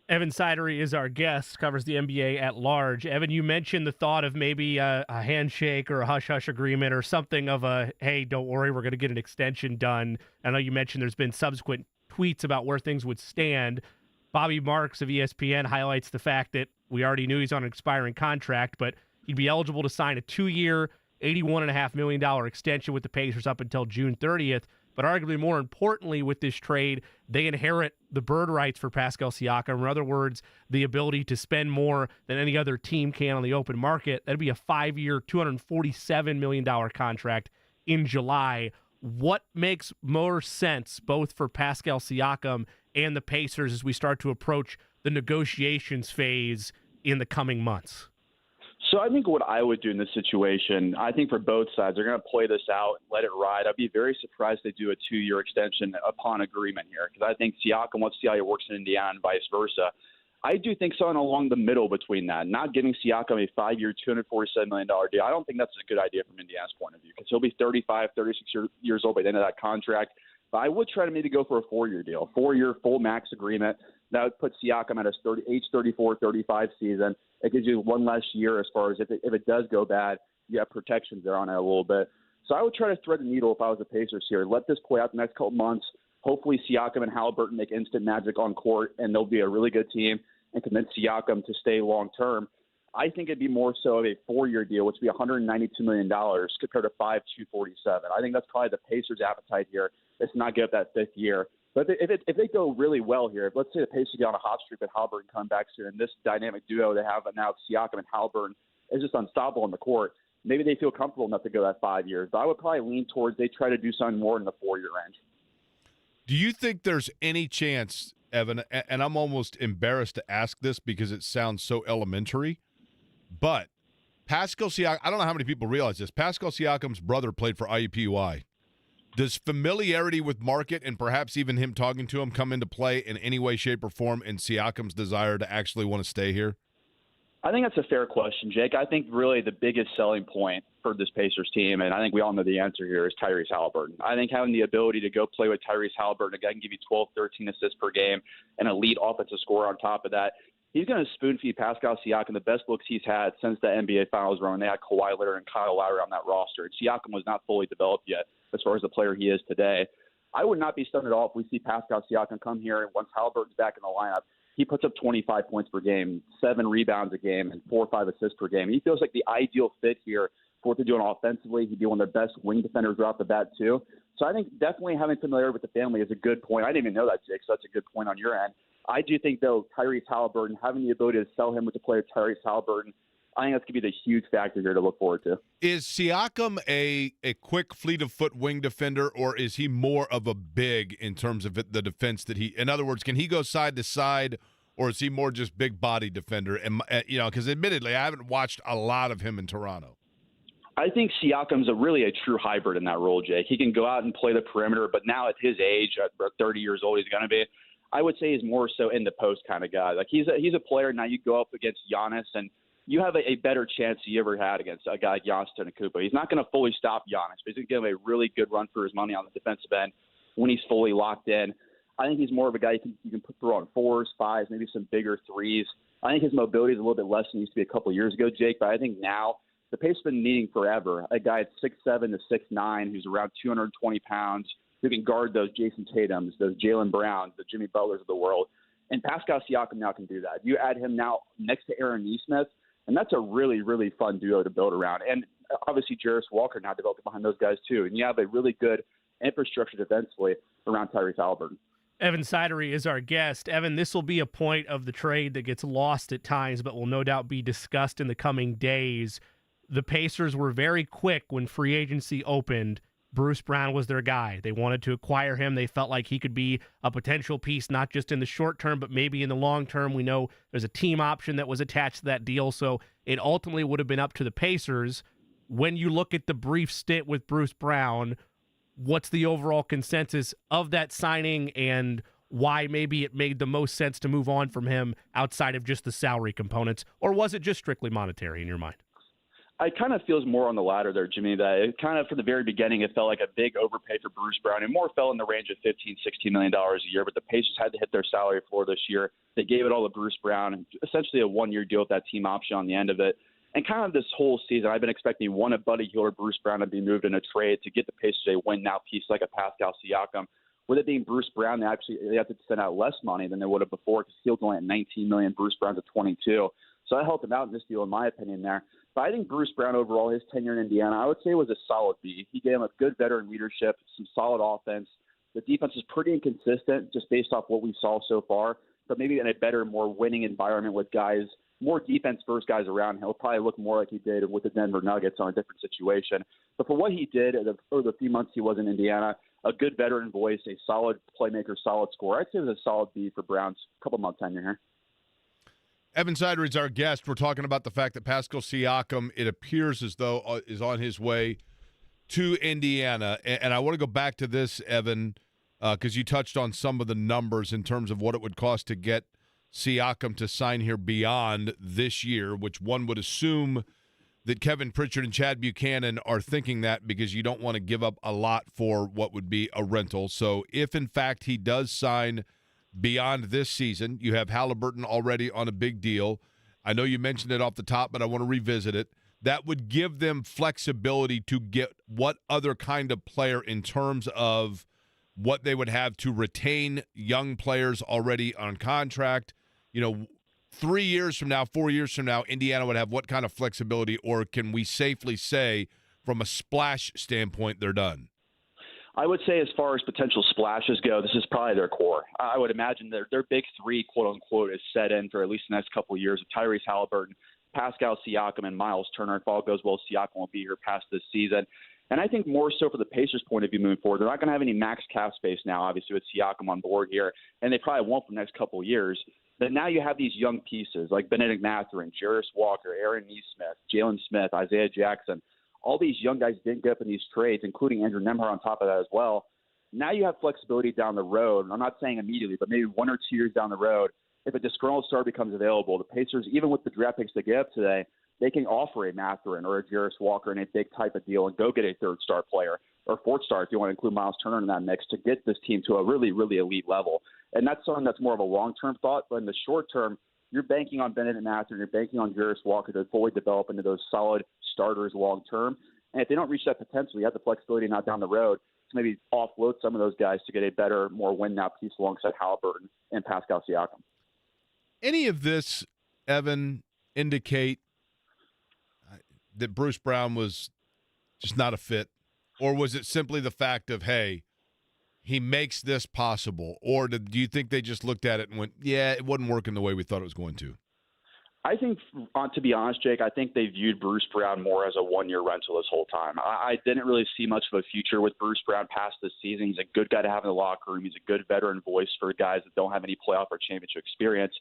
Evan Sidery is our guest, covers the NBA at large. Evan, you mentioned the thought of maybe a handshake or a hush-hush agreement or something of a, hey, don't worry, we're going to get an extension done. I know you mentioned there's been subsequent tweets about where things would stand. Bobby Marks of ESPN highlights the fact that we already knew he's on an expiring contract, but he'd be eligible to sign a 2-year, $81.5 million extension with the Pacers up until June 30th. But arguably more importantly with this trade, they inherit the bird rights for Pascal Siakam. In other words, the ability to spend more than any other team can on the open market. That'd be a 5-year, $247 million contract in July. What makes more sense both for Pascal Siakam and the Pacers as we start to approach the negotiations phase in the coming months? So I think what I would do in this situation, I think for both sides, they're going to play this out, let it ride. I'd be very surprised if they do a 2-year extension upon agreement here, because I think Siakam wants to see how he works in Indiana and vice versa. I do think something along the middle between that, not giving Siakam a 5-year, $247 million deal. I don't think that's a good idea from Indiana's point of view, because he'll be 35, 36 years old by the end of that contract. But I would try to maybe go for a 4-year deal, 4-year full max agreement. That would put Siakam at his age 34, 35 season. It gives you one less year as far as if it does go bad, you have protections there on it a little bit. So I would try to thread the needle if I was the Pacers here. Let this play out the next couple months. Hopefully Siakam and Halliburton make instant magic on court, and they'll be a really good team and convince Siakam to stay long term. I think it'd be more so of a 4-year deal, which would be $192 million compared to $5,247. I think that's probably the Pacers' appetite here. It's not give up that 5th year. But if they go really well here, let's say the Pacers get on a hot streak, but Halliburton come back soon, and this dynamic duo they have now, Siakam and Halliburton, is just unstoppable on the court, maybe they feel comfortable enough to go that 5 years. But I would probably lean towards they try to do something more in the 4-year range. Do you think there's any chance, Evan, and I'm almost embarrassed to ask this because it sounds so elementary, but Pascal Siakam, I don't know how many people realize this, Pascal Siakam's brother played for IUPUI. Does familiarity with market and perhaps even him talking to him come into play in any way, shape, or form in Siakam's desire to actually want to stay here? I think that's a fair question, Jake. I think really the biggest selling point for this Pacers team, and I think we all know the answer here, is Tyrese Halliburton. I think having the ability to go play with Tyrese Halliburton, a guy can give you 12, 13 assists per game, an elite offensive scorer on top of that, he's going to spoon-feed Pascal Siakam the best looks he's had since the NBA Finals run. They had Kawhi Leonard and Kyle Lowry on that roster. And Siakam was not fully developed yet as far as the player he is today. I would not be stunned at all if we see Pascal Siakam come here, and once Halliburton's back in the lineup, he puts up 25 points per game, 7 rebounds a game, and 4 or 5 assists per game. He feels like the ideal fit here for what they're doing offensively. He'd be one of their best wing defenders right off the bat, too. So I think definitely having familiarity with the family is a good point. I didn't even know that, Jake, so that's a good point on your end. I do think, though, Tyrese Halliburton, having the ability to sell him with the player Tyrese Halliburton, I think that's going to be the huge factor here to look forward to. Is Siakam a quick fleet-of-foot wing defender, or is he more of a big in terms of the defense that he – in other words, can he go side to side, or is he more just big-body defender? And because admittedly, I haven't watched a lot of him in Toronto. I think Siakam's really a true hybrid in that role, Jake. He can go out and play the perimeter, but now at his age, at 30 years old, he's going to be – I would say he's more so in the post kind of guy. Like he's a player now. You go up against Giannis, and you have a better chance than you ever had against a guy like Giannis Antetokounmpo. He's not going to fully stop Giannis, but he's going to give him a really good run for his money on the defensive end when he's fully locked in. I think he's more of a guy you can put through on 4s, 5s, maybe some bigger 3s. I think his mobility is a little bit less than it used to be a couple of years ago, Jake. But I think now the Pacers have been needing forever a guy at 6'7" to 6'9", who's around 220 pounds. Who can guard those Jason Tatums, those Jaylen Browns, the Jimmy Butlers of the world. And Pascal Siakam now can do that. You add him now next to Aaron Nesmith, and that's a really, really fun duo to build around. And obviously Jarris Walker now developed behind those guys too. And you have a really good infrastructure defensively around Tyrese Halliburton. Evan Sidery is our guest. Evan, this will be a point of the trade that gets lost at times, but will no doubt be discussed in the coming days. The Pacers were very quick when free agency opened Bruce Brown was their guy. They wanted to acquire him. They felt like he could be a potential piece, not just in the short term, but maybe in the long term. We know there's a team option that was attached to that deal, so it ultimately would have been up to the Pacers. When you look at the brief stint with Bruce Brown, what's the overall consensus of that signing and why maybe it made the most sense to move on from him outside of just the salary components, or was it just strictly monetary in your mind? I kind of feels more on the latter there, Jimmy, that it kind of from the very beginning, it felt like a big overpay for Bruce Brown and more fell in the range of $15-16 million a year. But the Pacers had to hit their salary floor this year. They gave it all to Bruce Brown and essentially a one-year deal with that team option on the end of it. And kind of this whole season, I've been expecting one of Buddy Hield or Bruce Brown to be moved in a trade to get the Pacers a win-now piece like a Pascal Siakam. With it being Bruce Brown, they have to send out less money than they would have before because Hield's only at $19 million, Bruce Brown's at $22. So that helped him out in this deal, in my opinion, there. But I think Bruce Brown overall, his tenure in Indiana, I would say was a solid B. He gave him a good veteran leadership, some solid offense. The defense is pretty inconsistent just based off what we saw so far, but maybe in a better, more winning environment with guys, more defense-first guys around. He'll probably look more like he did with the Denver Nuggets on a different situation. But for what he did over the few months he was in Indiana, a good veteran voice, a solid playmaker, solid scorer, I'd say it was a solid B for Brown's couple-month tenure here. Evan Sider is our guest. We're talking about the fact that Pascal Siakam, it appears as though, is on his way to Indiana. And I want to go back to this, Evan, because you touched on some of the numbers in terms of what it would cost to get Siakam to sign here beyond this year, which one would assume that Kevin Pritchard and Chad Buchanan are thinking that because you don't want to give up a lot for what would be a rental. So if, in fact, he does sign beyond this season, you have Halliburton already on a big deal. I know you mentioned it off the top, but I want to revisit it. That would give them flexibility to get what other kind of player in terms of what they would have to retain young players already on contract. 3 years from now, 4 years from now, Indiana would have what kind of flexibility, or can we safely say from a splash standpoint they're done? I would say as far as potential splashes go, this is probably their core. I would imagine their big three, quote-unquote, is set in for at least the next couple of years of Tyrese Halliburton, Pascal Siakam, and Miles Turner. If all goes well, Siakam will be here past this season. And I think more so for the Pacers' point of view moving forward, they're not going to have any max cap space now, obviously, with Siakam on board here, and they probably won't for the next couple of years. But now you have these young pieces like Benedict Mathurin, Jarris Walker, Aaron Nesmith, Jalen Smith, Isaiah Jackson. All these young guys didn't get up in these trades, including Andrew Nembhard on top of that as well. Now you have flexibility down the road. I'm not saying immediately, but maybe 1 or 2 years down the road, if a disgruntled star becomes available, the Pacers, even with the draft picks they get up today, they can offer a Mathurin or a Jarris Walker in a big type of deal and go get a third-star player or fourth-star if you want to include Miles Turner in that mix to get this team to a really, really elite level. And that's something that's more of a long-term thought. But in the short term, you're banking on Benedict Mathurin, you're banking on Jarris Walker to fully develop into those solid starters long-term. And if they don't reach that potential, you have the flexibility now down the road to maybe offload some of those guys to get a better, more win-now piece alongside Halliburton and Pascal Siakam. Any of this, Evan, indicate that Bruce Brown was just not a fit? Or was it simply the fact of, hey, he makes this possible? Or do you think they just looked at it and went, yeah, it wasn't working the way we thought it was going to? I think, to be honest, Jake, I think they viewed Bruce Brown more as a one-year rental this whole time. I didn't really see much of a future with Bruce Brown past this season. He's a good guy to have in the locker room. He's a good veteran voice for guys that don't have any playoff or championship experience.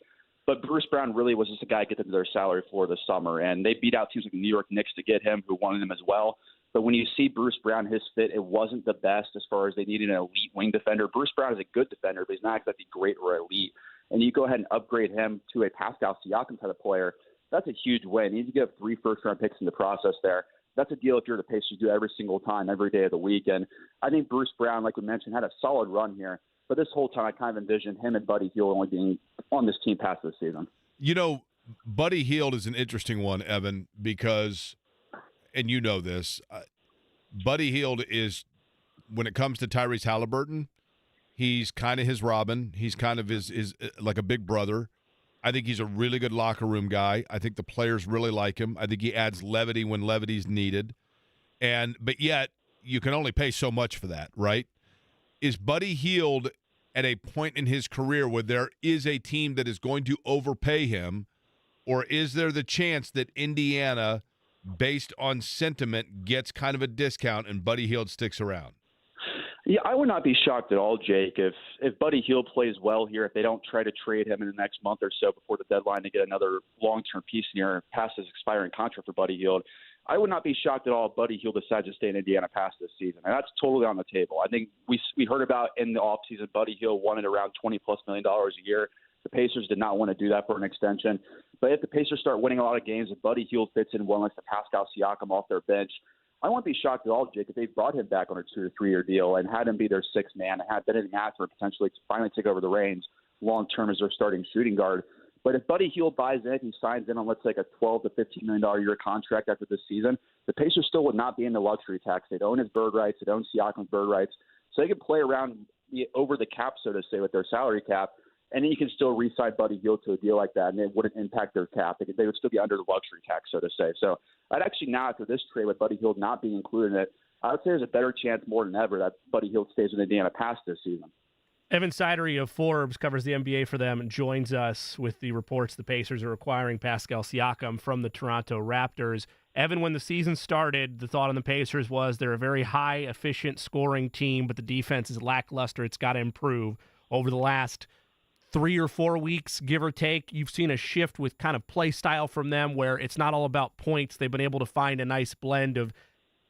But Bruce Brown really was just a guy to get them to their salary floor this summer. And they beat out teams like the New York Knicks to get him, who wanted him as well. But when you see Bruce Brown, his fit, it wasn't the best as far as they needed an elite wing defender. Bruce Brown is a good defender, but he's not exactly great or elite. And you go ahead and upgrade him to a Pascal Siakam type of player, that's a huge win. You need to give 3 first-round picks in the process there. That's a deal if you're the Pacers do every single time, every day of the week. And I think Bruce Brown, like we mentioned, had a solid run here. But this whole time I kind of envisioned him and Buddy Hield only being on this team past this season. Buddy Hield is an interesting one, Evan, because, and you know this, Buddy Hield is, when it comes to Tyrese Halliburton, he's kind of his Robin. He's kind of his like a big brother. I think he's a really good locker room guy. I think the players really like him. I think he adds levity when levity's needed. But yet, you can only pay so much for that, right? Is Buddy Hield at a point in his career where there is a team that is going to overpay him, or is there the chance that Indiana based on sentiment, gets kind of a discount and Buddy Hield sticks around? Yeah, I would not be shocked at all, Jake, if Buddy Hield plays well here, if they don't try to trade him in the next month or so before the deadline to get another long-term piece near past his expiring contract for Buddy Hield. I would not be shocked at all if Buddy Hield decides to stay in Indiana past this season, and that's totally on the table. I think we heard about in the offseason Buddy Hield wanted around $20+ million a year. The Pacers did not want to do that for an extension. But if the Pacers start winning a lot of games, if Buddy Hield fits in well next to Pascal Siakam off their bench, I wouldn't be shocked at all, Jake, if they brought him back on a 2 or 3 year deal and had him be their sixth man and had Bennedict Mathurin potentially finally take over the reins long term as their starting shooting guard. But if Buddy Hield buys in, he signs in on, let's say, a $12 to $15 million a year contract after this season, the Pacers still would not be in the luxury tax. They'd own his bird rights. They'd own Siakam's bird rights. So they could play around over the cap, so to say, with their salary cap. And then you can still re-sign Buddy Hield to a deal like that, and it wouldn't impact their cap. They would still be under the luxury tax, so to say. So I'd actually now, after this trade with Buddy Hield not being included in it, I would say there's a better chance more than ever that Buddy Hield stays with Indiana past this season. Evan Sidery of Forbes covers the NBA for them and joins us with the reports the Pacers are acquiring Pascal Siakam from the Toronto Raptors. Evan, when the season started, the thought on the Pacers was they're a very high, efficient scoring team, but the defense is lackluster. It's got to improve. Over the last 3 or 4 weeks, give or take, you've seen a shift with kind of play style from them where it's not all about points. They've been able to find a nice blend of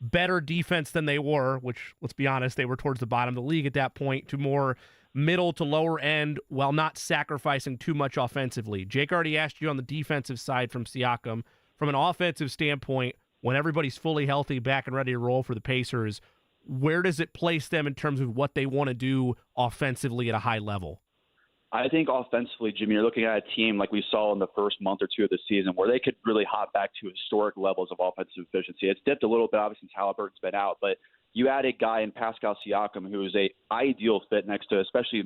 better defense than they were, which, let's be honest, they were towards the bottom of the league at that point, to more middle to lower end while not sacrificing too much offensively. Jake already asked you on the defensive side from Siakam. From an offensive standpoint, when everybody's fully healthy, back and ready to roll for the Pacers, where does it place them in terms of what they want to do offensively at a high level? I think offensively, Jimmy, you're looking at a team like we saw in the first month or two of the season where they could really hop back to historic levels of offensive efficiency. It's dipped a little bit, obviously, since Halliburton's been out, but you add a guy in Pascal Siakam who is a ideal fit next to especially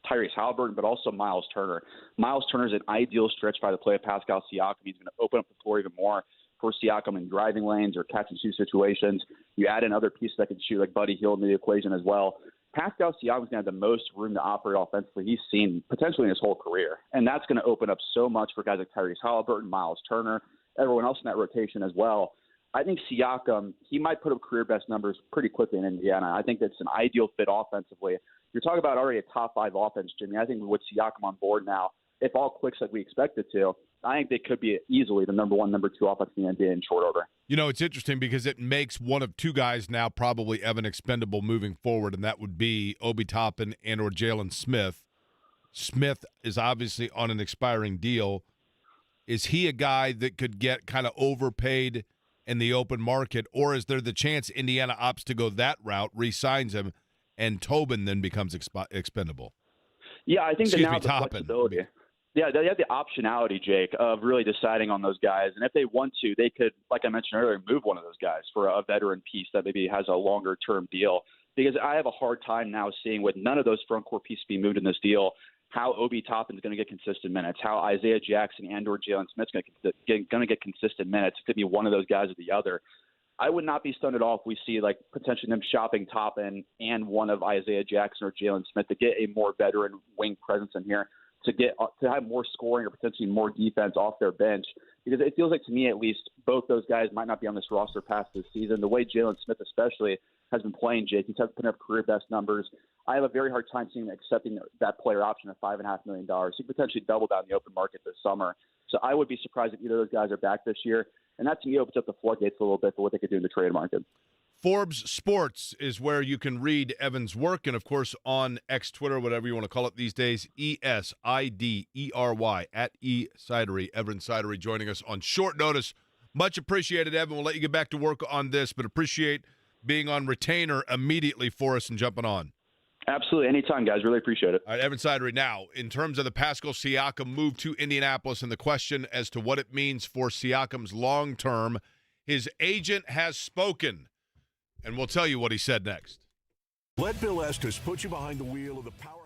Tyrese Halliburton, but also Miles Turner. Miles Turner is an ideal stretch by the play of Pascal Siakam. He's going to open up the floor even more for Siakam in driving lanes or catch and shoot situations. You add another piece that can shoot like Buddy Hield in the equation as well. Pascal Siakam is going to have the most room to operate offensively he's seen potentially in his whole career. And that's going to open up so much for guys like Tyrese Halliburton, Miles Turner, everyone else in that rotation as well. I think Siakam, he might put up career best numbers pretty quickly in Indiana. I think that's an ideal fit offensively. You're talking about already a top 5 offense, Jimmy. I think with Siakam on board now, if all clicks like we expect it to, I think they could be easily the number 1, number 2 offense in the NBA in short order. You know, it's interesting because it makes one of 2 guys now probably Evan expendable moving forward, and that would be Obi Toppin and or Jalen Smith. Smith is obviously on an expiring deal. Is he a guy that could get kind of overpaid in the open market, or is there the chance Indiana opts to go that route, re-signs him, and Tobin then becomes expendable? Yeah, I think Excuse that now me, the Toppin. flexibility. Yeah, they have the optionality, Jake, of really deciding on those guys. And if they want to, they could, like I mentioned earlier, move one of those guys for a veteran piece that maybe has a longer-term deal. Because I have a hard time now seeing, with none of those front court pieces being moved in this deal, how Obi Toppin's going to get consistent minutes, how Isaiah Jackson and or Jalen Smith's going to get consistent minutes. It could be one of those guys or the other. I would not be stunned at all if we see like potentially them shopping Toppin and one of Isaiah Jackson or Jalen Smith to get a more veteran wing presence in here, to have more scoring or potentially more defense off their bench. Because it feels like, to me at least, both those guys might not be on this roster past this season. The way Jalen Smith especially has been playing, Jake, he's putting up career best numbers. I have a very hard time seeing accepting that player option of $5.5 million. He potentially doubled out in the open market this summer. So I would be surprised if either of those guys are back this year. And that, to me, opens up the floodgates a little bit for what they could do in the trade market. Forbes Sports is where you can read Evan's work, and, of course, on X, Twitter, whatever you want to call it these days, ESIDERY, at eSidery. Evan Sidery joining us on short notice. Much appreciated, Evan. We'll let you get back to work on this, but appreciate being on retainer immediately for us and jumping on. Absolutely. Anytime, guys. Really appreciate it. All right, Evan Sidery. Now, in terms of the Pascal Siakam move to Indianapolis and the question as to what it means for Siakam's long term, his agent has spoken. And we'll tell you what he said next. Let Bill Estes put you behind the wheel of the power.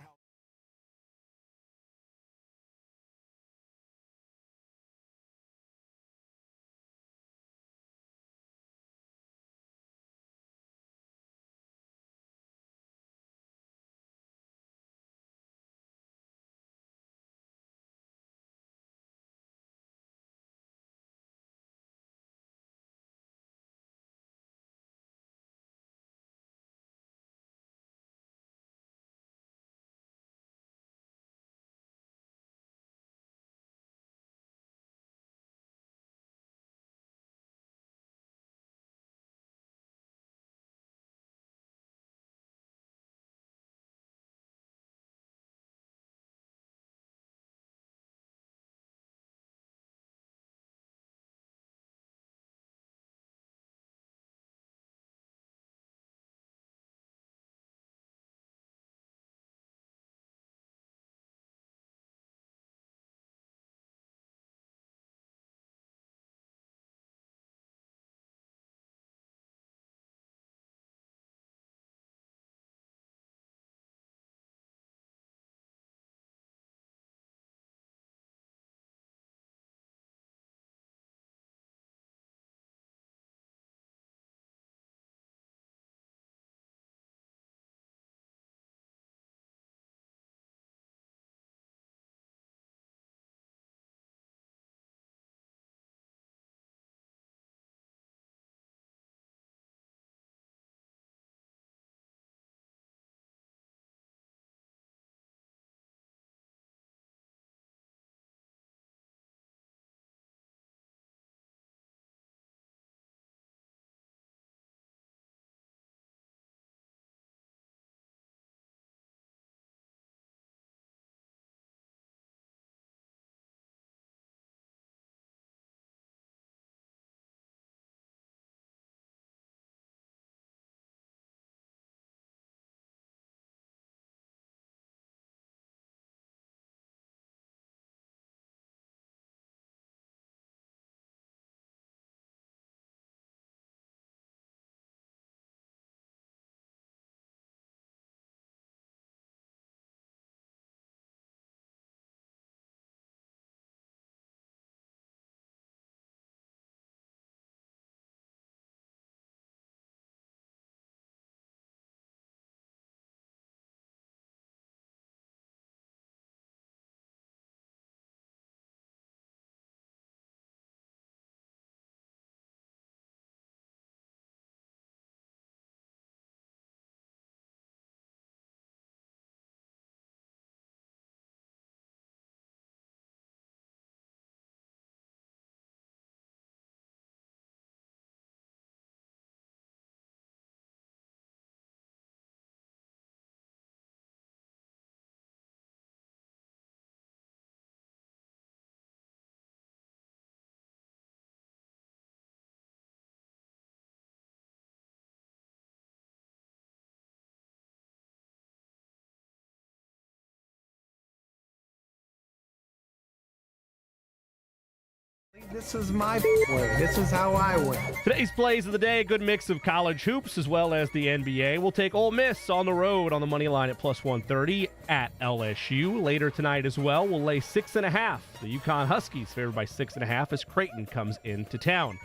This is my way. This is how I win. Today's plays of the day, a good mix of college hoops as well as the NBA. We'll take Ole Miss on the road on the money line at plus 130 at LSU. Later tonight as well, we'll lay 6.5. The UConn Huskies favored by 6.5 as Creighton comes into town.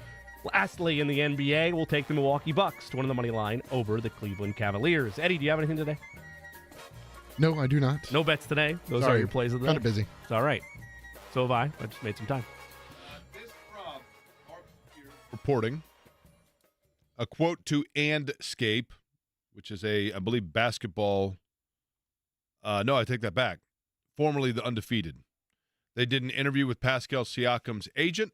Lastly, in the NBA, we'll take the Milwaukee Bucks to win the money line over the Cleveland Cavaliers. Eddie, do you have anything today? No, I do not. No bets today. Those Sorry, are your plays of the day. kind of busy. It's all right. So have I. I just made some time. Reporting a quote to Andscape, which is I believe, basketball. No, I take that back. Formerly the Undefeated. They did an interview with Pascal Siakam's agent.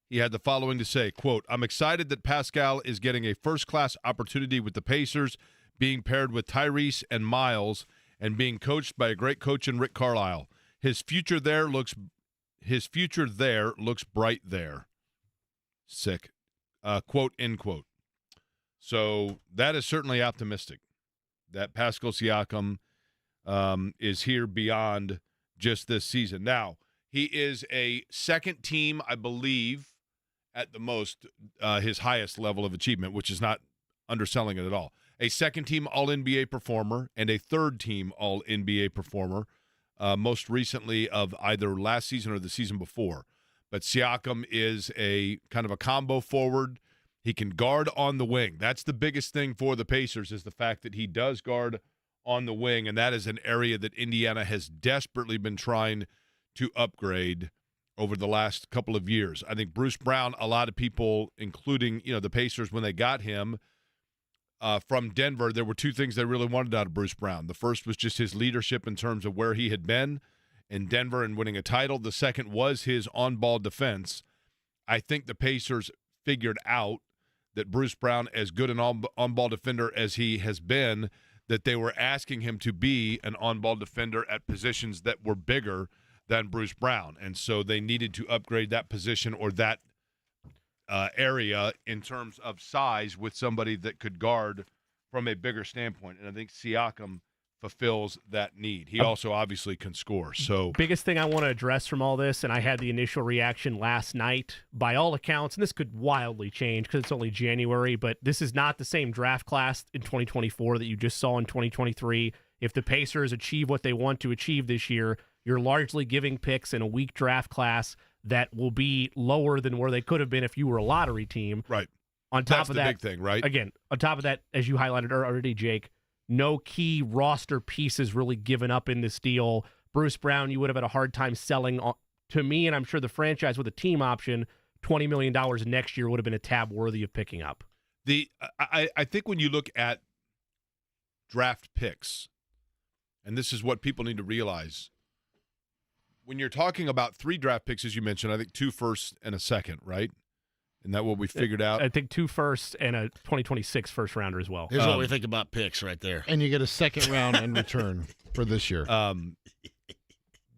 He had the following to say, quote, "I'm excited that Pascal is getting a first-class opportunity with the Pacers, being paired with Tyrese and Miles, and being coached by a great coach in Rick Carlisle. His future there looks bright there." Sick. Quote, end quote. So that is certainly optimistic that Pascal Siakam is here beyond just this season. Now, he is a second team, I believe, at the most, his highest level of achievement, which is not underselling it at all. A second team All-NBA performer and a third team All-NBA performer, most recently of either last season or the season before. But Siakam is a kind of a combo forward. He can guard on the wing. That's the biggest thing for the Pacers, is the fact that he does guard on the wing, and that is an area that Indiana has desperately been trying to upgrade over the last couple of years. I think Bruce Brown, a lot of people, including the Pacers, when they got him from Denver, there were two things they really wanted out of Bruce Brown. The first was just his leadership in terms of where he had been in Denver and winning a title. The second was his on-ball defense. I think the Pacers figured out that Bruce Brown, as good an on-ball defender as he has been, that they were asking him to be an on-ball defender at positions that were bigger than Bruce Brown. And so they needed to upgrade that position or that area in terms of size with somebody that could guard from a bigger standpoint. And I think Siakam fulfills that need. He also obviously can score. So biggest thing I want to address from all this, and I had the initial reaction last night, by all accounts, and this could wildly change because it's only January, but this is not the same draft class in 2024 that you just saw in 2023. If the Pacers achieve what they want to achieve this year, you're largely giving picks in a weak draft class that will be lower than where they could have been if you were a lottery team. Right. On top That's of the that, big thing, right? Again, on top of that, as you highlighted already, Jake, no key roster pieces really given up in this deal. Bruce Brown, you would have had a hard time selling to me, and I'm sure the franchise with a team option, $20 million next year would have been a tab worthy of picking up. I think when you look at draft picks, and this is what people need to realize, when you're talking about 3 draft picks, as you mentioned, I think 2 firsts and a second, right? Isn't that what we figured out? I think 2 firsts and a 2026 first rounder as well. Here's what we think about picks right there. And you get a second round in return for this year.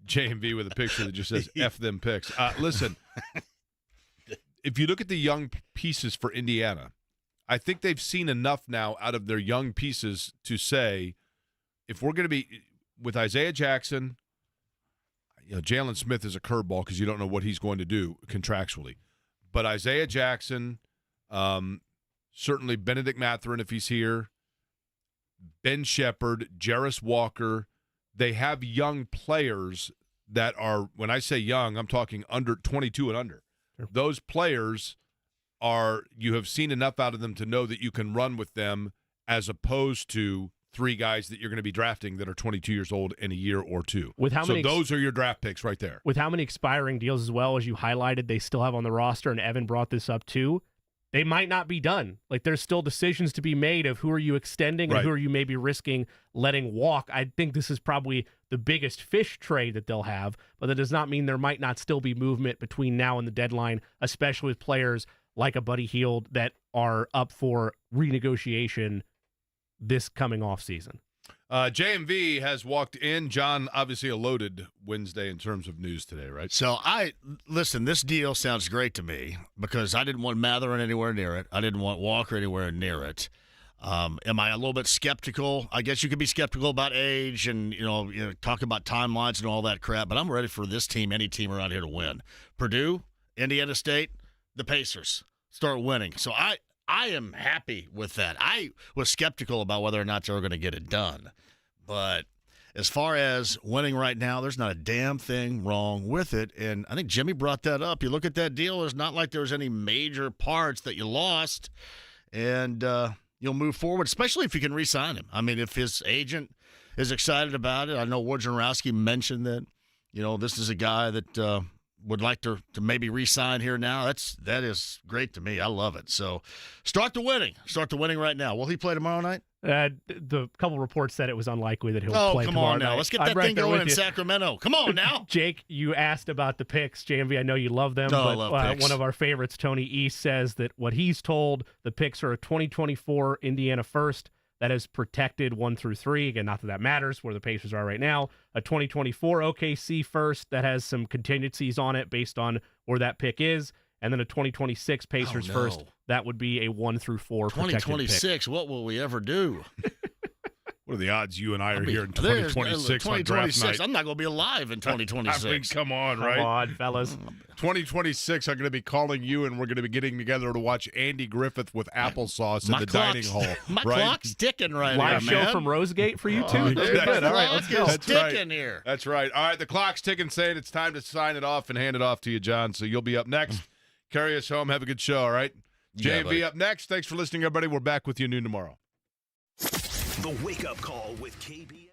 J&V with a picture that just says F them picks. Listen, if you look at the young pieces for Indiana, I think they've seen enough now out of their young pieces to say, if we're going to be with Isaiah Jackson, Jalen Smith is a curveball because you don't know what he's going to do contractually. But Isaiah Jackson, certainly Benedict Mathurin if he's here, Ben Shepherd, Jarris Walker, they have young players that are, when I say young, I'm talking under 22 and under. Sure. Those players you have seen enough out of them to know that you can run with them as opposed to 3 guys that you're going to be drafting that are 22 years old in a year or 2. So those are your draft picks right there. With how many expiring deals as well, as you highlighted, they still have on the roster, and Evan brought this up too, they might not be done. Like, there's still decisions to be made of who are you extending and who are you maybe risking letting walk. I think this is probably the biggest fish trade that they'll have, but that does not mean there might not still be movement between now and the deadline, especially with players like a Buddy Hield that are up for renegotiation this coming off season. JMV has walked in. John, obviously a loaded Wednesday in terms of news today, right? So listen, this deal sounds great to me because I didn't want Mathurin anywhere near it. I didn't want Walker anywhere near it. Am I a little bit skeptical? I guess you could be skeptical about age and, talk about timelines and all that crap, but I'm ready for this team, any team around here to win. Purdue, Indiana State, the Pacers start winning. So I am happy with that. I was skeptical about whether or not they were going to get it done. But as far as winning right now, there's not a damn thing wrong with it. And I think Jimmy brought that up. You look at that deal, it's not like there was any major parts that you lost. And you'll move forward, especially if you can re-sign him. I mean, if his agent is excited about it. I know Wojnarowski mentioned that, this is a guy that would like to maybe re-sign here now. That is great to me. I love it. So start the winning. Start the winning right now. Will he play tomorrow night? The couple reports said it was unlikely that he'll play tomorrow night. Oh, come on now. Let's get that thing going in Sacramento. Come on now. Jake, you asked about the picks. JMV, I know you love them, I but love picks. One of our favorites, Tony East, says that what he's told, the picks are a 2024 Indiana first that is protected 1 through 3. Again, not that matters where the Pacers are right now. A 2024 OKC first that has some contingencies on it based on where that pick is. And then a 2026 Pacers first. That would be a 1 through 4 protected 2026, pick. what will we ever do? What are the odds you and I are here in 2026 on draft night? I'm not going to be alive in 2026. I mean, come on, right? Come on, fellas. 2026, I'm going to be calling you, and we're going to be getting together to watch Andy Griffith with applesauce in the dining hall. My right? clock's ticking right Live here, show man. from Rosegate for you two? Good. All right, let's go. That's ticking here. That's right. All right, the clock's ticking, saying it's time to sign it off and hand it off to you, John. So you'll be up next. Carry us home. Have a good show, all right? JV up next. Thanks for listening, everybody. We're back with you noon tomorrow. The Wake Up Call with KB.